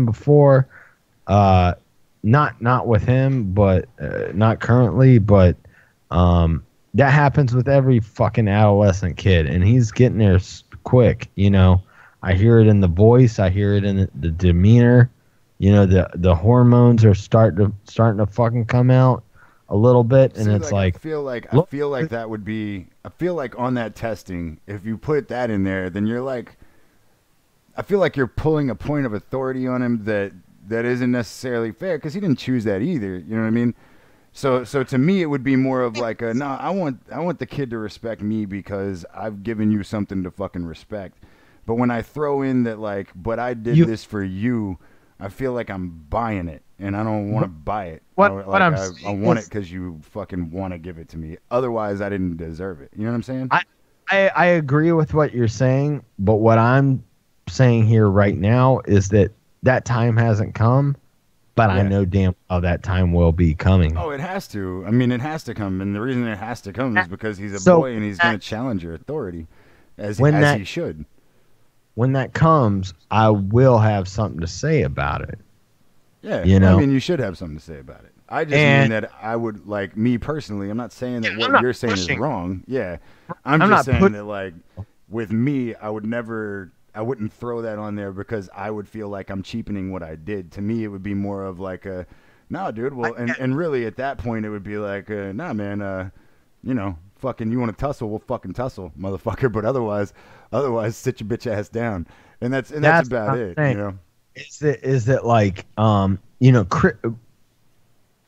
before. Not with him, but not currently, but that happens with every fucking adolescent kid, and he's getting there quick. You know, I hear it in the voice, I hear it in the demeanor. You know, the hormones are starting to fucking come out a little bit, and it's like I feel like that would be. I feel like on that testing, if you put that in there, then you're like, I feel like you're pulling a point of authority on him that isn't necessarily fair because he didn't choose that either. You know what I mean? So to me, it would be more of like a, no, I want the kid to respect me because I've given you something to fucking respect. But when I throw in that like, but I did this for you, I feel like I'm buying it, and I don't want to buy it. I want it because you fucking want to give it to me. Otherwise, I didn't deserve it. You know what I'm saying? I agree with what you're saying, but what I'm saying here right now is that time hasn't come, but I know damn well that time will be coming. Oh, it has to. I mean, it has to come, and the reason it has to come is because he's a boy and he's going to challenge your authority, as he should. When that comes, I will have something to say about it. Yeah, you know, I mean, you should have something to say about it. I just mean that I would, like, me personally, I'm not saying that what you're saying is wrong. Yeah, I'm just saying that, like, with me, I wouldn't throw that on there because I would feel like I'm cheapening what I did. To me, it would be more of like a, nah, dude. Well, and really at that point, it would be like, nah, man, you know, fucking, you want to tussle? We'll fucking tussle, motherfucker. But otherwise, sit your bitch ass down. And that's about it. You know, is that like, you know,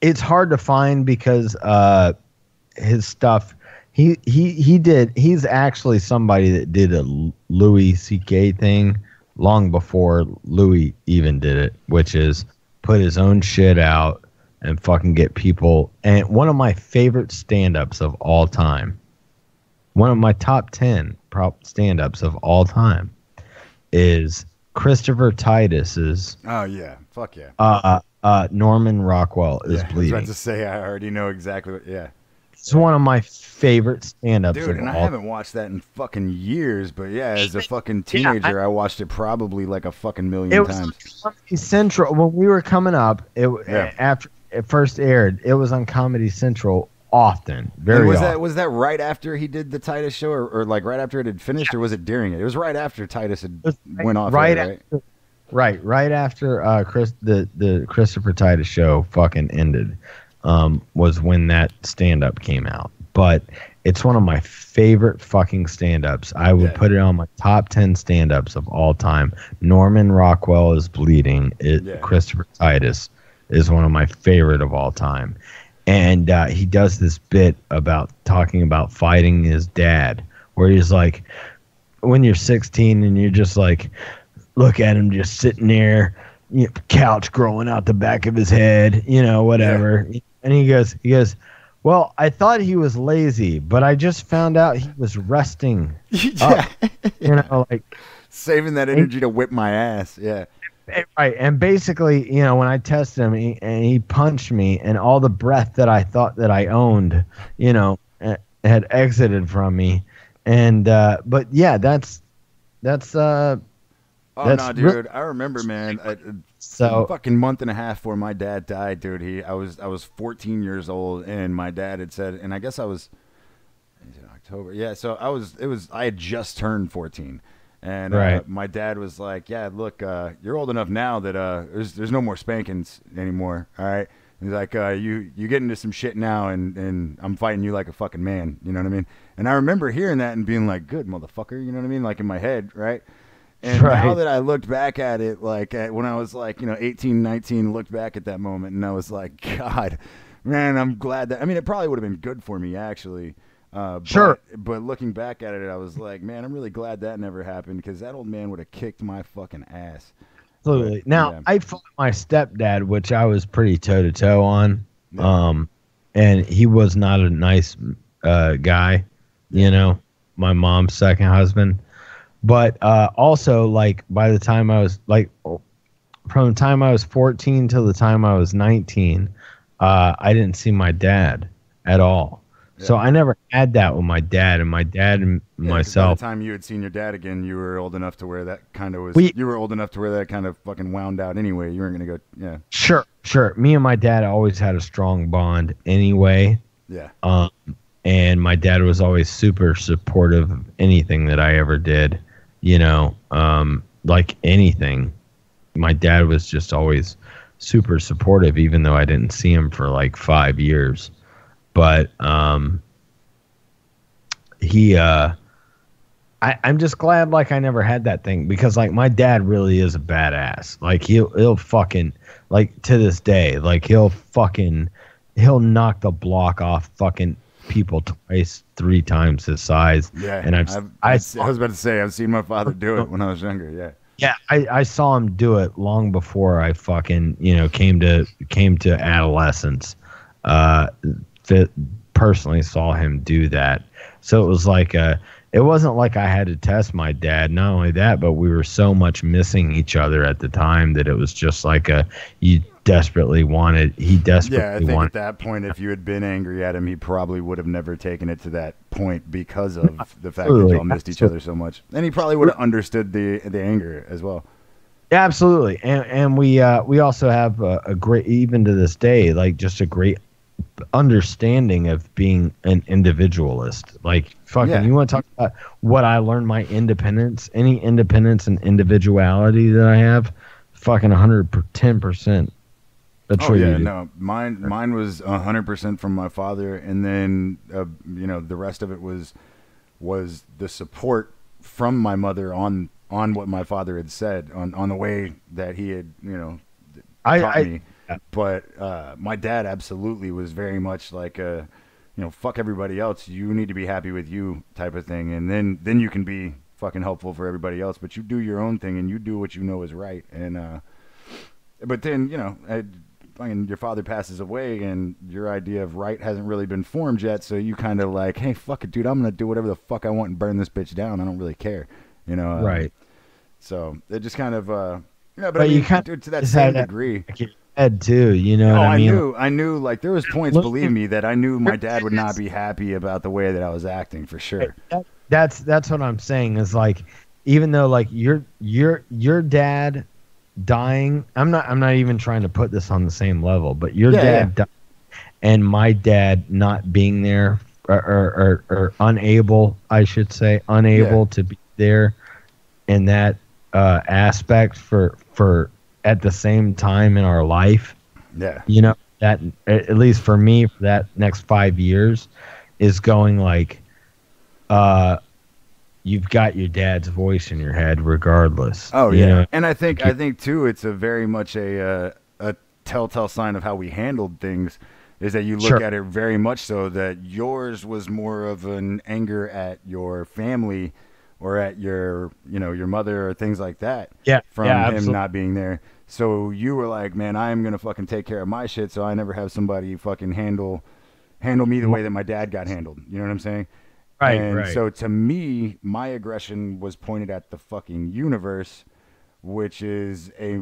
it's hard to find because his stuff. He's actually somebody that did a Louis C.K. thing long before Louis even did it, which is put his own shit out and fucking get people. And one of my favorite stand-ups of all time, one of my top 10 stand-ups of all time, is Christopher Titus's. Oh yeah, fuck yeah. Norman Rockwell is bleeding. I was about to say, I already know exactly what. Yeah. It's one of my favorite stand-ups. Dude, and I haven't watched that in fucking years, but yeah, as a fucking teenager, I watched it probably like a fucking million times. On Comedy Central when we were coming up. After it first aired, it was on Comedy Central often, very often. Was that right after he did the Titus show, or like right after it had finished, or was it during it? It was right after Titus had went off. Right after the Christopher Titus show fucking ended. Was when that stand-up came out. But it's one of my favorite fucking stand-ups. I would put it on my top 10 stand-ups of all time. Norman Rockwell is bleeding. Christopher Titus is one of my favorite of all time. And he does this bit about talking about fighting his dad, where he's like, when you're 16 and you're just like, look at him just sitting there, you know, couch growing out the back of his head, you know, whatever. Yeah. And he goes, well, I thought he was lazy, but I just found out he was resting up, you know, like saving that energy to whip my ass. Yeah. Right, and basically, when I tested him, he punched me, and all the breath that I thought that I owned, had exited from me, and but yeah, that's Oh that's no, really dude! I remember, man. So- a fucking month and a half before my dad died, dude. I was 14 years old, and my dad had said, and I guess I was in October. Yeah, so I had just turned 14, and Right. my dad was like, "Yeah, look, you're old enough now that there's no more spankings anymore. All right." He's like, you get into some shit now, and I'm fighting you like a fucking man. You know what I mean? And I remember hearing that and being like, "Good motherfucker," you know what I mean? Like in my head, right? And Right. now that I looked back at it, like when I was like, 18, 19, looked back at that moment, and I was like, God, man, I'm glad that. I mean, it probably would have been good for me actually. Sure. But looking back at it, I was like, man, I'm really glad that never happened because that old man would have kicked my fucking ass. Absolutely. But, Now, yeah. I fought my stepdad, which I was pretty toe to toe on. Yeah. And he was not a nice guy, my mom's second husband. But also, like, by the time I was from the time I was 14 till the time I was 19, I didn't see my dad at all. So I never had that with my dad, and my dad and Yeah, 'cause by myself. the time you had seen your dad again, you were old enough to where that kind of was. We- you were old enough to where that kind of fucking wound out anyway. You weren't gonna go. Yeah. Sure. Me and my dad always had a strong bond anyway. Yeah. And my dad was always super supportive of anything that I ever did, like anything. My dad was just always super supportive, even though I didn't see him for like 5 years. But I'm just glad like I never had that thing because like my dad really is a badass. Like he'll fucking like to this day, like he'll knock the block off fucking people twice, 3 times his size. Yeah. And I was about to say I've seen my father do it when I was younger. Yeah. yeah, I saw him do it long before I fucking came to adolescence. Personally saw him do that, so it was like it wasn't like I had to test my dad. Not only that, but we were so much missing each other at the time that it was just like he desperately wanted. Yeah, I think at that point, if you had been angry at him, he probably would have never taken it to that point because of the fact that y'all missed each other so much, and he probably would have understood the anger as well. Yeah, absolutely, and we also have a great, even to this day, like just a great understanding of being an individualist. Like fucking, you want to talk about what I learned, my independence, any independence and individuality that I have, fucking 110%. Oh yeah, no, mine was 100% from my father, and then the rest of it was the support from my mother on what my father had said on the way that he had taught me. But my dad absolutely was very much like fuck everybody else. You need to be happy with you type of thing, and then you can be fucking helpful for everybody else. But you do your own thing and you do what you know is right. And but then fucking your father passes away and your idea of right hasn't really been formed yet. So you kind of like, hey, fuck it, dude. I'm gonna do whatever the fuck I want and burn this bitch down. I don't really care, right. So it just kind of but I But mean, you kind to that same degree. Head too, what I mean? I knew like there was points, believe me, that I knew my dad would not be happy about the way that I was acting for sure. That's what I'm saying is like, even though like your dad dying, I'm not even trying to put this on the same level, but your dad dying and my dad not being there or unable, I should say, to be there in that aspect for at the same time in our life. Yeah. That at least for me, for that next 5 years is going like, you've got your dad's voice in your head regardless. Oh yeah. And I think too, it's a very much a telltale sign of how we handled things is that you look at it very much so that yours was more of an anger at your family or at your mother or things like that. Yeah. From him absolutely. Not being there. So you were like, man, I'm going to fucking take care of my shit so I never have somebody fucking handle me the way that my dad got handled. You know what I'm saying? Right, and right. so to me, my aggression was pointed at the fucking universe, which is a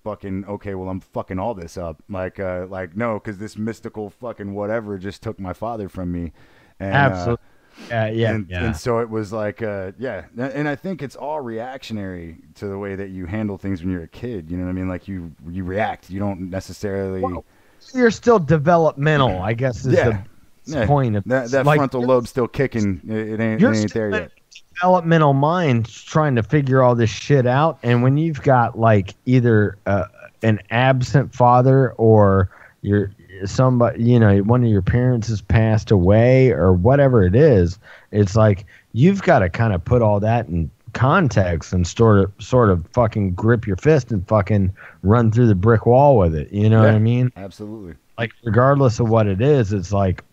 fucking okay. Well, I'm fucking all this up. Like no, because this mystical fucking whatever just took my father from me. And, Absolutely. And so it was like, yeah. And I think it's all reactionary to the way that you handle things when you're a kid. You know what I mean? Like you react. You don't necessarily. Well, you're still developmental, I guess, is the point of that like, frontal lobe still kicking. It ain't there yet. Developmental mind trying to figure all this shit out, and when you've got like either an absent father or you're somebody, you know, one of your parents has passed away or whatever it is, it's like you've got to kind of put all that in context and sort of fucking grip your fist and fucking run through the brick wall with it. You know what I mean? Absolutely. Like regardless of what it is, it's like,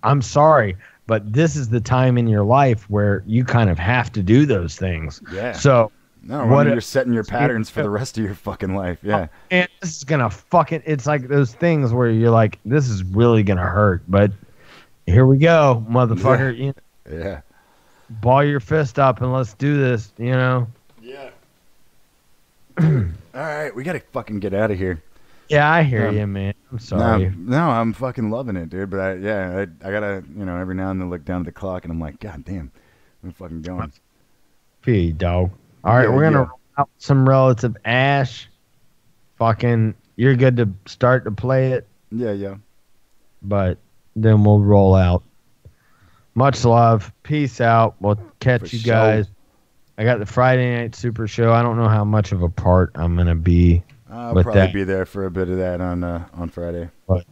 I'm sorry, but this is the time in your life where you kind of have to do those things. Yeah. So no, what you're setting your patterns for the rest of your fucking life. Yeah. And this is gonna it's like those things where you're like, this is really gonna hurt, but here we go, motherfucker. Yeah. You know, Yeah. ball your fist up and let's do this, you know? Yeah. All right, we gotta fucking get out of here. Yeah, I hear you, man. I'm sorry. No, I'm fucking loving it, dude. But I gotta, you know, every now and then look down at the clock and I'm like, God damn, I'm fucking going. Pee, dog. All right, we're gonna roll out some relative ash. Fucking, you're good to start to play it. Yeah. But then we'll roll out. Much love. Peace out. We'll catch you guys. I got the Friday Night Super Show. I don't know how much of a part I'm gonna be. I'll probably be there for a bit of that on Friday. But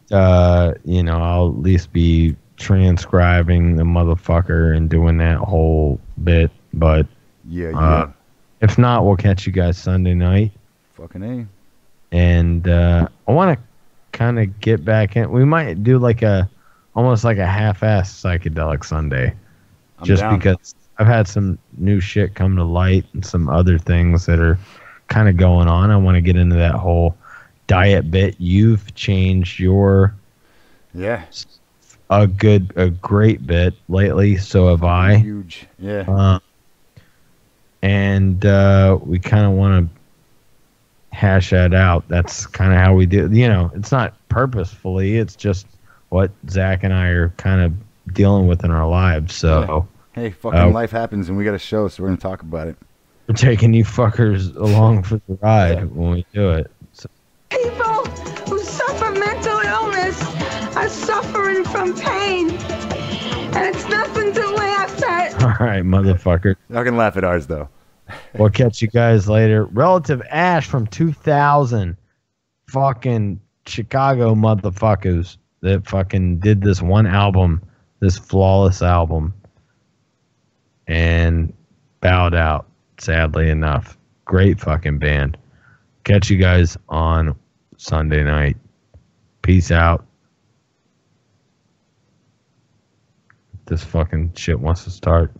you know, I'll at least be transcribing the motherfucker and doing that whole bit. But if not, we'll catch you guys Sunday night. Fucking A. And I want to kind of get back in. We might do like almost like a half-ass psychedelic Sunday, just down. Because I've had some new shit come to light and some other things that are kind of going on. I want to get into that whole diet bit. You've changed your a great bit lately. So have I. Huge, yeah. And we kind of want to hash that out. That's kind of how we do. You know, it's not purposefully. It's just what Zach and I are kind of dealing with in our lives. So, hey, fucking life happens, and we got a show, so we're gonna talk about it. We're taking you fuckers along for the ride when we do it. So. People who suffer mental illness are suffering from pain, and it's nothing to laugh at. All right, motherfucker. Y'all can laugh at ours, though. We'll catch you guys later. Relative Ash from 2000. Fucking Chicago motherfuckers that fucking did this one album, this flawless album, and bowed out, sadly enough. Great fucking band. Catch you guys on Sunday night. Peace out. This fucking shit wants to start.